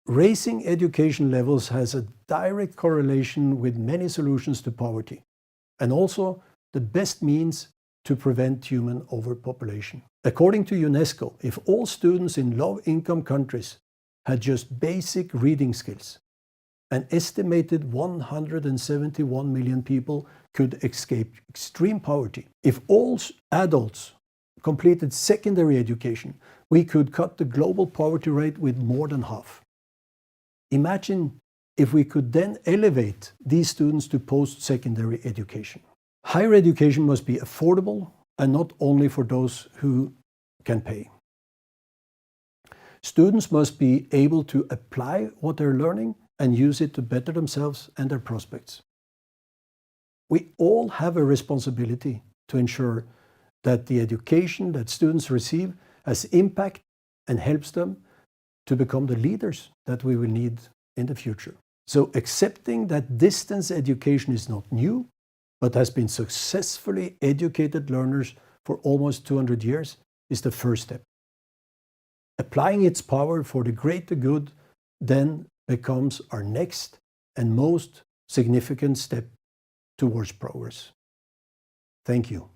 Raising education levels has a direct correlation with many solutions to poverty, and also the best means to prevent human overpopulation. According to UNESCO, if all students in low-income countries had just basic reading skills, an estimated 171 million people could escape extreme poverty. If all adults completed secondary education, we could cut the global poverty rate with more than half. Imagine if we could then elevate these students to post-secondary education. Higher education must be affordable and not only for those who can pay. Students must be able to apply what they're learning and use it to better themselves and their prospects. We all have a responsibility to ensure that the education that students receive has impact and helps them to become the leaders that we will need in the future. So accepting that distance education is not new, but has been successfully educated learners for almost 200 years is the first step. Applying its power for the greater good then becomes our next and most significant step towards progress. Thank you.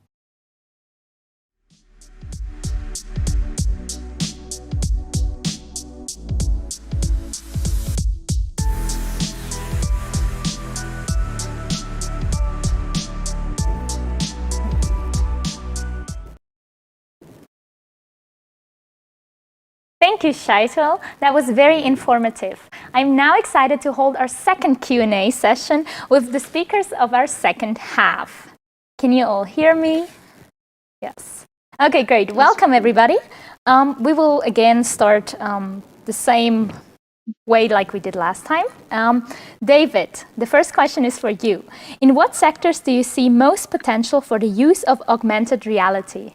Thank you, Shaitel. That was very informative. I'm now excited to hold our second Q&A session with the speakers of our second half. Can you all hear me? Yes. Okay, great. Welcome, everybody. We will again start the same way like we did last time. David, the first question is for you. In what sectors do you see most potential for the use of augmented reality?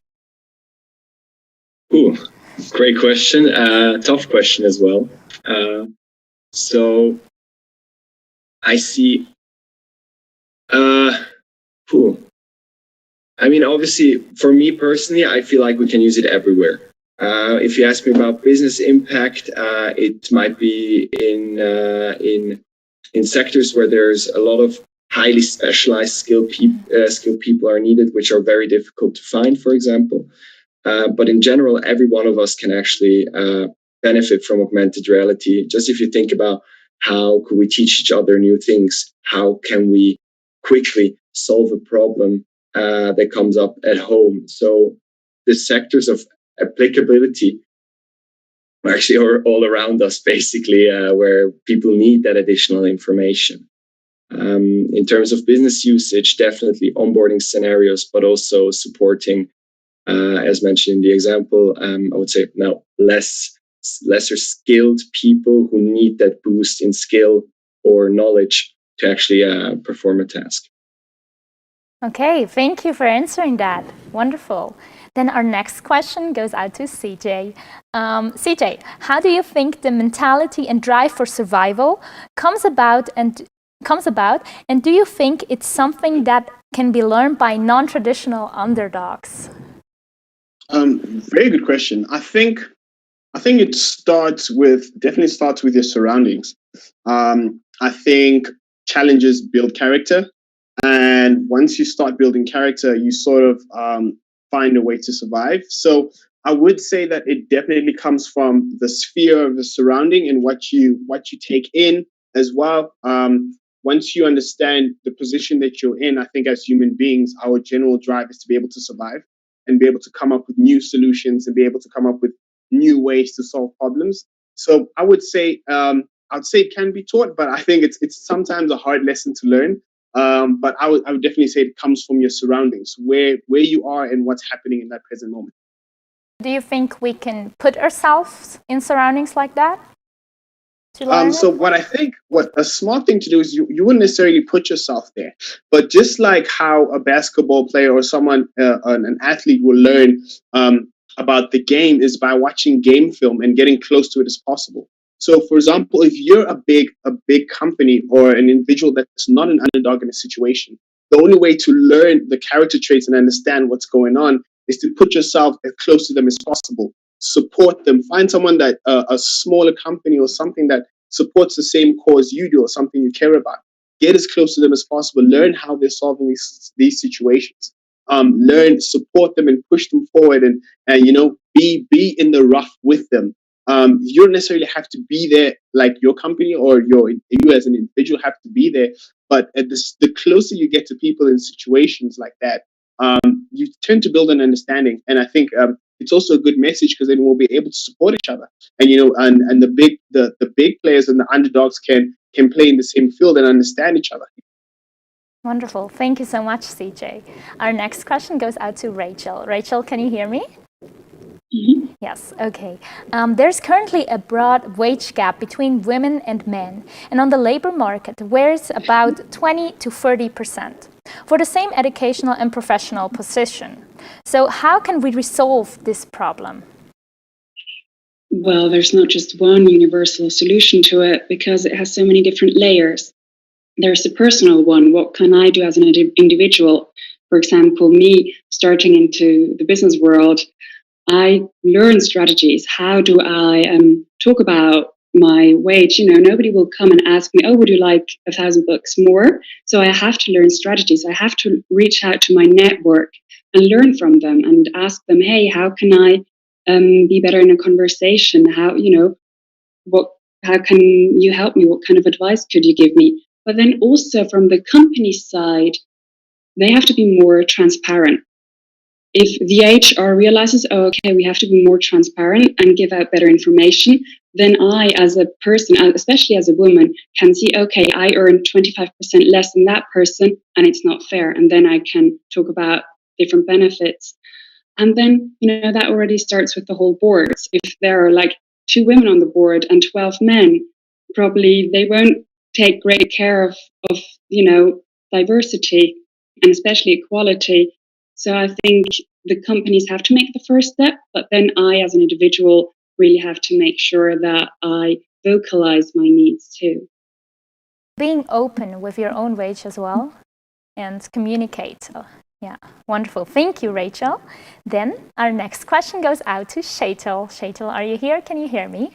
Ooh, great question. Tough question as well. So I see, I mean, obviously, for me personally, I feel like we can use it everywhere. If you ask me about business impact, it might be in sectors where there's a lot of highly specialized skilled people are needed, which are very difficult to find, for example. But in general, every one of us can actually benefit from augmented reality. Just if you think about how could we teach each other new things? How can we quickly solve a problem that comes up at home? So the sectors of applicability actually are all around us, basically, where people need that additional information. In terms of business usage, definitely onboarding scenarios, but also supporting, as mentioned in the example, I would say now lesser skilled people who need that boost in skill or knowledge to actually perform a task. Okay, thank you for answering that. Wonderful. Then our next question goes out to CJ. CJ, how do you think the mentality and drive for survival comes about, and do you think it's something that can be learned by non-traditional underdogs? Very good question. I think it definitely starts with your surroundings. I think challenges build character, And once you start building character, you sort of find a way to survive. So I would say that it definitely comes from the sphere of the surrounding and what you take in as well. Once you understand the position that you're in, I think as human beings, our general drive is to be able to survive and be able to come up with new solutions and be able to come up with new ways to solve problems. So I would say it can be taught, but I think it's sometimes a hard lesson to learn. But I would definitely say it comes from your surroundings, where you are and what's happening in that present moment. Do you think we can put ourselves in surroundings like that to learn So what I think, what a smart thing to do is you wouldn't necessarily put yourself there, but just like how a basketball player or someone, an athlete will learn about the game is by watching game film and getting close to it as possible. So, for example, if you're a big company or an individual that's not an underdog in a situation, the only way to learn the character traits and understand what's going on is to put yourself as close to them as possible. Support them. Find someone that a smaller company or something that supports the same cause you do or something you care about. Get as close to them as possible. Learn how they're solving these situations. Learn, support them, and push them forward, and be in the rough with them. You don't necessarily have to be there like your company or you as an individual have to be there. But the closer you get to people in situations like that, you tend to build an understanding. And I think it's also a good message because then we'll be able to support each other. And and the big players and the underdogs can play in the same field and understand each other. Wonderful. Thank you so much, CJ. Our next question goes out to Rachel. Rachel, can you hear me? Mm-hmm. Yes, okay. There's currently a broad wage gap between women and men, and on the labor market, where it's about 20 to 30% for the same educational and professional position. So how can we resolve this problem? Well, there's not just one universal solution to it because it has so many different layers. There's a personal one. What can I do as an individual? For example, me starting into the business world, I learn strategies. How do I talk about my wage? Nobody will come and ask me, oh, would you like 1,000 bucks more? So I have to learn strategies. I have to reach out to my network and learn from them and ask them, hey, how can I be better in a conversation? How can you help me? What kind of advice could you give me? But then also from the company side, they have to be more transparent. If the HR realizes, oh, okay, we have to be more transparent and give out better information, then I, as a person, especially as a woman, can see, okay, I earn 25% less than that person, and it's not fair. And then I can talk about different benefits. And then, that already starts with the whole board. If there are like 2 women on the board and 12 men, probably they won't take great care of diversity and especially equality. So I think the companies have to make the first step, but then I, as an individual, really have to make sure that I vocalize my needs too. Being open with your own wage as well and communicate. Yeah, wonderful. Thank you, Rachel. Then our next question goes out to Shaitel. Shaitel, are you here? Can you hear me?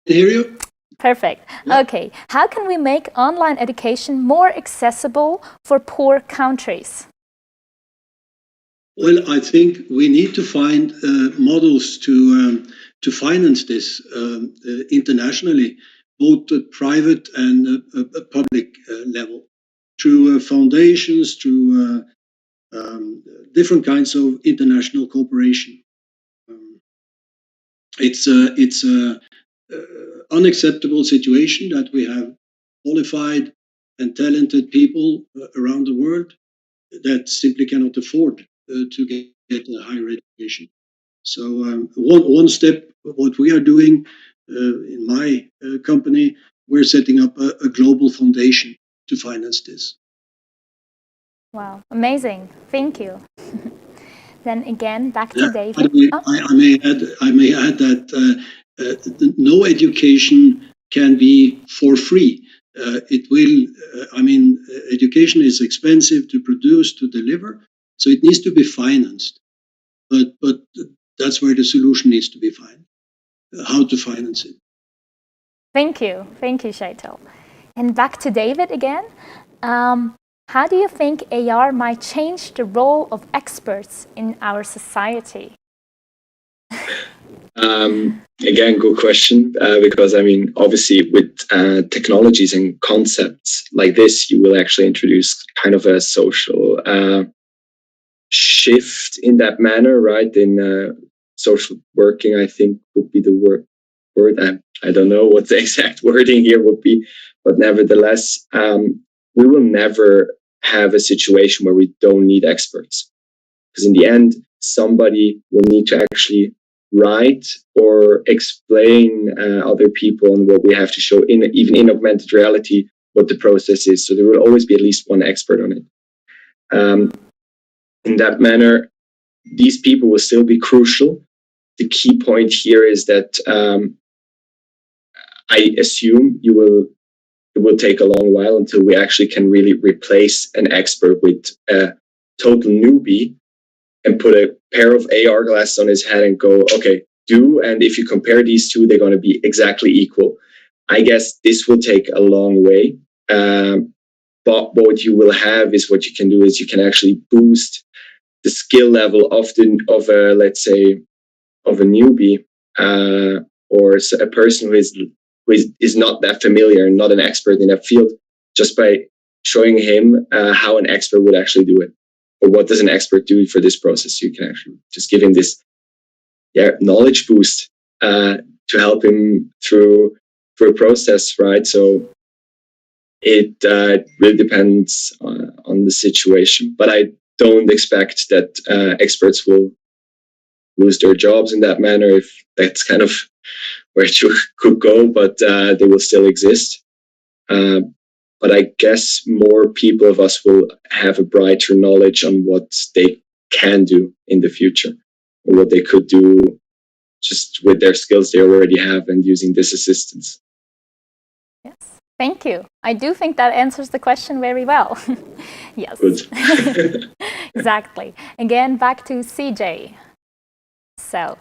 I hear you. Perfect. Yeah. Okay. How can we make online education more accessible for poor countries? Well, I think we need to find models to finance this internationally, both at private and public level, through foundations, through different kinds of international cooperation. It's a unacceptable situation that we have qualified and talented people around the world that simply cannot afford to get a higher education. So one step, what we are doing in my company, we're setting up a global foundation to finance this. Wow, amazing! Thank you. Then again, back to David. I may add that no education can be for free. It will. Education is expensive to produce, to deliver, so it needs to be financed. But that's where the solution needs to be found. How to finance it. Thank you, Shaitel. And back to David again. How do you think AR might change the role of experts in our society? Again, good question, because I mean, obviously with technologies and concepts like this, you will actually introduce kind of a social shift in that manner, right? In social working, I think would be the word. I don't know what the exact wording here would be, but nevertheless, we will never have a situation where we don't need experts, because in the end, somebody will need to actually write or explain other people on what we have to show, even in augmented reality, what the process is. So there will always be at least one expert on it. In that manner, these people will still be crucial. The key point here is that I assume it will take a long while until we actually can really replace an expert with a total newbie and put a pair of AR glasses on his head and go, okay, and if you compare these two, they're going to be exactly equal. I guess this will take a long way. But what you will have is what you can do is you can actually boost the skill level of let's say, of a newbie or a person who is not that familiar and not an expert in that field, just by showing him how an expert would actually do it, or what does an expert do for this process. You can actually just give him this knowledge boost to help him through a process, right? So it really depends on the situation, but I don't expect that experts will lose their jobs in that manner, if that's kind of where it could go, but they will still exist. But I guess more people of us will have a brighter knowledge on what they can do in the future, or what they could do just with their skills they already have and using this assistance. Yes, thank you. I do think that answers the question very well. Yes. Good. Exactly. Again, back to CJ. So,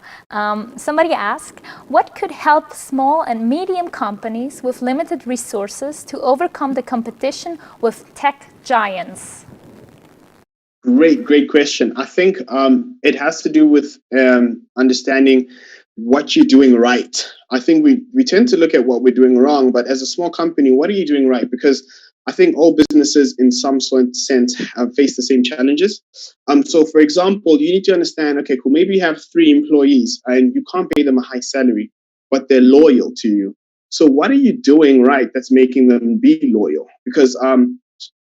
somebody asked, what could help small and medium companies with limited resources to overcome the competition with tech giants? Great question. I think it has to do with understanding what you're doing right. I think we tend to look at what we're doing wrong, but as a small company, what are you doing right? Because I think all businesses in some sense face the same challenges. So for example, you need to understand, okay, cool, maybe you have 3 employees and you can't pay them a high salary, but they're loyal to you. So what are you doing right that's making them be loyal? Because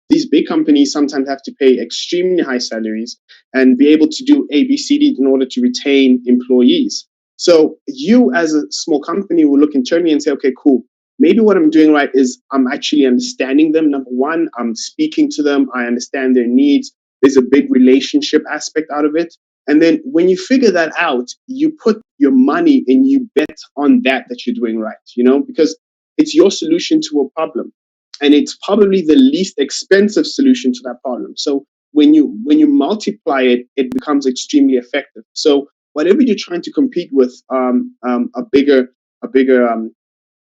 these big companies sometimes have to pay extremely high salaries and be able to do A, B, C, D in order to retain employees. So you as a small company will look internally and say, okay, cool. Maybe what I'm doing right is I'm actually understanding them. Number one, I'm speaking to them. I understand their needs. There's a big relationship aspect out of it. And then when you figure that out, you put your money and you bet on that you're doing right, because it's your solution to a problem. And it's probably the least expensive solution to that problem. So when you multiply it, it becomes extremely effective. So whatever you're trying to compete with,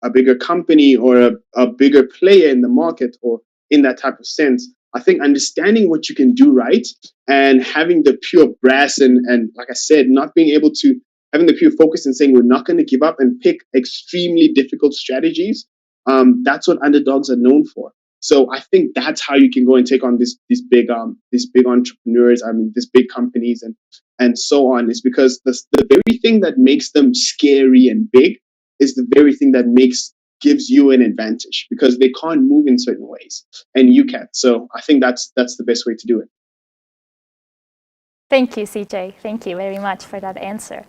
a bigger company or a bigger player in the market or in that type of sense, I think understanding what you can do right and having the pure brass and like I said, not being able to having the pure focus and saying we're not going to give up and pick extremely difficult strategies. That's what underdogs are known for. So I think that's how you can go and take on these big entrepreneurs. I mean, these big companies and so on. Is because the very thing that makes them scary and big is the very thing that gives you an advantage, because they can't move in certain ways and you can. So I think that's the best way to do it. Thank you, CJ. Thank you very much for that answer.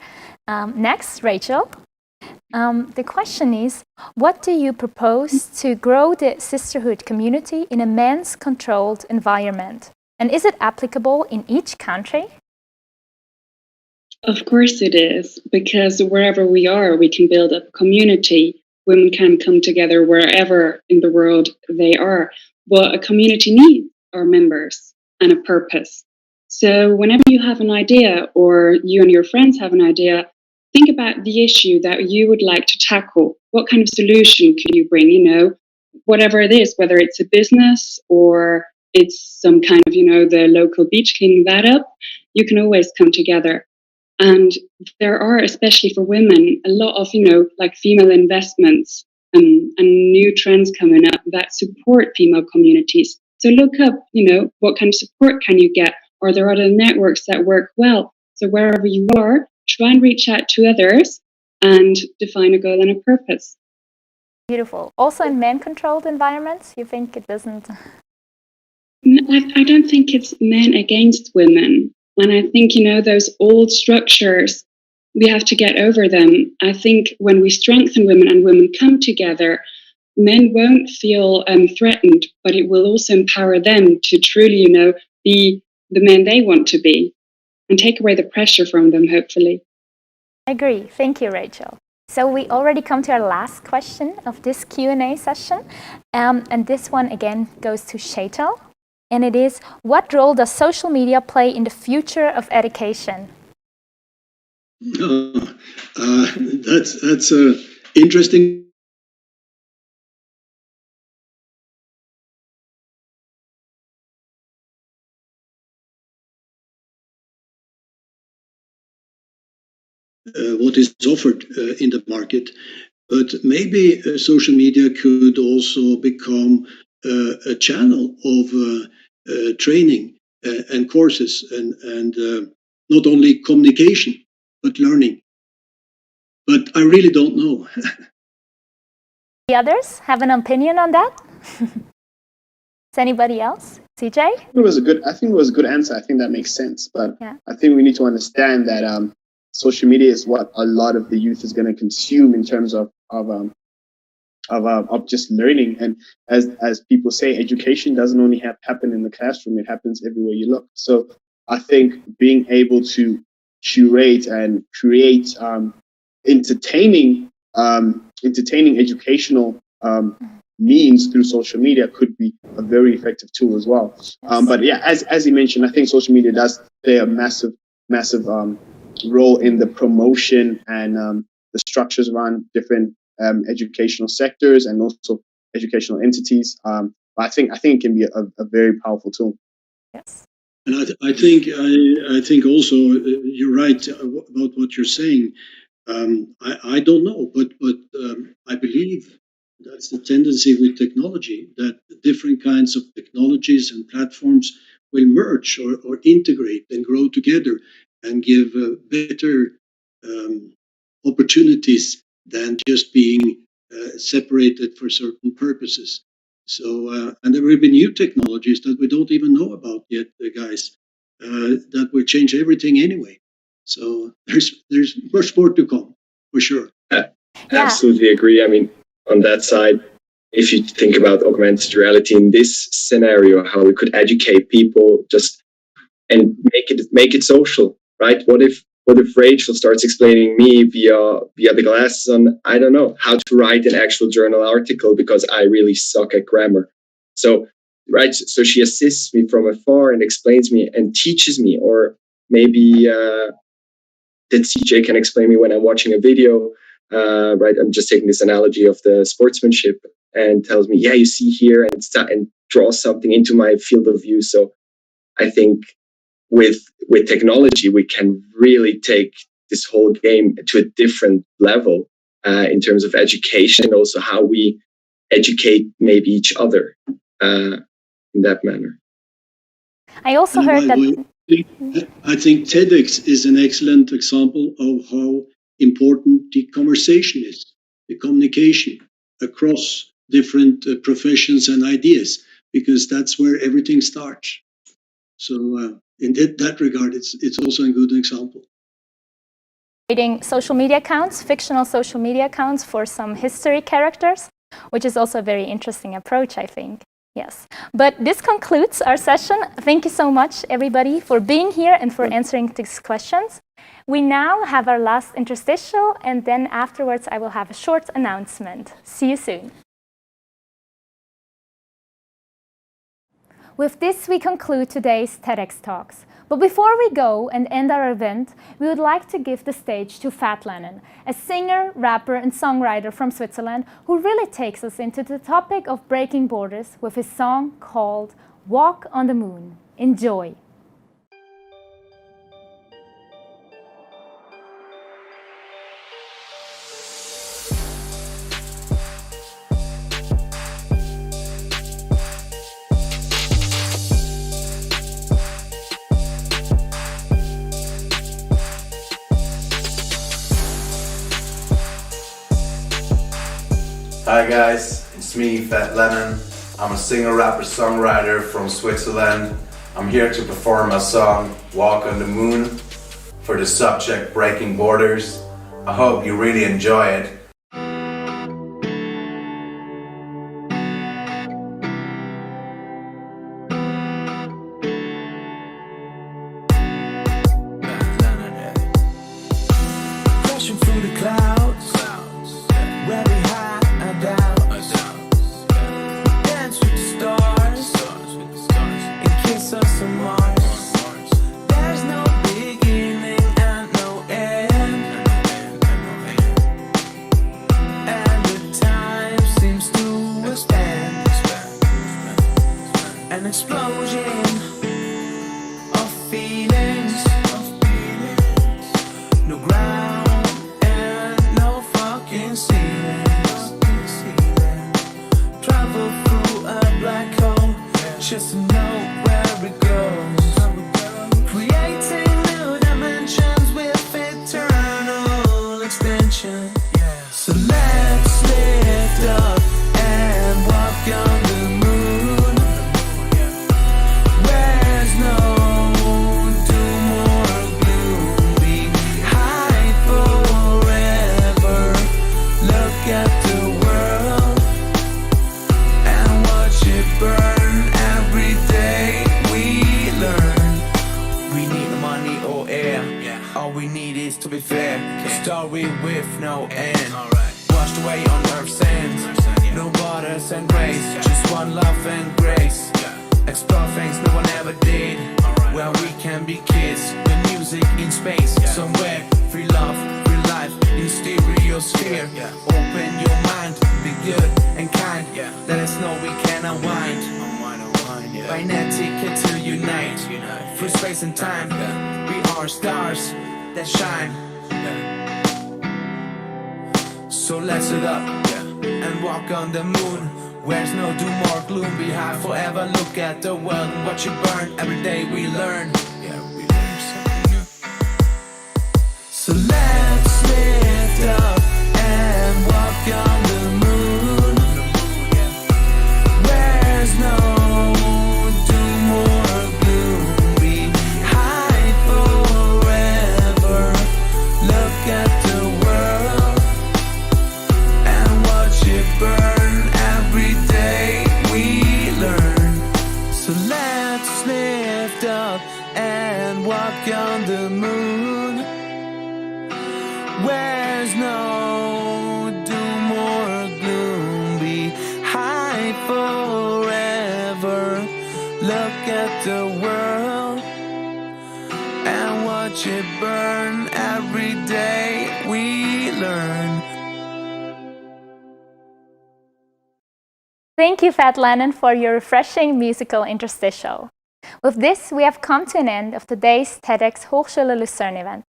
Next, Rachel. The question is, what do you propose to grow the sisterhood community in a men's controlled environment? And is it applicable in each country? Of course it is, because wherever we are, we can build up a community. Women can come together wherever in the world they are. What a community needs are members and a purpose. So whenever you have an idea, or you and your friends have an idea, think about the issue that you would like to tackle. What kind of solution could you bring? whatever it is, whether it's a business or it's some kind of, the local beach, cleaning that up, you can always come together. And there are, especially for women, a lot of, like female investments and new trends coming up that support female communities. So look up, what kind of support can you get? Are there other networks that work well? So wherever you are, try and reach out to others and define a goal and a purpose. Beautiful. Also in man-controlled environments, you think it doesn't? I don't think it's men against women. And I think, those old structures, we have to get over them. I think when we strengthen women and women come together, men won't feel threatened, but it will also empower them to truly, be the men they want to be and take away the pressure from them, hopefully. I agree. Thank you, Rachel. So we already come to our last question of this Q&A session. And this one again goes to Sheetal. And it is, what role does social media play in the future of education? That's interesting. What is offered in the market, but maybe social media could also become a channel of training and courses and not only communication but learning. But I really don't know. The others have an opinion on that? Is anybody else? CJ? I think it was a good answer. I think that makes sense. But yeah. I think we need to understand that social media is what a lot of the youth is going to consume in terms of just learning. And as people say, education doesn't only happen in the classroom; it happens everywhere you look. So I think being able to curate and create entertaining educational means through social media could be a very effective tool as well. But yeah, as you mentioned, I think social media does play a massive role in the promotion and the structures around different educational sectors and also educational entities. But I think it can be a very powerful tool. Yes. And I think also you're right about what you're saying. I don't know, but I believe that's the tendency with technology, that different kinds of technologies and platforms will merge or integrate and grow together and give better opportunities than just being separated for certain purposes. So, and there will be new technologies that we don't even know about yet, guys, that will change everything anyway. So there's much more to come, for sure. Absolutely agree. I mean, on that side, if you think about augmented reality in this scenario, how we could educate people just and make it social, right? What if Rachel starts explaining me via the glasses on, I don't know, how to write an actual journal article because I really suck at grammar. So, right, so she assists me from afar and explains me and teaches me, or maybe that CJ can explain me when I'm watching a video. Right, I'm just taking this analogy of the sportsmanship and tells me, yeah, you see here, and draws something into my field of view. So I think with technology, we can really take this whole game to a different level in terms of education, and also how we educate maybe each other in that manner. I also heard that. I think TEDx is an excellent example of how important the conversation is, the communication across different professions and ideas, because that's where everything starts. So in that regard, it's also a good example. Creating social media accounts, fictional social media accounts for some history characters, which is also a very interesting approach, I think. Yes. But this concludes our session. Thank you so much, everybody, for being here and for answering these questions. We now have our last interstitial, and then afterwards I will have a short announcement. See you soon. With this, we conclude today's TEDx Talks. But before we go and end our event, we would like to give the stage to Fat Lennon, a singer, rapper and songwriter from Switzerland who really takes us into the topic of breaking borders with his song called Walk on the Moon. Enjoy! Hi guys, it's me, Fat Lennon. I'm a singer, rapper, songwriter from Switzerland. I'm here to perform my song Walk on the Moon for the subject Breaking Borders. I hope you really enjoy it. Crashing through the clouds, where we hide and down. Dance with the stars, in kiss of some Mars. There's no beginning and no end, and the time seems to expand. An explosion of feelings, no ground and no fucking ceilings. Travel through a black hole just to know where it goes. Creating new dimensions with eternal extension. So let's lift up and walk on the moon. Where's no doom or gloom? Be high forever. Look at the world and watch it burn. Every day we learn. We need no money or air. All we need is to be fair. A story with no end. Washed away on earth's sand. No borders and grace. Just one love and grace. Explore things no one ever did. Where we can be kids. With music in space. Somewhere. Free love, free life. In stereo sphere. Open your mind. Be good and kind. Let us know we can unwind. Buy net ticket to unite. Through space and time. We are stars that shine. So let's it up and walk on the moon. Where's no doom or gloom. Be high forever. Look at the world and watch it burn. Every day we learn. So let's lift up and walk on the moon. Where's no doom or gloom. Be high forever. Look at the world and watch it burn. Every day we learn. So let's lift up and walk on the moon. Where's no doom or gloom. Be high forever. Look at the world and watch it burn. Every day we learn. Thank you, Fat Lennon, for your refreshing musical interstitial. With this, we have come to an end of today's TEDxHochschuleLuzern event.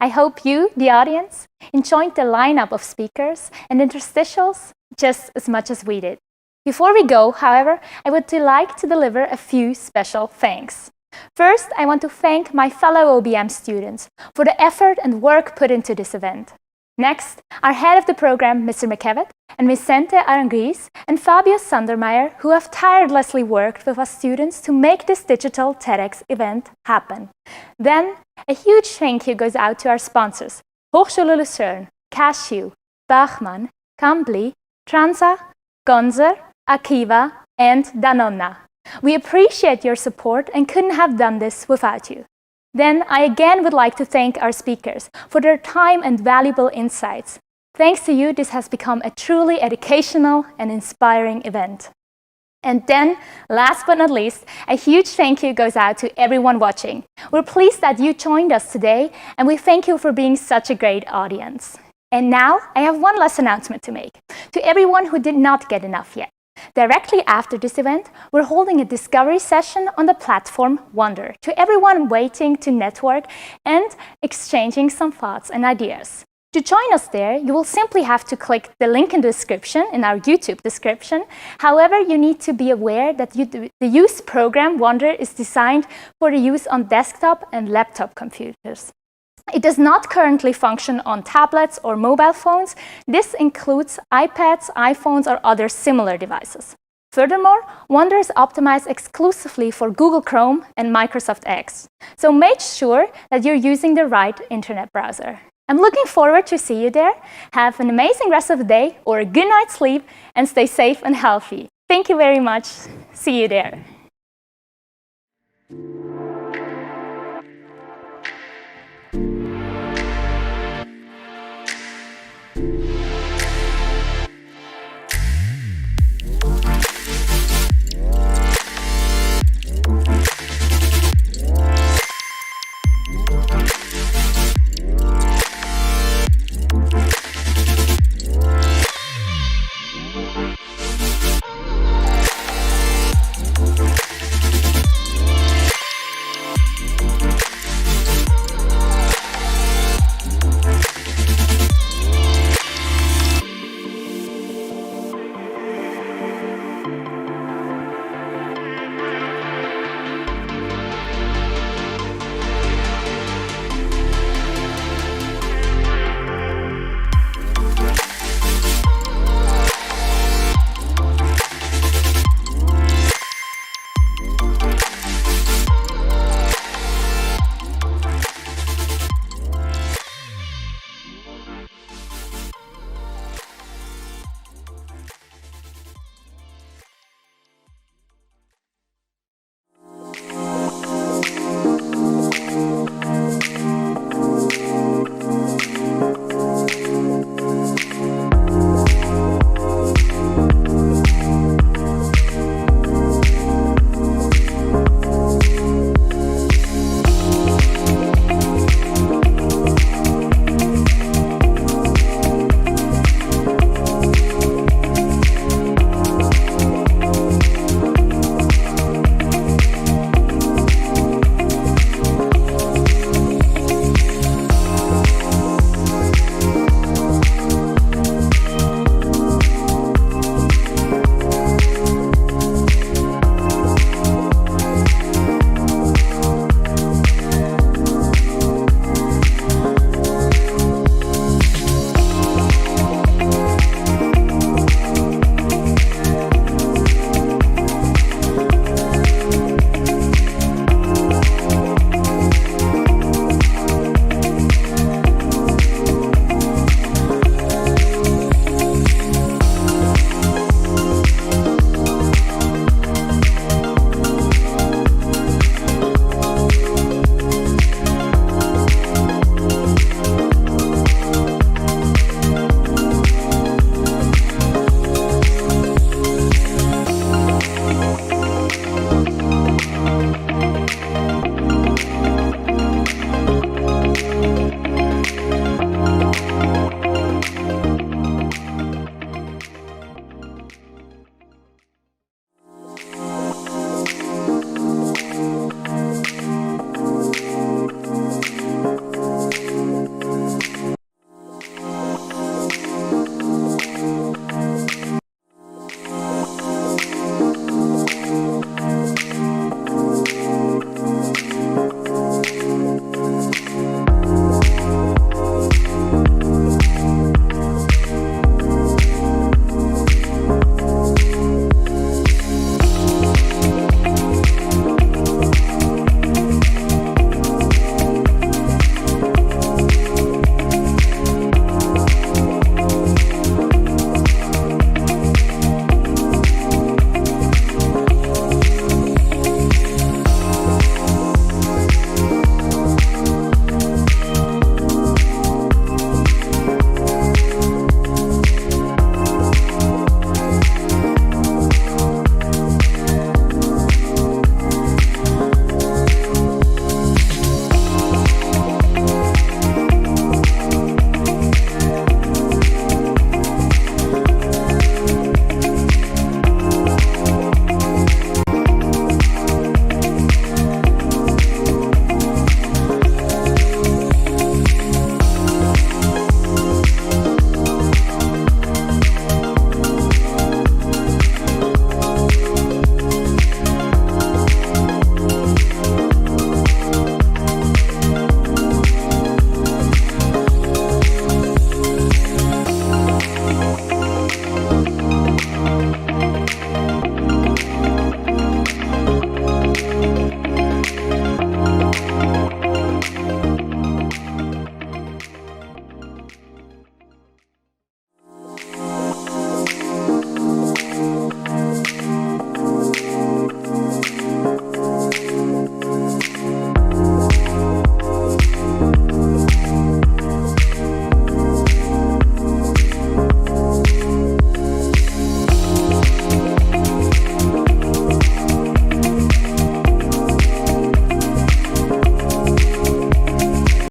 I hope you, the audience, enjoyed the lineup of speakers and interstitials just as much as we did. Before we go, however, I would like to deliver a few special thanks. First, I want to thank my fellow OBM students for the effort and work put into this event. Next, our head of the program, Mr. McKevitt, and Vicente Aranguiz and Fabio Sandermeyer, who have tirelessly worked with us students to make this digital TEDx event happen. Then, a huge thank you goes out to our sponsors, Hochschule Luzern, Cashew, Bachmann, Cambly, Transa, Gonzer, Akiva, and Danonna. We appreciate your support and couldn't have done this without you. Then I again would like to thank our speakers for their time and valuable insights. Thanks to you, this has become a truly educational and inspiring event. And then, last but not least, a huge thank you goes out to everyone watching. We're pleased that you joined us today, and we thank you for being such a great audience. And now, I have one last announcement to make, to everyone who did not get enough yet. Directly after this event, we're holding a discovery session on the platform Wonder, to everyone waiting to network and exchanging some thoughts and ideas. To join us there, you will simply have to click the link in the description, in our YouTube description. However, you need to be aware that the use program Wonder is designed for the use on desktop and laptop computers. It does not currently function on tablets or mobile phones. This includes iPads, iPhones, or other similar devices. Furthermore, Wonder is optimized exclusively for Google Chrome and Microsoft Edge. So make sure that you're using the right internet browser. I'm looking forward to see you there. Have an amazing rest of the day or a good night's sleep and stay safe and healthy. Thank you very much. See you there.